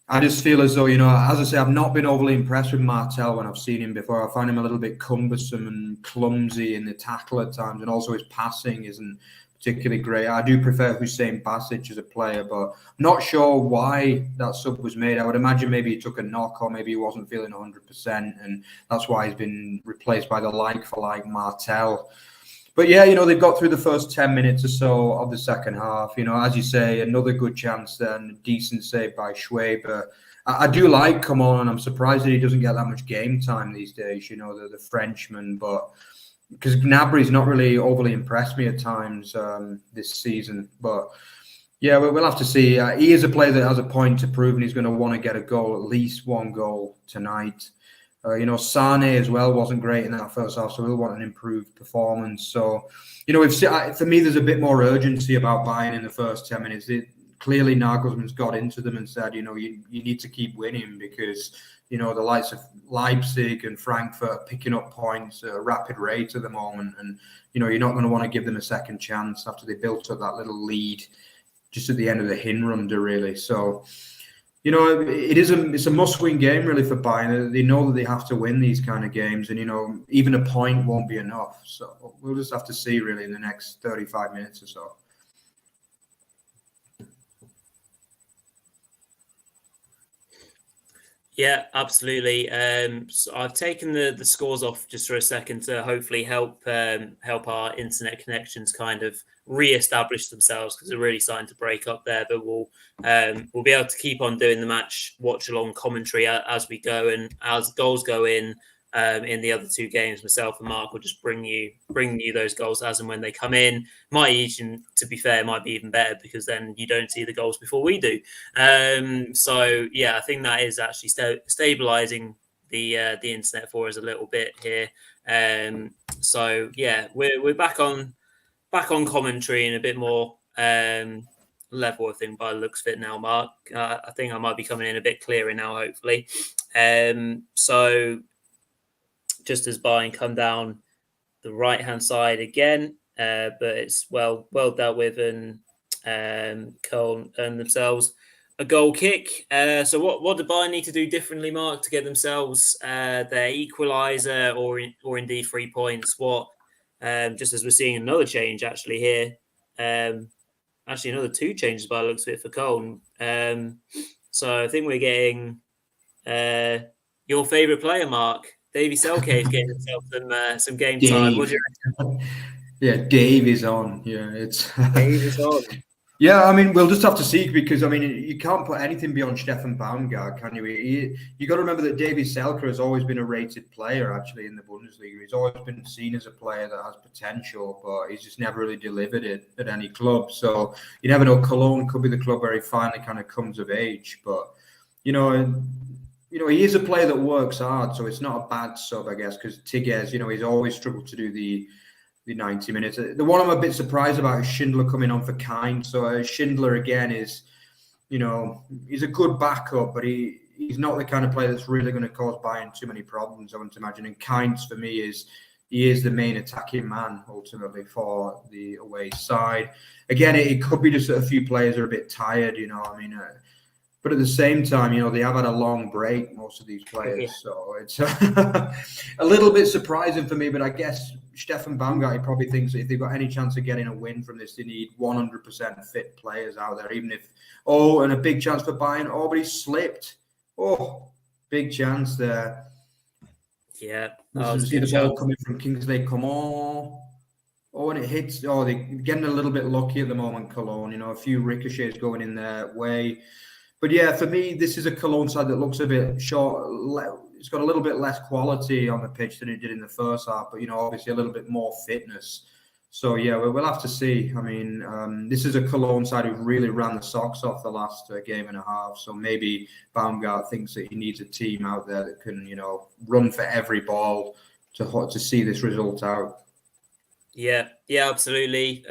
I just feel as though, as I say, I've not been overly impressed with Martel when I've seen him before. I find him a little bit cumbersome and clumsy in the tackle at times, and also his passing isn't particularly great. I do prefer Hussein Basic as a player, but I'm not sure why that sub was made. I would imagine maybe he took a knock, or maybe he wasn't feeling 100%, and that's why he's been replaced by the like-for-like Martel. But yeah, they've got through the first 10 minutes or so of the second half. As you say, another good chance then, decent save by Schwaber. I do like Coman, and I'm surprised that he doesn't get that much game time these days, the Frenchman, but because Gnabry's not really overly impressed me at times this season. But yeah, we'll have to see. He is a player that has a point to prove, and he's going to want to get a goal, at least one goal tonight. Sane as well wasn't great in that first half, so we'll want an improved performance. So, for me, there's a bit more urgency about Bayern in the first 10 minutes. Clearly, Nagelsmann's got into them and said, you need to keep winning, because, the likes of Leipzig and Frankfurt are picking up points at a rapid rate at the moment. And, you're not going to want to give them a second chance after they built up that little lead just at the end of the Hinrunde, really. So, it's a must-win game really for Bayern. They know that they have to win these kind of games, and even a point won't be enough. So we'll just have to see really in the next 35 minutes or so. Yeah, absolutely. So I've taken the scores off just for a second to hopefully help our internet connections kind of re-establish themselves, because they're really starting to break up there. But we'll be able to keep on doing the match watch along commentary as we go, and as goals go in, in the other two games. Myself and Mark will just bring you those goals as and when they come in. Might even, to be fair, might be even better because then you don't see the goals before we do. So yeah, I think that is actually stabilizing the internet for us a little bit here. So yeah, we're back on commentary and a bit more level, I think, by the looks of it now, Mark. I think I might be coming in a bit clearer now, hopefully. So just as Bayern come down the right-hand side again, but it's well dealt with, and Köln earned themselves a goal kick. So what do Bayern need to do differently, Mark, to get themselves their equalizer or indeed 3 points? What, just as we're seeing another change actually here, actually another two changes by the looks of it for Köln. So I think we're getting your favourite player, Mark. Davy Selke is getting himself some game time. What do you reckon? Yeah, Dave is on. Yeah, it's Dave is on. Yeah, I mean, we'll just have to see because, I mean, you can't put anything beyond Stefan Baumgart, can you? You got to remember that Davy Selke has always been a rated player, actually, in the Bundesliga. He's always been seen as a player that has potential, but he's just never really delivered it at any club. So you never know. Cologne could be the club where he finally kind of comes of age. But, you know, he is a player that works hard, so it's not a bad sub, I guess, because Tigges, he's always struggled to do the 90 minutes. The one I'm a bit surprised about is Schindler coming on for Kind. So Schindler, again, is, he's a good backup, but he's not the kind of player that's really going to cause Bayern too many problems, I wouldn't imagine. And Kind, for me, he is the main attacking man, ultimately, for the away side. Again, it could be just that a few players are a bit tired, but at the same time, they have had a long break, most of these players. Yeah. So it's a little bit surprising for me. But I guess Stefan Baumgart, he probably thinks that if they've got any chance of getting a win from this, they need 100% fit players out there, even if, and a big chance for Bayern. Oh, but he slipped. Oh, big chance there. Yeah. You see the ball coming from Kingsley Coman. Oh, and it hits. Oh, they're getting a little bit lucky at the moment, Cologne. A few ricochets going in their way. But yeah, for me, this is a Cologne side that looks a bit short. It's got a little bit less quality on the pitch than it did in the first half, but obviously a little bit more fitness. So yeah, we'll have to see. I mean, this is a Cologne side who really ran the socks off the last game and a half. So maybe Baumgart thinks that he needs a team out there that can, run for every ball to see this result out. Yeah, absolutely.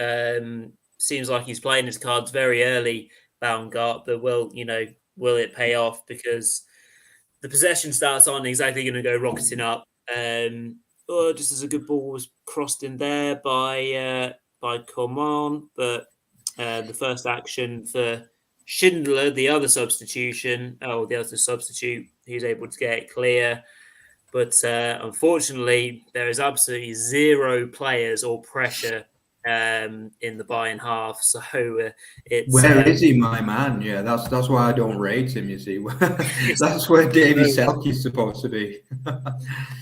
Seems like he's playing his cards very early, Baumgart, but will it pay off? Because the possession stats aren't exactly going to go rocketing up. Just as a good ball was crossed in there by Coman, but the first action for Schindler, the other substitute, he was able to get it clear. But unfortunately, there is absolutely zero players or pressure in the Bayern half. So it's where is he, my man? Yeah, that's why I don't rate him. You see, that's where Davy Selke is supposed to be.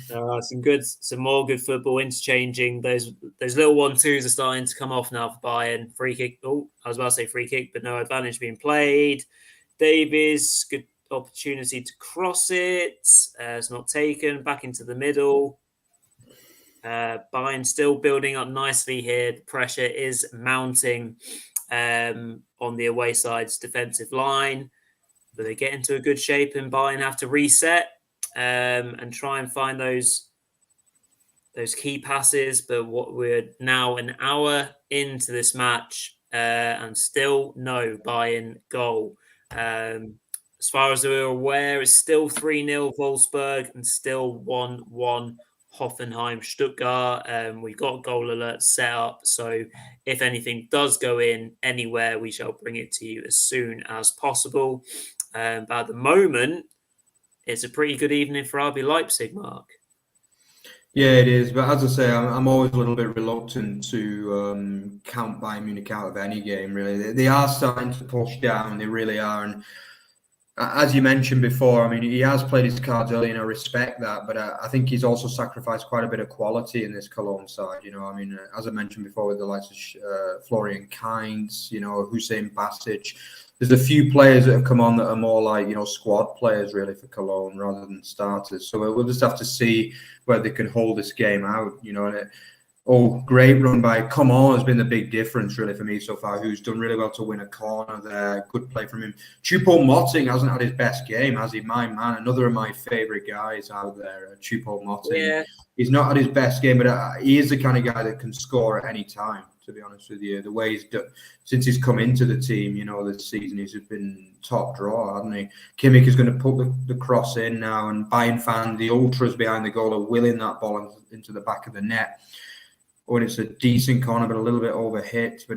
Some more good football interchanging. Those little 1-2s are starting to come off now for Bayern. Free kick. Oh, I was about to say free kick, but no advantage being played. Davies, good opportunity to cross it. It's not taken. Back into the middle. Bayern still building up nicely here. The pressure is mounting on the away side's defensive line, but they get into a good shape and Bayern have to reset and try and find those key passes. But we're now an hour into this match and still no Bayern goal. As far as we're aware, it's still 3-0 Wolfsburg and still 1-1 Hoffenheim, Stuttgart. We've got goal alerts set up, so if anything does go in anywhere, we shall bring it to you as soon as possible. But at the moment, it's a pretty good evening for RB Leipzig, Mark. Yeah, it is. But as I say, I'm always a little bit reluctant to count Bayern Munich out of any game, really. They are starting to push down. They really are. And as you mentioned before, I mean, he has played his cards early, and I respect that. But I think he's also sacrificed quite a bit of quality in this Cologne side. I mean, as I mentioned before, with the likes of Florian Kainz, Hussein Basic, there's a few players that have come on that are more like, squad players really for Cologne rather than starters. So we'll just have to see whether they can hold this game out, great run by Coman has been the big difference really for me so far, who's done really well to win a corner there. Good play from him. Choupo-Moting hasn't had his best game, has he? My man, another of my favourite guys out there, Choupo-Moting. Yeah. He's not had his best game, but he is the kind of guy that can score at any time, to be honest with you. The way he's done, since he's come into the team, this season, he's been top draw, hasn't he? Kimmich is going to put the cross in now, and Bayern fans, the ultras behind the goal, are willing that ball into the back of the net. When it's a decent corner, but a little bit overhit. But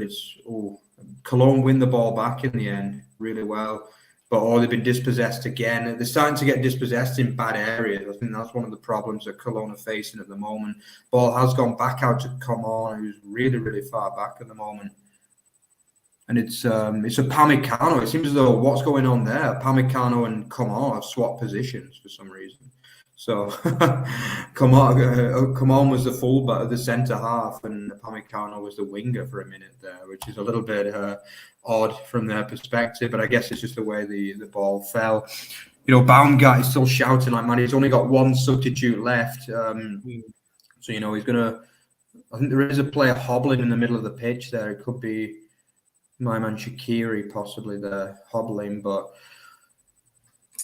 Cologne win the ball back in the end really well. But they've been dispossessed again. They're starting to get dispossessed in bad areas. I think that's one of the problems that Cologne are facing at the moment. Ball has gone back out to Coman, who's really, really far back at the moment. And it's a Upamecano. It seems as though what's going on there? Upamecano and Coman have swapped positions for some reason. So Coman was the fullback, the centre half, and Upamecano was the winger for a minute there, which is a little bit odd from their perspective. But I guess it's just the way the ball fell. Baumgart is still shouting like, man, he's only got one substitute left. So he's gonna. I think there is a player hobbling in the middle of the pitch there. It could be my man Shaqiri possibly there hobbling, but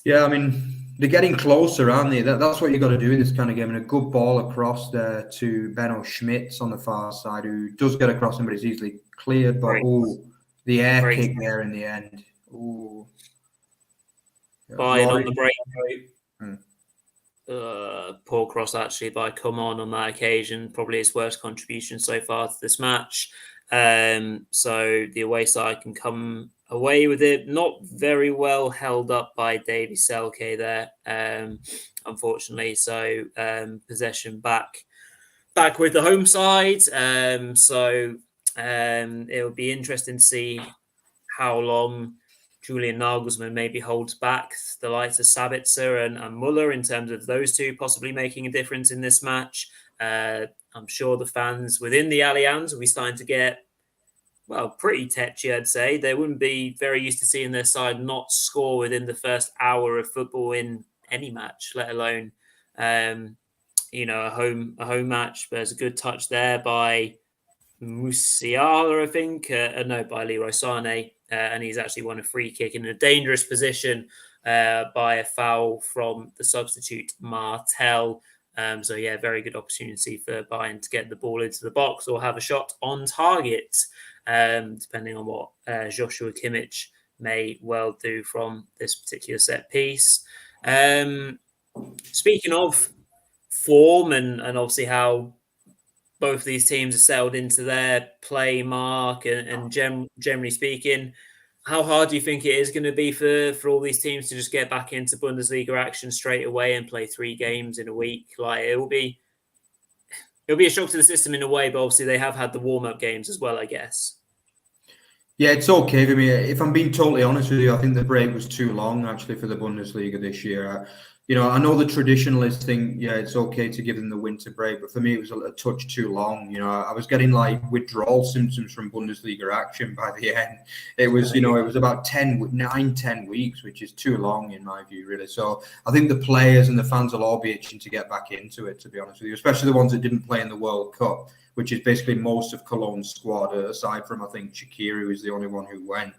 yeah, I mean. They're getting closer, aren't they? That's what you got to do in this kind of game. And a good ball across there to Benno Schmitz on the far side, who does get across him, but it's easily cleared. But the air kick there in the end. Bayern on the break. Poor cross actually by Coman on that occasion. Probably his worst contribution so far to this match. So the away side can come away with it. Not very well held up by Davy Selke there, unfortunately. So possession back with the home side. It will be interesting to see how long Julian Nagelsmann maybe holds back the likes of Sabitzer and Muller in terms of those two possibly making a difference in this match. I'm sure the fans within the Allianz will be starting to get pretty tetchy, I'd say. They wouldn't be very used to seeing their side not score within the first hour of football in any match, let alone, a home match. There's a good touch there by Musiala, I think. By Leroy Sané. And he's actually won a free kick in a dangerous position by a foul from the substitute Martel. Very good opportunity for Bayern to get the ball into the box or have a shot on target. Depending on what Joshua Kimmich may well do from this particular set piece. Speaking of form and obviously how both these teams are settled into their play, Mark, and generally speaking, how hard do you think it is going to be for all these teams to just get back into Bundesliga action straight away and play 3 games in a week? Like it'll be a shock to the system in a way, but obviously they have had the warm-up games as well, I guess. Yeah, it's okay for me. If I'm being totally honest with you, I think the break was too long, actually, for the Bundesliga this year. I know the traditionalists think, it's okay to give them the winter break, but for me, it was a touch too long. I was getting like withdrawal symptoms from Bundesliga action by the end. It was, it was about 10 weeks, which is too long in my view, really. So I think the players and the fans will all be itching to get back into it, to be honest with you, especially the ones that didn't play in the World Cup, which is basically most of Cologne's squad, aside from, I think, Shaqiri, who was the only one who went.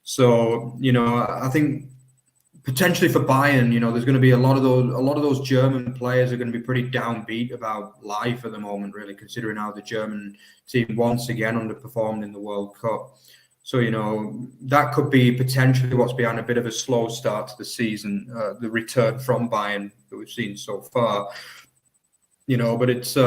So, I think potentially for Bayern, there's going to be a lot of those German players are going to be pretty downbeat about life at the moment, really, considering how the German team once again underperformed in the World Cup. So, that could be potentially what's behind a bit of a slow start to the season, the return from Bayern that we've seen so far. But it's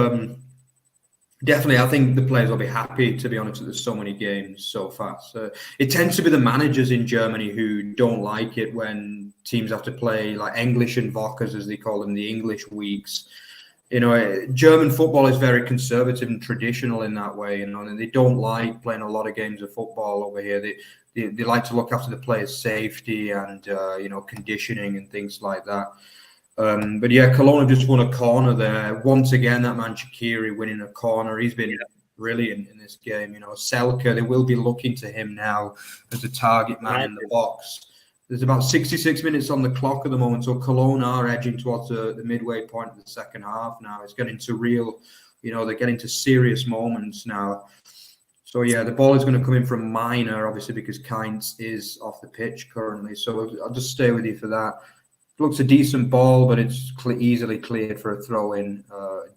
definitely, I think the players will be happy, to be honest, that there's so many games so fast. It tends to be the managers in Germany who don't like it when teams have to play like English and Woches, as they call them, the English weeks. German football is very conservative and traditional in that way, and they don't like playing a lot of games of football over here. They like to look after the players' safety and conditioning and things like that. But yeah, Cologne have just won a corner there. Once again, that man Shaqiri winning a corner. He's been brilliant in this game. Selke, they will be looking to him now as a target man in the box. There's about 66 minutes on the clock at the moment, so Cologne are edging towards the midway point of the second half now. It's getting to real, they're getting to serious moments now. So, yeah, the ball is going to come in from Minor, obviously, because Kainz is off the pitch currently. So I'll just stay with you for that. Looks a decent ball, but it's easily cleared for a throw-in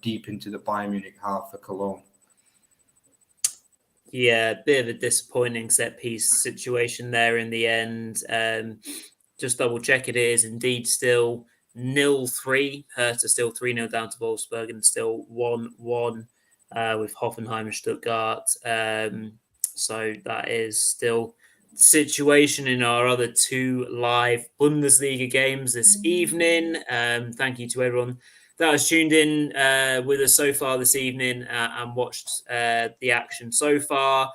deep into the Bayern Munich half for Cologne. Yeah, a bit of a disappointing set-piece situation there in the end. Just double-check it is indeed still 0-3. Hertha still 3-0 down to Wolfsburg and still 1-1 with Hoffenheim and Stuttgart. So that is still the situation in our other 2 live Bundesliga games this evening. Thank you to everyone that has tuned in with us so far this evening and watched the action so far.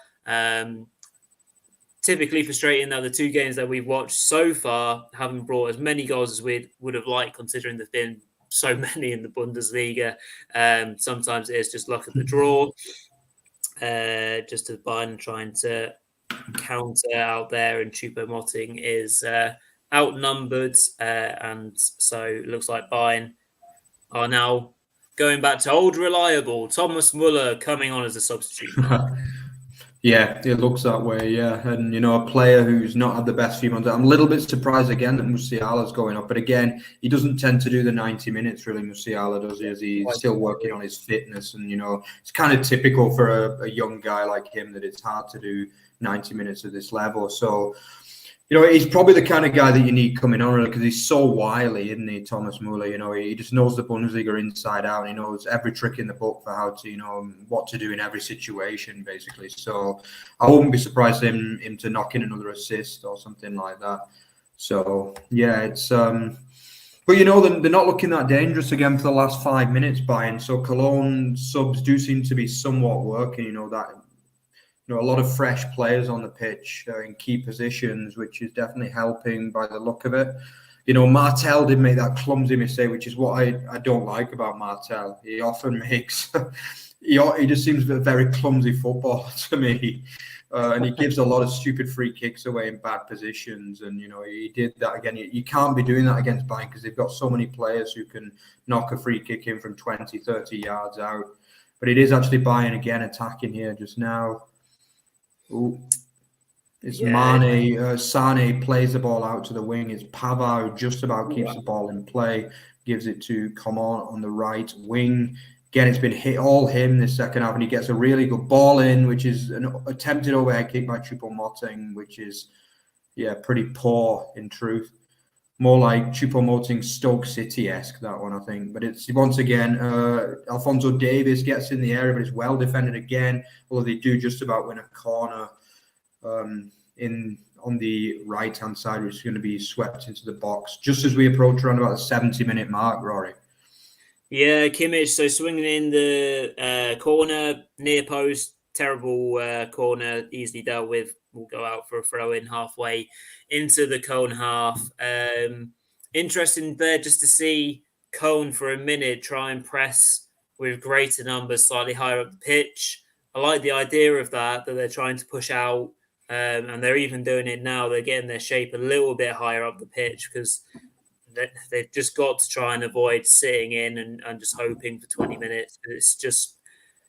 Typically frustrating that the 2 games that we've watched so far haven't brought as many goals as we would have liked, considering there's been so many in the Bundesliga. Sometimes it is just luck of the draw. Just as Bayern trying to counter out there, and Choupo-Moting is outnumbered. And so it looks like Bayern are now going back to old reliable Thomas Muller coming on as a substitute. Yeah, it looks that way, yeah. And, a player who's not had the best few months. I'm a little bit surprised again that Musiala's going up. But again, he doesn't tend to do the 90 minutes, really, Musiala, does he? As he's still working on his fitness. And, it's kind of typical for a young guy like him that it's hard to do 90 minutes at this level. So, he's probably the kind of guy that you need coming on, because he's so wily, isn't he, Thomas Muller? He just knows the Bundesliga inside out. He knows every trick in the book for how to, what to do in every situation, basically. So I wouldn't be surprised him to knock in another assist or something like that. So, yeah, it's... But, they're not looking that dangerous again for the last 5 minutes, Bayern. So Cologne subs do seem to be somewhat working, that... a lot of fresh players on the pitch in key positions, which is definitely helping by the look of it. Martel did make that clumsy mistake, which is what I don't like about Martel. He often makes... he just seems a very clumsy footballer to me. And he gives a lot of stupid free kicks away in bad positions. And, he did that again. You can't be doing that against Bayern because they've got so many players who can knock a free kick in from 20, 30 yards out. But it is actually Bayern again attacking here just now. Ooh. It's Mane. Sane plays the ball out to the wing. It's Pavard who just about keeps the ball in play. Gives it to Coman on the right wing. Again, it's been all him this second half, and he gets a really good ball in, which is an attempted overhead kick by Choupo-Moting, which is, pretty poor in truth. More like Choupo-Moting Stoke City-esque, that one, I think. But it's, once again, Alphonso Davies gets in the area, but it's well defended again, although they do just about win a corner on the right-hand side, which is going to be swept into the box, just as we approach around about the 70-minute mark, Rory. Yeah, Kimmich, so swinging in the corner, near post, terrible corner, easily dealt with. Will go out for a throw-in halfway into the Köln half. Interesting there just to see Köln for a minute try and press with greater numbers slightly higher up the pitch. I like the idea of that they're trying to push out, and they're even doing it now. They're getting their shape a little bit higher up the pitch because they've just got to try and avoid sitting in and just hoping for 20 minutes. It's just,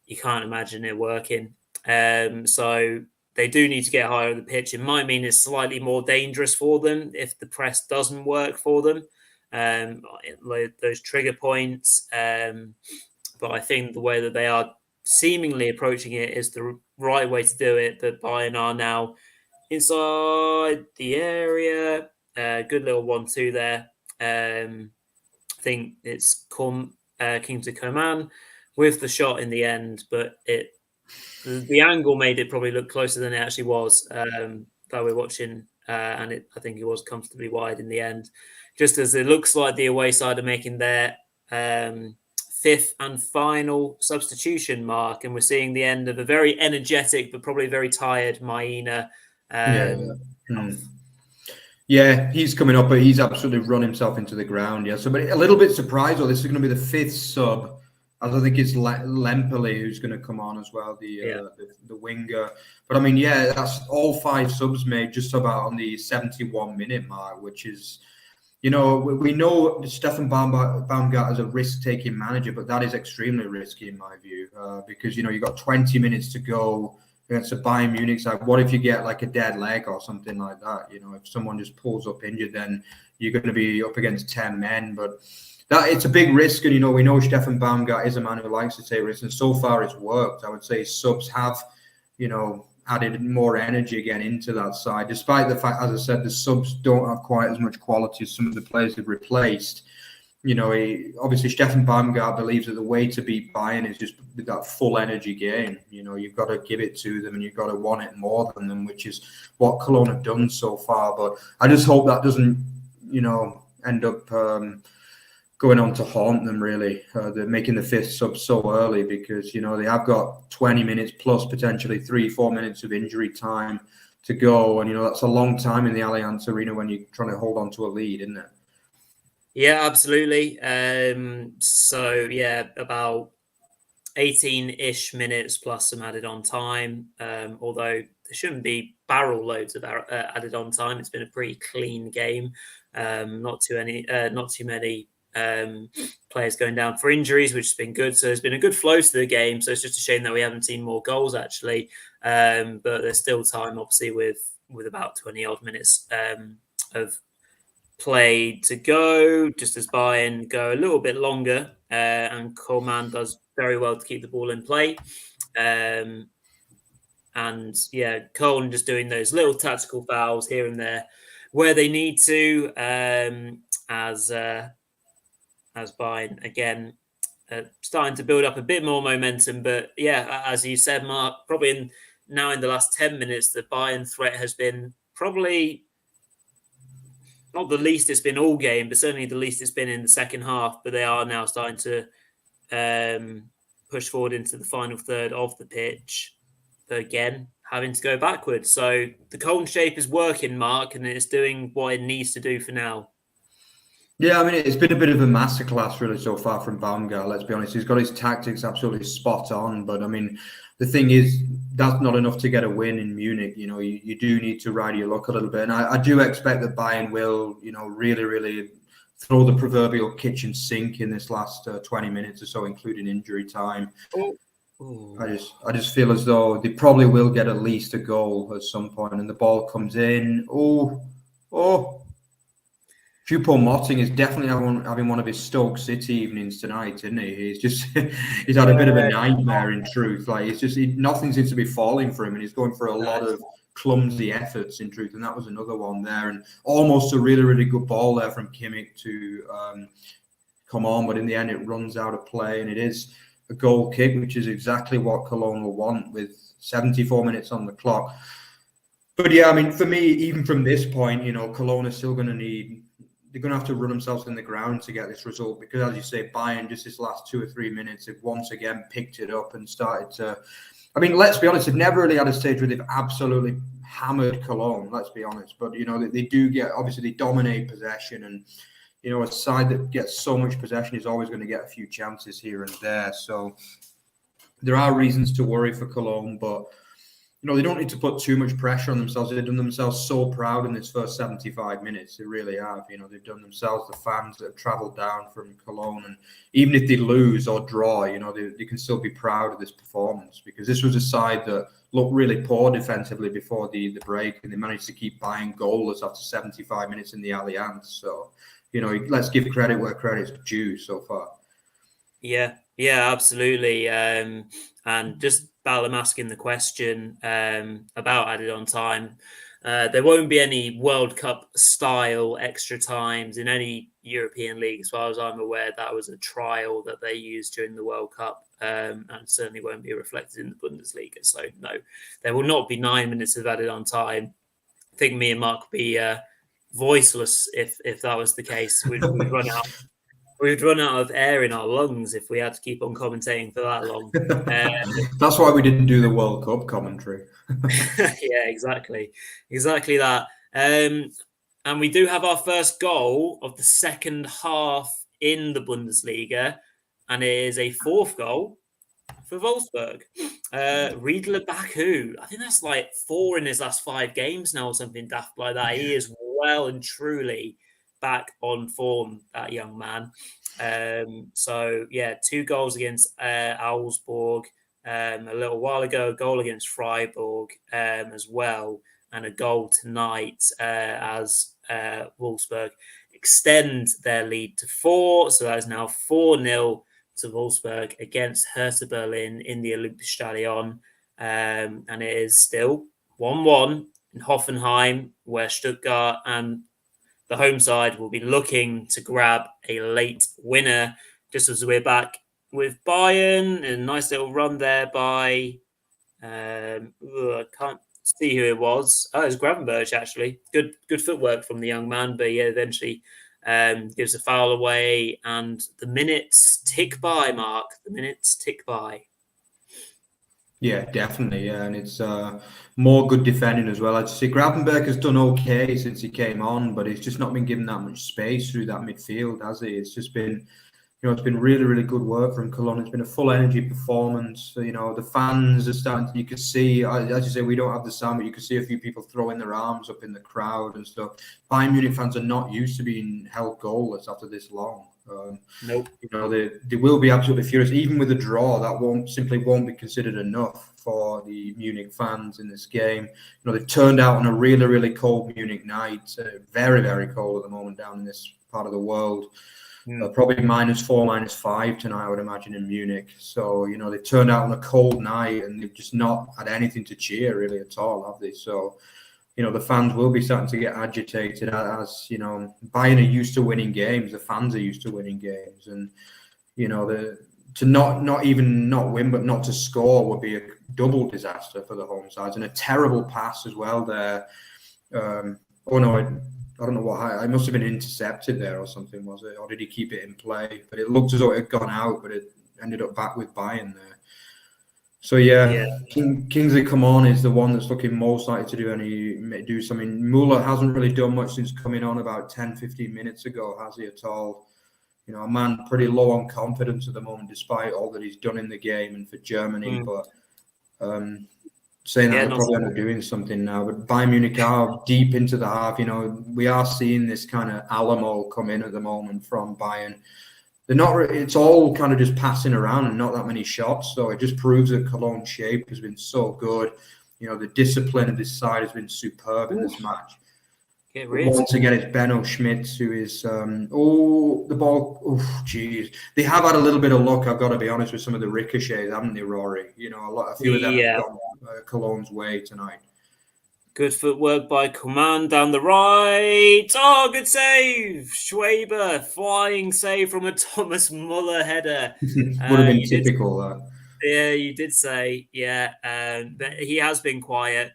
you can't imagine it working. So they do need to get higher on the pitch. It might mean it's slightly more dangerous for them if the press doesn't work for them. Those trigger points. But I think the way that they are seemingly approaching it is the right way to do it. That Bayern are now inside the area. Good little 1-2 there. I think it's Kingsley Coman with the shot in the end, but the angle made it probably look closer than it actually was that we're watching, and I think it was comfortably wide in the end. Just as it looks like the away side are making their fifth and final substitution mark, and we're seeing the end of a very energetic but probably very tired Maina. Yeah, he's coming up, but he's absolutely run himself into the ground. Yeah, so but a little bit surprised. This is going to be the fifth sub I think it's Lempoli who's going to come on as well, the winger. But I mean, yeah, that's all 5 subs made just about on the 71-minute mark, which is, we know Stefan Baumgart is a risk-taking manager, but that is extremely risky in my view, because you've got 20 minutes to go against a Bayern Munich side. What if you get like a dead leg or something like that? If someone just pulls up injured, then you're going to be up against 10 men. But it's a big risk, and we know Stefan Baumgart is a man who likes to take risks, and so far it's worked. I would say subs have, added more energy again into that side, despite the fact, as I said, the subs don't have quite as much quality as some of the players they've replaced. Obviously Stefan Baumgart believes that the way to beat Bayern is just with that full energy game. You've got to give it to them, and you've got to want it more than them, which is what Cologne have done so far. But I just hope that doesn't, end up going on to haunt them, really. They're making the 5th sub so early because, they have got 20 minutes plus potentially 3-4 minutes of injury time to go. And, that's a long time in the Allianz Arena when you're trying to hold on to a lead, isn't it? Yeah, absolutely. About 18-ish minutes plus some added on time. Although there shouldn't be barrel loads of added on time. It's been a pretty clean game. Not too many players going down for injuries, which has been good. So there's been a good flow to the game. So it's just a shame that we haven't seen more goals actually. But there's still time, obviously, with about 20 odd minutes of play to go, just as Bayern go a little bit longer, and Coleman does very well to keep the ball in play. And yeah, Köln just doing those little tactical fouls here and there where they need to, as Bayern again starting to build up a bit more momentum. But yeah, as you said, Mark, probably now in the last 10 minutes, the Bayern threat has been probably not the least it's been all game, but certainly the least it's been in the second half. But they are now starting to push forward into the final third of the pitch, but again, having to go backwards. So the Köln shape is working, Mark, and it's doing what it needs to do for now. Yeah, I mean, it's been a bit of a masterclass really so far from Baumgart, let's be honest. He's got his tactics absolutely spot on, but I mean, the thing is, that's not enough to get a win in Munich. You do need to ride your luck a little bit. And I do expect that Bayern will, really, really throw the proverbial kitchen sink in this last 20 minutes or so, including injury time. Ooh. I just feel as though they probably will get at least a goal at some point, and the ball comes in. Choupo-Moting is definitely having one of his Stoke City evenings tonight, isn't he? He's had a bit of a nightmare in truth. Like nothing seems to be falling for him, and he's going for a lot of clumsy efforts in truth. And that was another one there, and almost a really, really good ball there from Kimmich to come on, but in the end it runs out of play, and it is a goal kick, which is exactly what Cologne will want with 74 minutes on the clock. But yeah, I mean, for me, even from this point, Cologne is still going to they're going to have to run themselves in the ground to get this result, because, as you say, Bayern, just this last 2 or 3 minutes, have once again picked it up and started to. I mean, let's be honest, they've never really had a stage where they've absolutely hammered Cologne, let's be honest. But, they do obviously, they dominate possession, and, a side that gets so much possession is always going to get a few chances here and there. So there are reasons to worry for Cologne, but. They don't need to put too much pressure on themselves. They've done themselves so proud in this first 75 minutes. They really have. They've done themselves, the fans that have travelled down from Cologne. And even if they lose or draw, they can still be proud of this performance, because this was a side that looked really poor defensively before the break, and they managed to keep buying goalless after 75 minutes in the Allianz. So, let's give credit where credit's due so far. Yeah, absolutely. And just Ballum asking the question about added on time. There won't be any World Cup style extra times in any European league, as far as I'm aware. That was a trial that they used during the World Cup, and certainly won't be reflected in the Bundesliga. So no, there will not be 9 minutes of added on time. I think me and Mark would be voiceless if that was the case. We'd run out. We'd run out of air in our lungs if we had to keep on commentating for that long. That's why we didn't do the World Cup commentary. Yeah, exactly that. And we do have our first goal of the second half in the Bundesliga. and it is a 4th goal for Wolfsburg. Riedler Baku, I think that's like 4 in his last 5 games now or something daft like that. He is well and truly back on form, that young man. So, yeah, 2 goals against Augsburg a little while ago, a goal against Freiburg as well, and a goal tonight as Wolfsburg extend their lead to 4. So that is now 4-0 to Wolfsburg against Hertha Berlin in the Olympiastadion. And it is still 1-1 in Hoffenheim, where Stuttgart and the home side will be looking to grab a late winner. Just as we're back with Bayern, a nice little run there by, I can't see who it was. Oh, it was Gravenberch, actually. Good footwork from the young man, but yeah, eventually gives a foul away, and the minutes tick by, Mark. The minutes tick by. Yeah, definitely. Yeah, and it's more good defending as well. I'd say Gravenberch has done okay since he came on, but he's just not been given that much space through that midfield, has he? It's just been, it's been really, really good work from Cologne. It's been a full energy performance. The fans are starting to, you can see, as you say, we don't have the sound, but you can see a few people throwing their arms up in the crowd and stuff. Bayern Munich fans are not used to being held goalless after this long. Nope. They will be absolutely furious. Even with a draw, that won't be considered enough for the Munich fans in this game. They've turned out on a really, really cold Munich night. Very, very cold at the moment down in this part of the world. Probably -4, -5 tonight, I would imagine, in Munich. So, they've turned out on a cold night and they've just not had anything to cheer really at all, have they? So, the fans will be starting to get agitated as, Bayern are used to winning games. The fans are used to winning games. And, to not even not win, but not to score would be a double disaster for the home sides, and a terrible pass as well there. I don't know what, I must have been intercepted there or something, was it? Or did he keep it in play? But it looked as though it had gone out, but it ended up back with Bayern there. So yeah. Kingsley Coman is the one that's looking most likely to do something. Muller hasn't really done much since coming on about 10-15 minutes ago, has he at all? A man pretty low on confidence at the moment, despite all that he's done in the game and for Germany. But saying that they'll probably end up doing something now. But Bayern Munich are deep into the half. We are seeing this kind of Alamo come in at the moment from Bayern. They're not. It's all kind of just passing around and not that many shots. So it just proves that Cologne's shape has been so good. The discipline of this side has been superb in this match. Once again, it's Benno Schmitz who is. The ball. Oh, geez. They have had a little bit of luck. I've got to be honest with some of the ricochets, haven't they, Rory? A few of them have gone Cologne's way tonight. Good footwork by Coman down the right. Oh, good save. Schwaber, flying save from a Thomas Muller header. Would have been typical, that. Yeah, you did say. Yeah, but he has been quiet.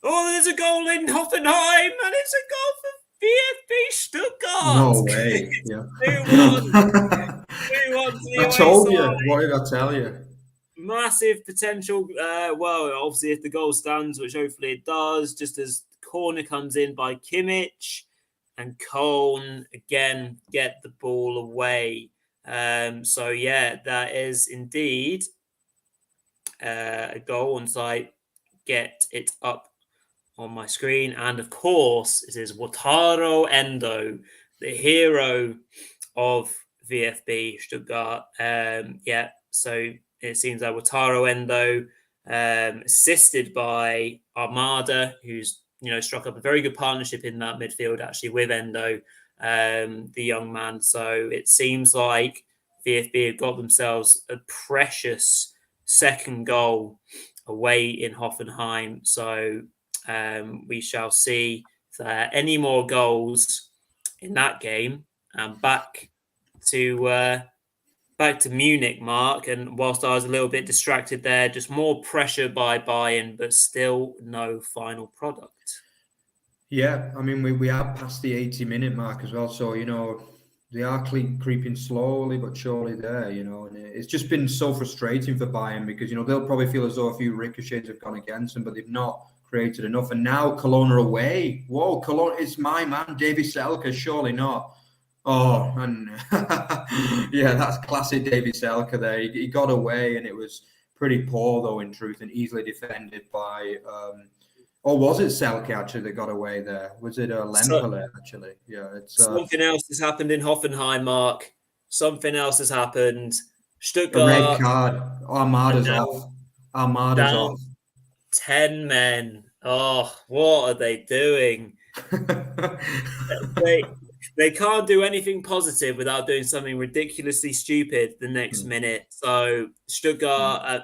Oh, there's a goal in Hoffenheim, and it's a goal for VfB Stuttgart. No way. Yeah. 2-1. I told you. What did I tell you? Massive potential. Obviously, if the goal stands, which hopefully it does, just as corner comes in by Kimmich, and Köln again get the ball away. So yeah, that is indeed a goal. Once I get it up on my screen, and of course, it is Wataru Endo, the hero of VfB Stuttgart. So it seems that Wataru Endo, assisted by Armada, who's struck up a very good partnership in that midfield actually with Endo, the young man. So it seems like VfB have got themselves a precious second goal away in Hoffenheim. So we shall see if there are any more goals in that game. And back to Munich, Mark. And whilst I was a little bit distracted there, just more pressure by Bayern, but still no final product. Yeah, I mean, we are past the 80-minute mark as well. So, they are creeping slowly but surely there, and it's just been so frustrating for Bayern because, they'll probably feel as though a few ricochets have gone against them, but they've not created enough. And now Cologne are away. Whoa, Cologne, it's my man, Davy Selke, surely not. Oh, and yeah, that's classic Davy Selke there. He got away, and it was pretty poor, though, in truth, and easily defended by. Or was it Selke actually that got away there? Was it Lempele actually? Yeah, it's something else has happened in Hoffenheim, Mark. Something else has happened. a red Stuttgart card. Armada's down, off. Armada's down off. 10 men. Oh, what are they doing? They can't do anything positive without doing something ridiculously stupid the next minute. So Stuttgart,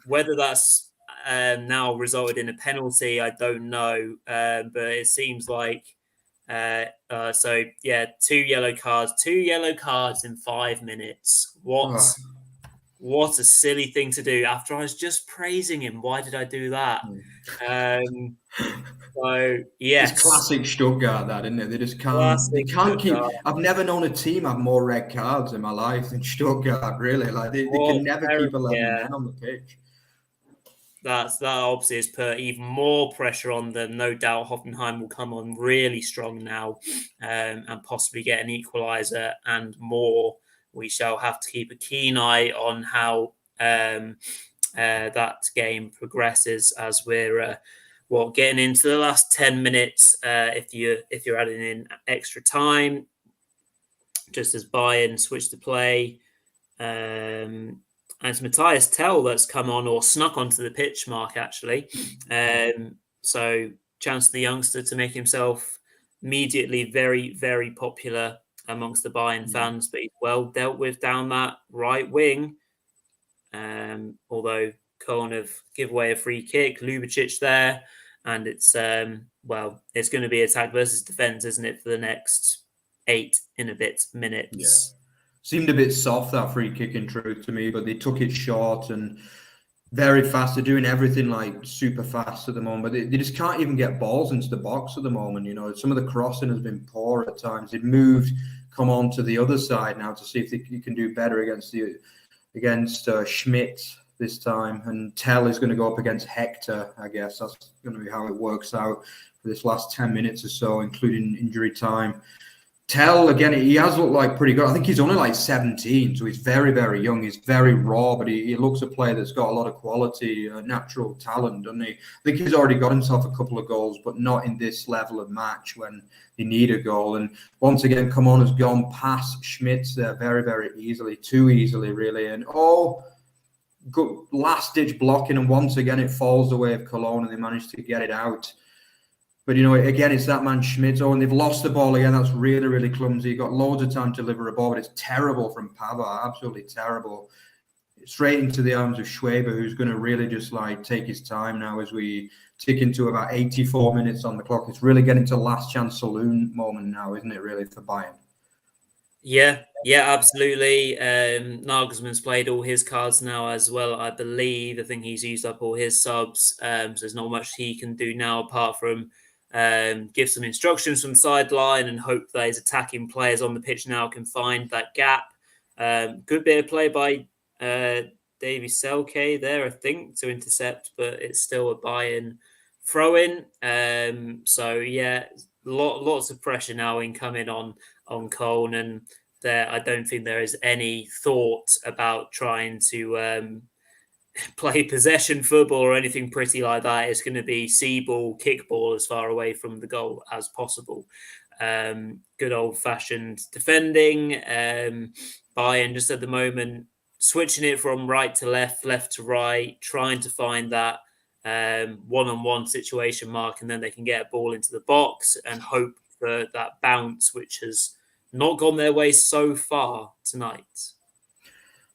whether that's now resulted in a penalty, I don't know. But it seems like so. Yeah, two yellow cards in 5 minutes. What a silly thing to do after I was just praising him. Why did I do that? So yes, it's classic Stuttgart, that, isn't it? They just can't. Classic They can't keep. Stuttgart. I've never known a team have more red cards in my life than Stuttgart. Really, like they can never keep 11 men on the pitch. That obviously has put even more pressure on them. No doubt Hoffenheim will come on really strong now, and possibly get an equalizer and more. We shall have to keep a keen eye on how that game progresses as we're getting into the last 10 minutes. If you're adding in extra time, just as Bayern switch to play. And it's Matthias Tell that's come on or snuck onto the pitch, Mark, actually. So chance for the youngster to make himself immediately very, very popular amongst the Bayern fans, but he's well dealt with down that right wing. Although Köln have give away a free kick, Ljubicic there, and it's it's going to be attack versus defense, isn't it, for the next 8 and a bit minutes? Yeah. Seemed a bit soft, that free kick, in truth, to me, but they took it short and very fast. They're doing everything like super fast at the moment, but they just can't even get balls into the box at the moment. You know, some of the crossing has been poor at times. They've come on to the other side now to see if you can do better against Schmidt this time. And Tell is going to go up against Hector, I guess. That's going to be how it works out for this last 10 minutes or so, including injury time. Tell, again, he has looked like pretty good. I think he's only like 17, so he's very, very young. He's very raw, but he looks a player that's got a lot of quality, natural talent, doesn't he? I think he's already got himself a couple of goals, but not in this level of match when you need a goal. And once again, Coman has gone past Schmitz there very, very easily, too easily, really. And good last-ditch blocking, and once again, it falls the way of Cologne, and they managed to get it out. But, you know, again, it's that man Schmidt. And they've lost the ball again. That's really, really clumsy. He got loads of time to deliver a ball, but it's terrible from Pavard. Absolutely terrible. Straight into the arms of Schwaber, who's going to really just like take his time now as we tick into about 84 minutes on the clock. It's really getting to last chance saloon moment now, isn't it, really, for Bayern? Yeah, absolutely. Nagelsmann's played all his cards now as well, I believe. I think he's used up all his subs. So there's not much he can do now apart from give some instructions from the sideline and hope that his attacking players on the pitch now can find that gap. Good bit of play by Davy Selke there, I think, to intercept, but it's still a Bayern throw-in. So, yeah, lots of pressure now incoming on Köln, and there I don't think there is any thought about trying to play possession football or anything pretty like that. It's going to be see ball, kick ball as far away from the goal as possible. Good old-fashioned defending. Bayern just at the moment switching it from right to left to right, trying to find that one-on-one situation, Mark, and then they can get a ball into the box and hope for that bounce, which has not gone their way so far tonight.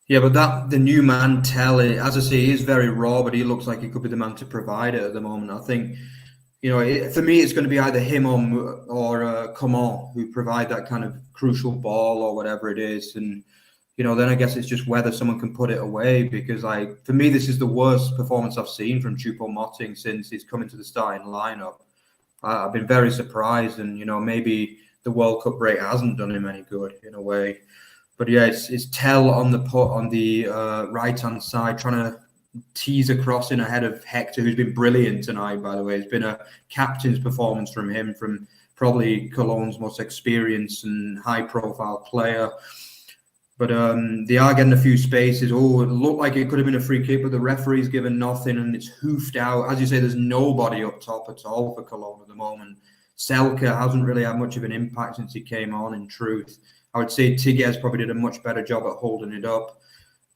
Yeah, but the new man, Tell, as I say, he is very raw, but he looks like he could be the man to provide it at the moment. I think, you know, for me, it's going to be either him or Coman who provide that kind of crucial ball or whatever it is. And, you know, then I guess it's just whether someone can put it away, because, like, for me, this is the worst performance I've seen from Choupo-Moting since he's come into the starting lineup. I've been very surprised, and, you know, maybe the World Cup break hasn't done him any good in a way. But yeah, it's Tell on the right hand side, trying to tease a crossing ahead of Hector, who's been brilliant tonight, by the way. It's been a captain's performance from him, from probably Cologne's most experienced and high-profile player. But they are getting a few spaces. Oh, it looked like it could have been a free kick, but the referee's given nothing, and it's hoofed out. As you say, there's nobody up top at all for Cologne at the moment. Selke hasn't really had much of an impact since he came on, in truth. I would say Tigges probably did a much better job at holding it up.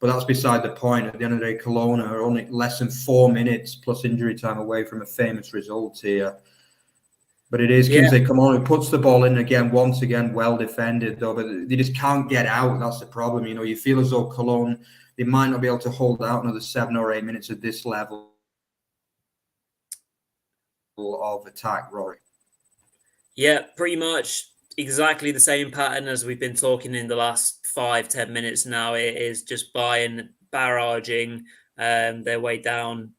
But that's beside the point. At the end of the day, Cologne are only less than 4 minutes plus injury time away from a famous result here. But it is Kingsley Coman who puts the ball in again, once again, well defended, though. But they just can't get out. That's the problem. You know, you feel as though Cologne, they might not be able to hold out another 7 or 8 minutes at this level of attack, Rory. Yeah, pretty much exactly the same pattern as we've been talking in the last 5-10 minutes now. It is just Bayern barraging their way down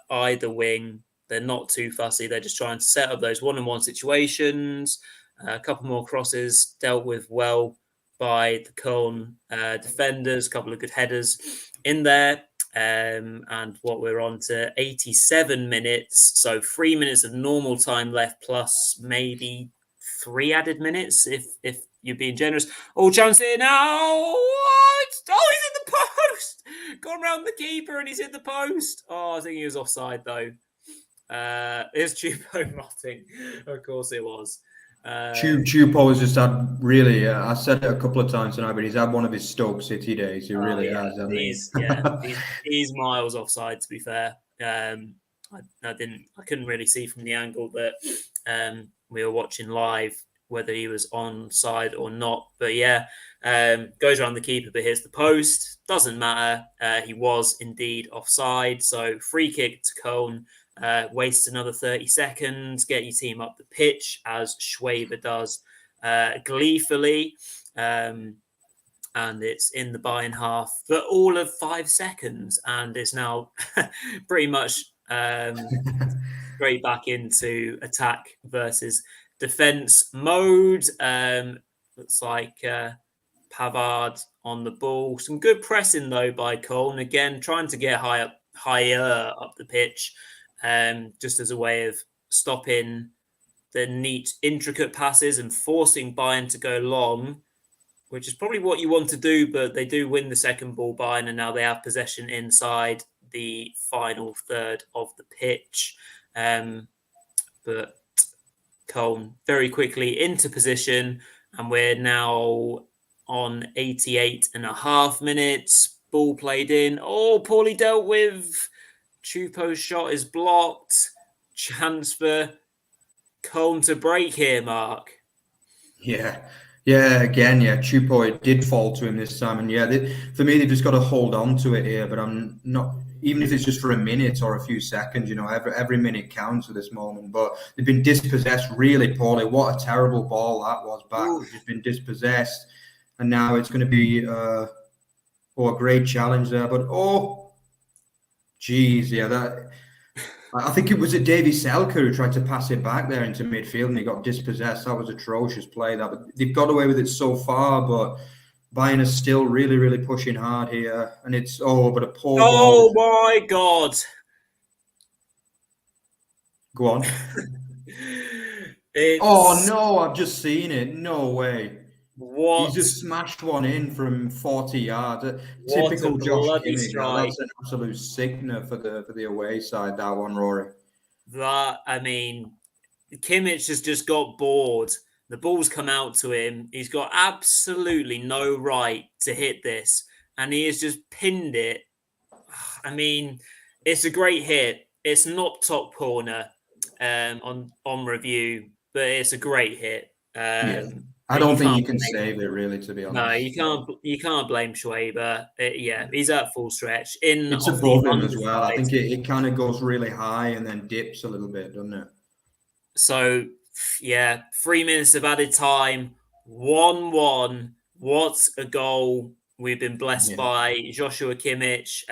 either wing. They're not too fussy. They're just trying to set up those one-on-one situations. A couple more crosses dealt with well by the Köln defenders. A couple of good headers in there. And what we're on to 87 minutes. So 3 minutes of normal time left, plus maybe 3 added minutes if you're being generous. Oh, chance here now. What? Oh, he's in the post. Gone round the keeper and he's in the post. Oh, I think he was offside though. It's Choupo-Moting. Of course it was. Choupo has just had really, I said it a couple of times tonight, but he's had one of his Stoke City days. He really has. He's miles offside, to be fair. I couldn't really see from the angle that we were watching live whether he was onside or not. But goes around the keeper but hits the post. Doesn't matter. He was indeed offside. So free kick to Köln. Waste another 30 seconds, get your team up the pitch, as Schwaber does gleefully. And it's in the Bayern half for all of 5 seconds. And it's now pretty much straight back into attack versus defense mode. Looks like Pavard on the ball. Some good pressing, though, by Köln. Again, trying to get higher up the pitch. Just as a way of stopping the neat, intricate passes and forcing Bayern to go long, which is probably what you want to do, but they do win the second ball, Bayern, and now they have possession inside the final third of the pitch. But Köln very quickly into position, and we're now on 88.5 minutes. Ball played in. Oh, poorly dealt with. Choupo's shot is blocked. Chance for Köln to break here, Mark. Yeah. Choupo, it did fall to him this time. And for me, they've just got to hold on to it here. But I'm not, even if it's just for a minute or a few seconds, every minute counts at this moment. But they've been dispossessed really poorly. What a terrible ball that was back. They've just been dispossessed. And now it's going to be a great challenge there. But, I think it was a Davy Selke who tried to pass it back there into midfield and he got dispossessed. That was atrocious play. But they've got away with it so far, but Bayern is still really, really pushing hard here. And it's but a poor ball. Oh my God. Go on. Oh no, I've just seen it. No way. What? He's just smashed one in from 40 yards. Typical Josh Kimmich. That's an absolute sickener for the away side, that one, Rory. Kimmich has just got bored. The ball's come out to him. He's got absolutely no right to hit this. And he has just pinned it. I mean, it's a great hit. It's not top corner on review, but it's a great hit. I don't think you can save it, really, to be honest. No, you can't blame Schwaber. He's at full stretch. It's above him as well. I think it kind of goes really high and then dips a little bit, doesn't it? So, 3 minutes of added time, 1-1. What a goal. We've been blessed by Joshua Kimmich.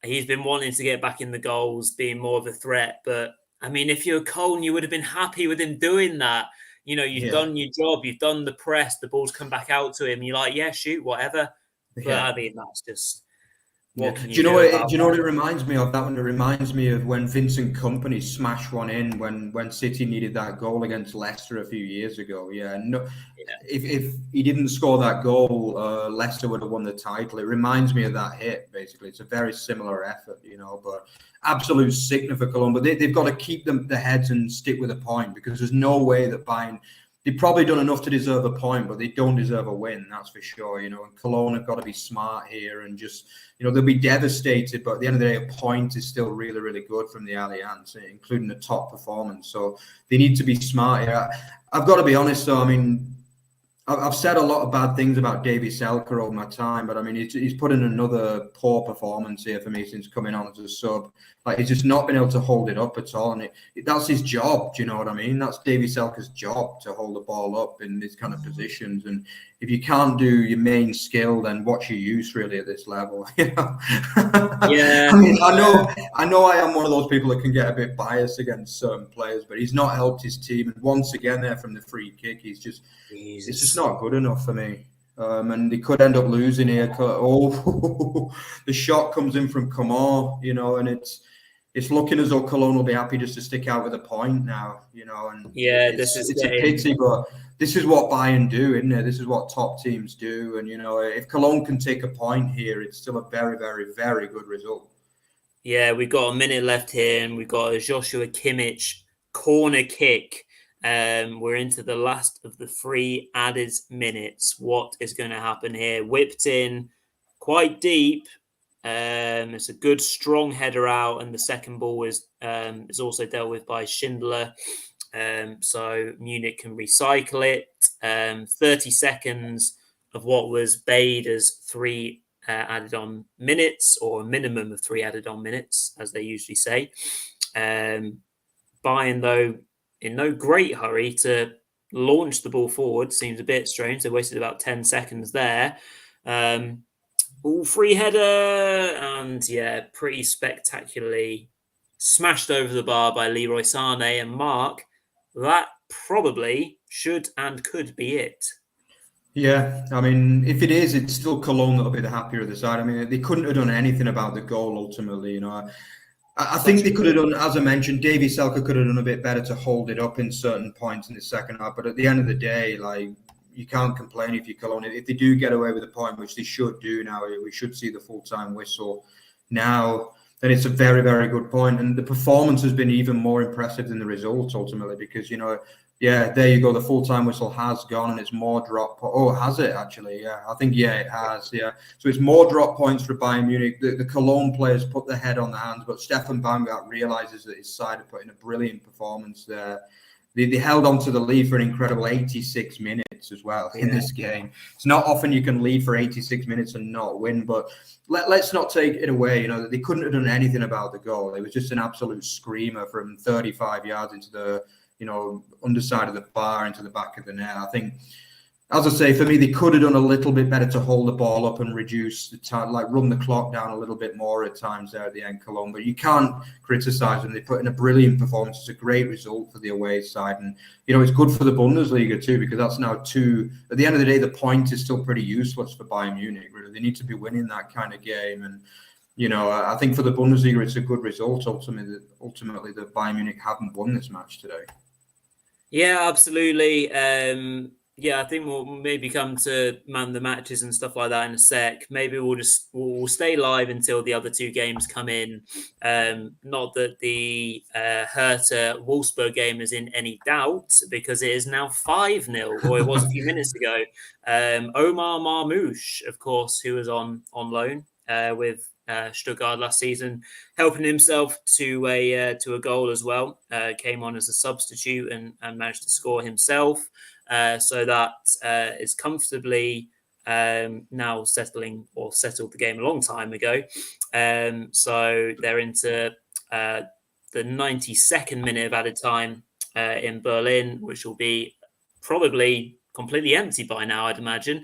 He's been wanting to get back in the goals, being more of a threat. But, I mean, if you're Köln, you would have been happy with him doing that. You've done your job. You've done the press. The ball's come back out to him. You're like, shoot, whatever. But I mean, that's just What can Do you you know do what? about Do you know what it reminds me of? That one. It reminds me of when Vincent Kompany smashed one in when City needed that goal against Leicester a few years ago. Yeah, no, that? if he didn't score that goal, Leicester would have won the title. It reminds me of that hit. Basically, it's a very similar effort, but absolute sickness for Cologne. But they've got to keep their heads and stick with a point, because there's no way that Bayern. They've probably done enough to deserve a point, but they don't deserve a win. That's for sure. And Cologne have got to be smart here and just, they'll be devastated. But at the end of the day, a point is still really, really good from the Allianz, including the top performance. So they need to be smart here. I've got to be honest, though. I mean, I've said a lot of bad things about Davy Selke over my time, but I mean, he's put in another poor performance here for me since coming on as a sub. Like, he's just not been able to hold it up at all, and that's his job. Do you know what I mean? That's Davy Selke's job, to hold the ball up in these kind of positions. And if you can't do your main skill, then what's your use really at this level? Yeah. I mean, I know I am one of those people that can get a bit biased against certain players, but he's not helped his team. And once again, there from the free kick, it's just not good enough for me. And they could end up losing here. Oh, the shot comes in from Coman, and it's looking as though Cologne will be happy just to stick out with a point now, And it's a pity, but this is what Bayern do, isn't it? This is what top teams do. And if Cologne can take a point here, it's still a very, very, very good result. Yeah, we've got a minute left here, and we've got a Joshua Kimmich corner kick. We're into the last of the 3 added minutes. What is going to happen here? Whipped in quite deep. It's a good strong header out, and the second ball is also dealt with by Schindler. So Munich can recycle it. 30 seconds of what was bayed as 3 added on minutes, or a minimum of 3 added on minutes, as they usually say. Bayern, though, in no great hurry to launch the ball forward. Seems a bit strange. They wasted about 10 seconds there. All free header, and pretty spectacularly smashed over the bar by Leroy Sané. And Mark, that probably should and could be it. Yeah, I mean, if it is, it's still Cologne that'll be the happier of the side. I mean, they couldn't have done anything about the goal ultimately. I think they could have done, as I mentioned, Davy Selke could have done a bit better to hold it up in certain points in the second half. But at the end of the day, like, you can't complain if you're Cologne. If they do get away with a point, which they should do now, we should see the full-time whistle now, then it's a very, very good point. And the performance has been even more impressive than the results ultimately, because, there you go. The full-time whistle has gone, and it's more drop. Oh, has it actually? Yeah, I think it has. Yeah, so it's more drop points for Bayern Munich. The Cologne players put their head on their hands, but Stefan Baumgart realizes that his side have put in a brilliant performance there. They held on to the lead for an incredible 86 minutes as well in this game. It's not often you can lead for 86 minutes and not win, but let's not take it away. They couldn't have done anything about the goal. It was just an absolute screamer from 35 yards into the underside of the bar, into the back of the net. I think, as I say, for me, they could have done a little bit better to hold the ball up and reduce the time, like run the clock down a little bit more at times there at the end, Cologne. But you can't criticise them. They put in a brilliant performance. It's a great result for the away side. And, it's good for the Bundesliga too, because that's now 2. At the end of the day, the point is still pretty useless for Bayern Munich, really. They need to be winning that kind of game. And, I think for the Bundesliga, it's a good result. Ultimately, that Bayern Munich haven't won this match today. Yeah, absolutely. I think we'll maybe come to man the matches and stuff like that in a sec. Maybe we'll stay live until the other 2 games come in. Not that the Hertha Wolfsburg game is in any doubt, because it is now 5-0, or it was a few minutes ago. Omar Marmoush, of course, who was on loan with Stuttgart last season, helping himself to a goal as well. Came on as a substitute and managed to score himself. So that is comfortably now settled the game a long time ago. So they're into the 92nd minute of added time in Berlin, which will be probably completely empty by now, I'd imagine.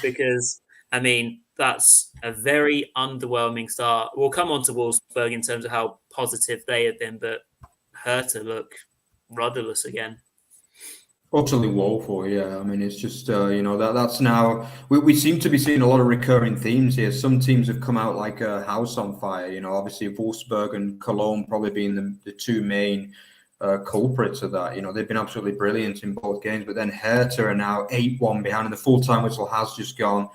Because, I mean, that's a very underwhelming start. We'll come on to Wolfsburg in terms of how positive they have been, but Hertha look rudderless again. Utterly woeful, yeah. I mean, it's just that's now we seem to be seeing a lot of recurring themes here. Some teams have come out like a house on fire. Obviously Wolfsburg and Cologne probably being the two main culprits of that. They've been absolutely brilliant in both games, but then Hertha are now 8-1 behind, and the full-time whistle has just gone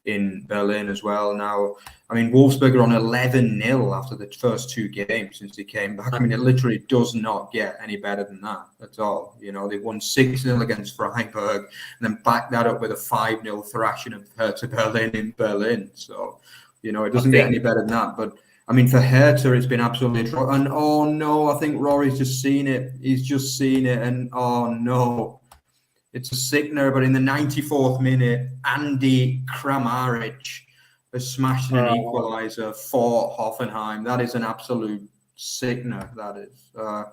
in Berlin as well. Now, I mean, Wolfsburg are on 11-0 after the first two games since they came back. I mean, it literally does not get any better than that at all. They won 6-0 against Freiburg and then backed that up with a 5-0 thrashing of Hertha Berlin in Berlin. So, it doesn't get any better than that. But I mean, for Hertha, it's been absolutely and oh no, I think Rory's just seen it. He's just seen it, and oh no. It's a sickener, but in the 94th minute, Andy Kramaric has smashed an equalizer for Hoffenheim. That is an absolute sickener, that is. It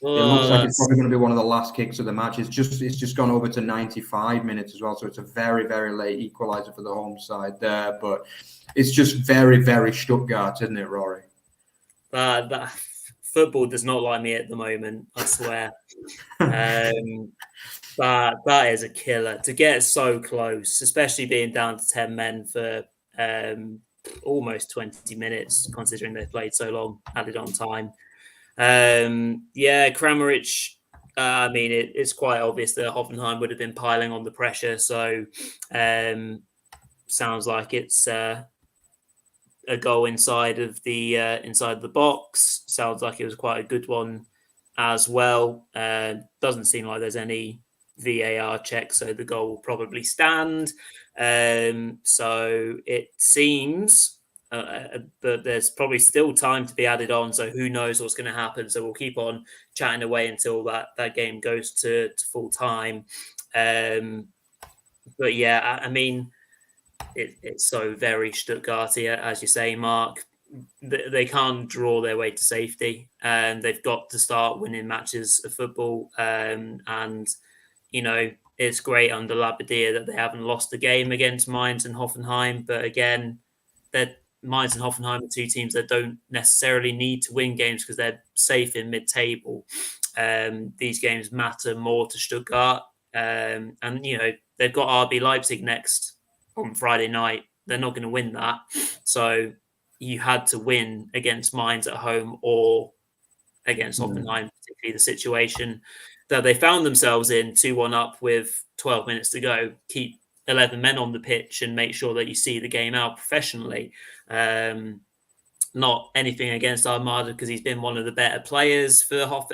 looks like it's probably going to be one of the last kicks of the match. It's just gone over to 95 minutes as well, so it's a very, very late equalizer for the home side there. But it's just very, very Stuttgart, isn't it, Rory? That football does not like me at the moment, I swear. That is a killer to get so close, especially being down to 10 men for almost 20 minutes, considering they've played so long, added on time. Kramaric, I mean, it's quite obvious that Hoffenheim would have been piling on the pressure. So sounds like it's a goal inside the box. Sounds like it was quite a good one as well. Doesn't seem like there's any VAR check, so the goal will probably stand. So it seems that there's probably still time to be added on, so who knows what's going to happen. So we'll keep on chatting away until that game goes to full time. But yeah, I mean, it's so very Stuttgarty, as you say, Mark. They can't draw their way to safety, and they've got to start winning matches of football. And it's great under Labbadia that they haven't lost the game against Mainz and Hoffenheim. But again, Mainz and Hoffenheim are two teams that don't necessarily need to win games because they're safe in mid-table. These games matter more to Stuttgart. And they've got RB Leipzig next on Friday night. They're not going to win that. So you had to win against Mainz at home or against Hoffenheim, particularly the situation that they found themselves in, 2-1 up with 12 minutes to go. Keep 11 men on the pitch and make sure that you see the game out professionally. Not anything against Armada because he's been one of the better players for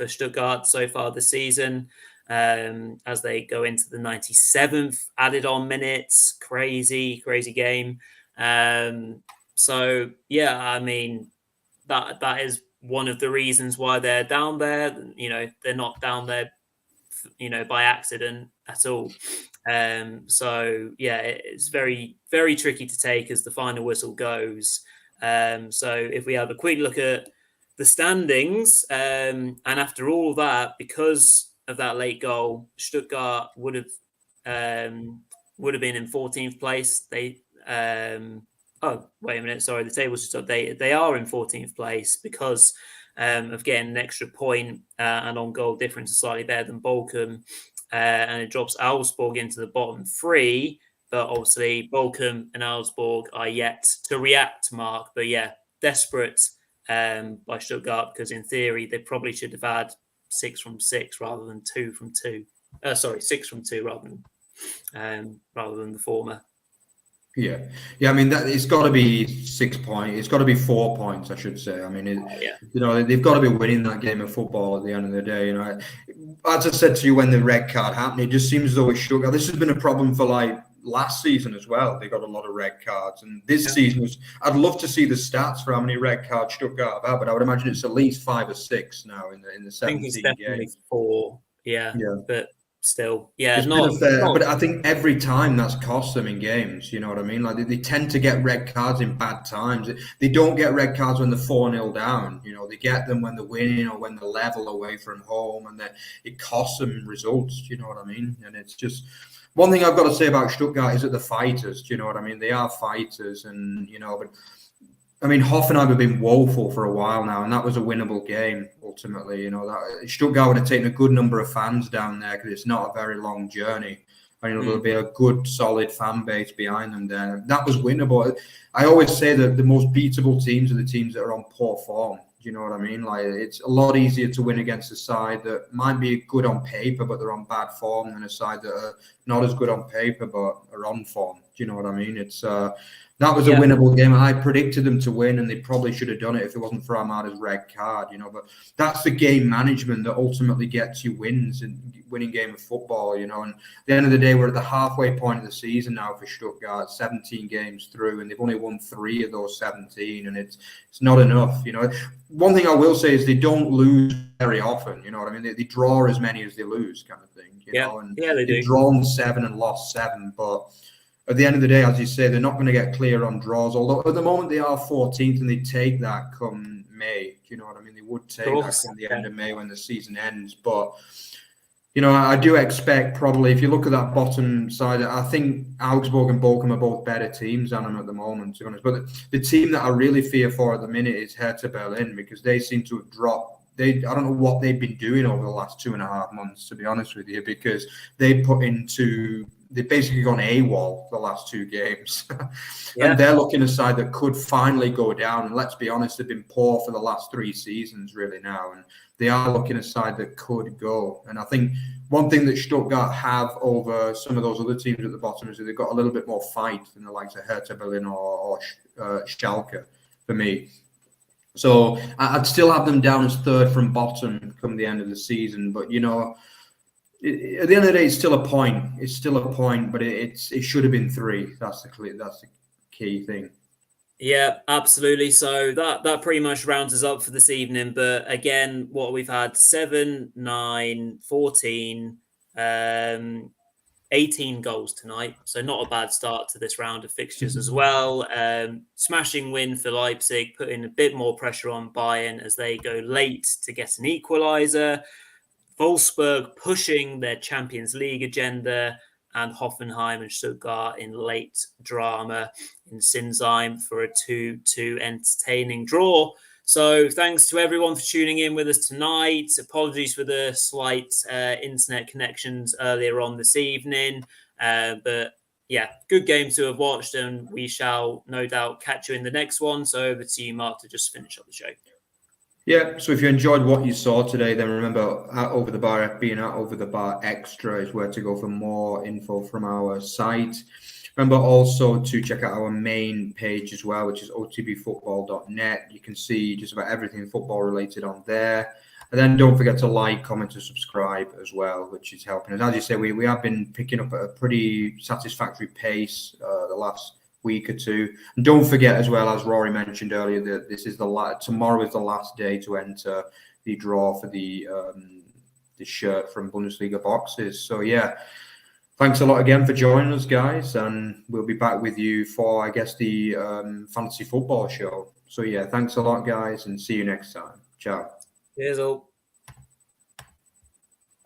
Stuttgart so far this season. As they go into the 97th added on minutes, crazy game. So yeah, I mean that is one of the reasons why they're down there. They're not down there, by accident at all. So yeah, it's very, very tricky to take as the final whistle goes. So if we have a quick look at the standings, and after all that, because of that late goal, Stuttgart would have been in 14th place. Oh, wait a minute. Sorry, the table's just updated. They are in 14th place because of getting an extra point and on goal difference is slightly better than Bochum. And it drops Augsburg into the bottom three. But obviously, Bochum and Augsburg are yet to react, Mark. But yeah, desperate by Stuttgart because in theory, they probably should have had 6 from 6 rather than 2 from 2. 6 from 2 rather than the former. Yeah. I mean, it's got to be 6 points. It's got to be 4 points, I should say. I mean, they've got to be winning that game of football at the end of the day. As I said to you when the red card happened, it just seems as though it's Stuttgart. This has been a problem for last season as well. They got a lot of red cards, and this season I'd love to see the stats for how many red cards Stuttgart have had, but I would imagine it's at least 5 or 6 now in the 17 I think it's definitely games. 4. Yeah. But still, it's not fair. But I think every time that's cost them in games. You know what I mean? Like they tend to get red cards in bad times. They don't get red cards when they're 4-0 down. They get them when they're winning or when they're level away from home, and it costs them results. You know what I mean? And it's just one thing I've got to say about Stuttgart is that they're fighters. Do you know what I mean? They are fighters, and but I mean, Hoffenheim have been woeful for a while now, and that was a winnable game ultimately. You know, that Stuttgart would have taken a good number of fans down there because it's not a very long journey. And, you know, there'll be a good, solid fan base behind them there. That was winnable. I always say that the most beatable teams are the teams that are on poor form. Do you know what I mean? Like, it's a lot easier to win against a side that might be good on paper, but they're on bad form, than a side that are not as good on paper, but are on form. Do you know what I mean? It's that was a winnable game. I predicted them to win, and they probably should have done it if it wasn't for Armada's red card, you know. But that's the game management that ultimately gets you wins in winning game of football, you know. And at the end of the day, we're at the halfway point of the season now for Stuttgart, 17 games through, and they've only won 3 of those 17, and it's not enough, you know. One thing I will say is they don't lose very often, you know what I mean? They draw as many as they lose, kind of thing, you know. And they do. they've drawn 7 and lost 7, but at the end of the day, as you say, they're not going to get clear on draws. Although at the moment they are 14th, and they take that come May. Do you know what I mean? They would take that come the end of May when the season ends. But, you know, I do expect probably, if you look at that bottom side, I think Augsburg and Bochum are both better teams than them at the moment, to be honest. But the team that I really fear for at the minute is Hertha Berlin, because they seem to have dropped. I don't know what they've been doing over the last 2.5 months, to be honest with you, because they've basically gone AWOL the last 2 games. And they're looking a side that could finally go down. And let's be honest, they've been poor for the last 3 seasons really now. And they are looking a side that could go. And I think one thing that Stuttgart have over some of those other teams at the bottom is that they've got a little bit more fight than the likes of Hertha Berlin or Schalke for me. So I'd still have them down as 3rd from bottom come the end of the season. But, you know, at the end of the day, it's still a point. It's still a point, but it should have been 3. That's the key thing. Yeah, absolutely. So that pretty much rounds us up for this evening. But again, what we've had 7, 9, 14, 18 goals tonight. So not a bad start to this round of fixtures as well. Smashing win for Leipzig, putting a bit more pressure on Bayern as they go late to get an equalizer. Wolfsburg pushing their Champions League agenda, and Hoffenheim and Stuttgart in late drama in Sinsheim for a 2-2 entertaining draw. So thanks to everyone for tuning in with us tonight. Apologies for the slight internet connections earlier on this evening. But yeah, good game to have watched, and we shall no doubt catch you in the next one. So over to you, Mark, to just finish up the show. Yeah, so if you enjoyed what you saw today, then remember at Over the Bar FB and at Over the Bar Extra is where to go for more info from our site. Remember also to check out our main page as well, which is otbfootball.net. You can see just about everything football related on there. And then don't forget to like, comment, and subscribe as well, which is helping us. As you say, we have been picking up at a pretty satisfactory pace the last week or 2. And don't forget as well, as Rory mentioned earlier, that this is tomorrow is the last day to enter the draw for the shirt from Bundesliga boxes. So yeah, thanks a lot again for joining us, guys, and we'll be back with you for, I guess, the fantasy football show. So yeah, thanks a lot, guys, and see you next time. Ciao. Cheers all.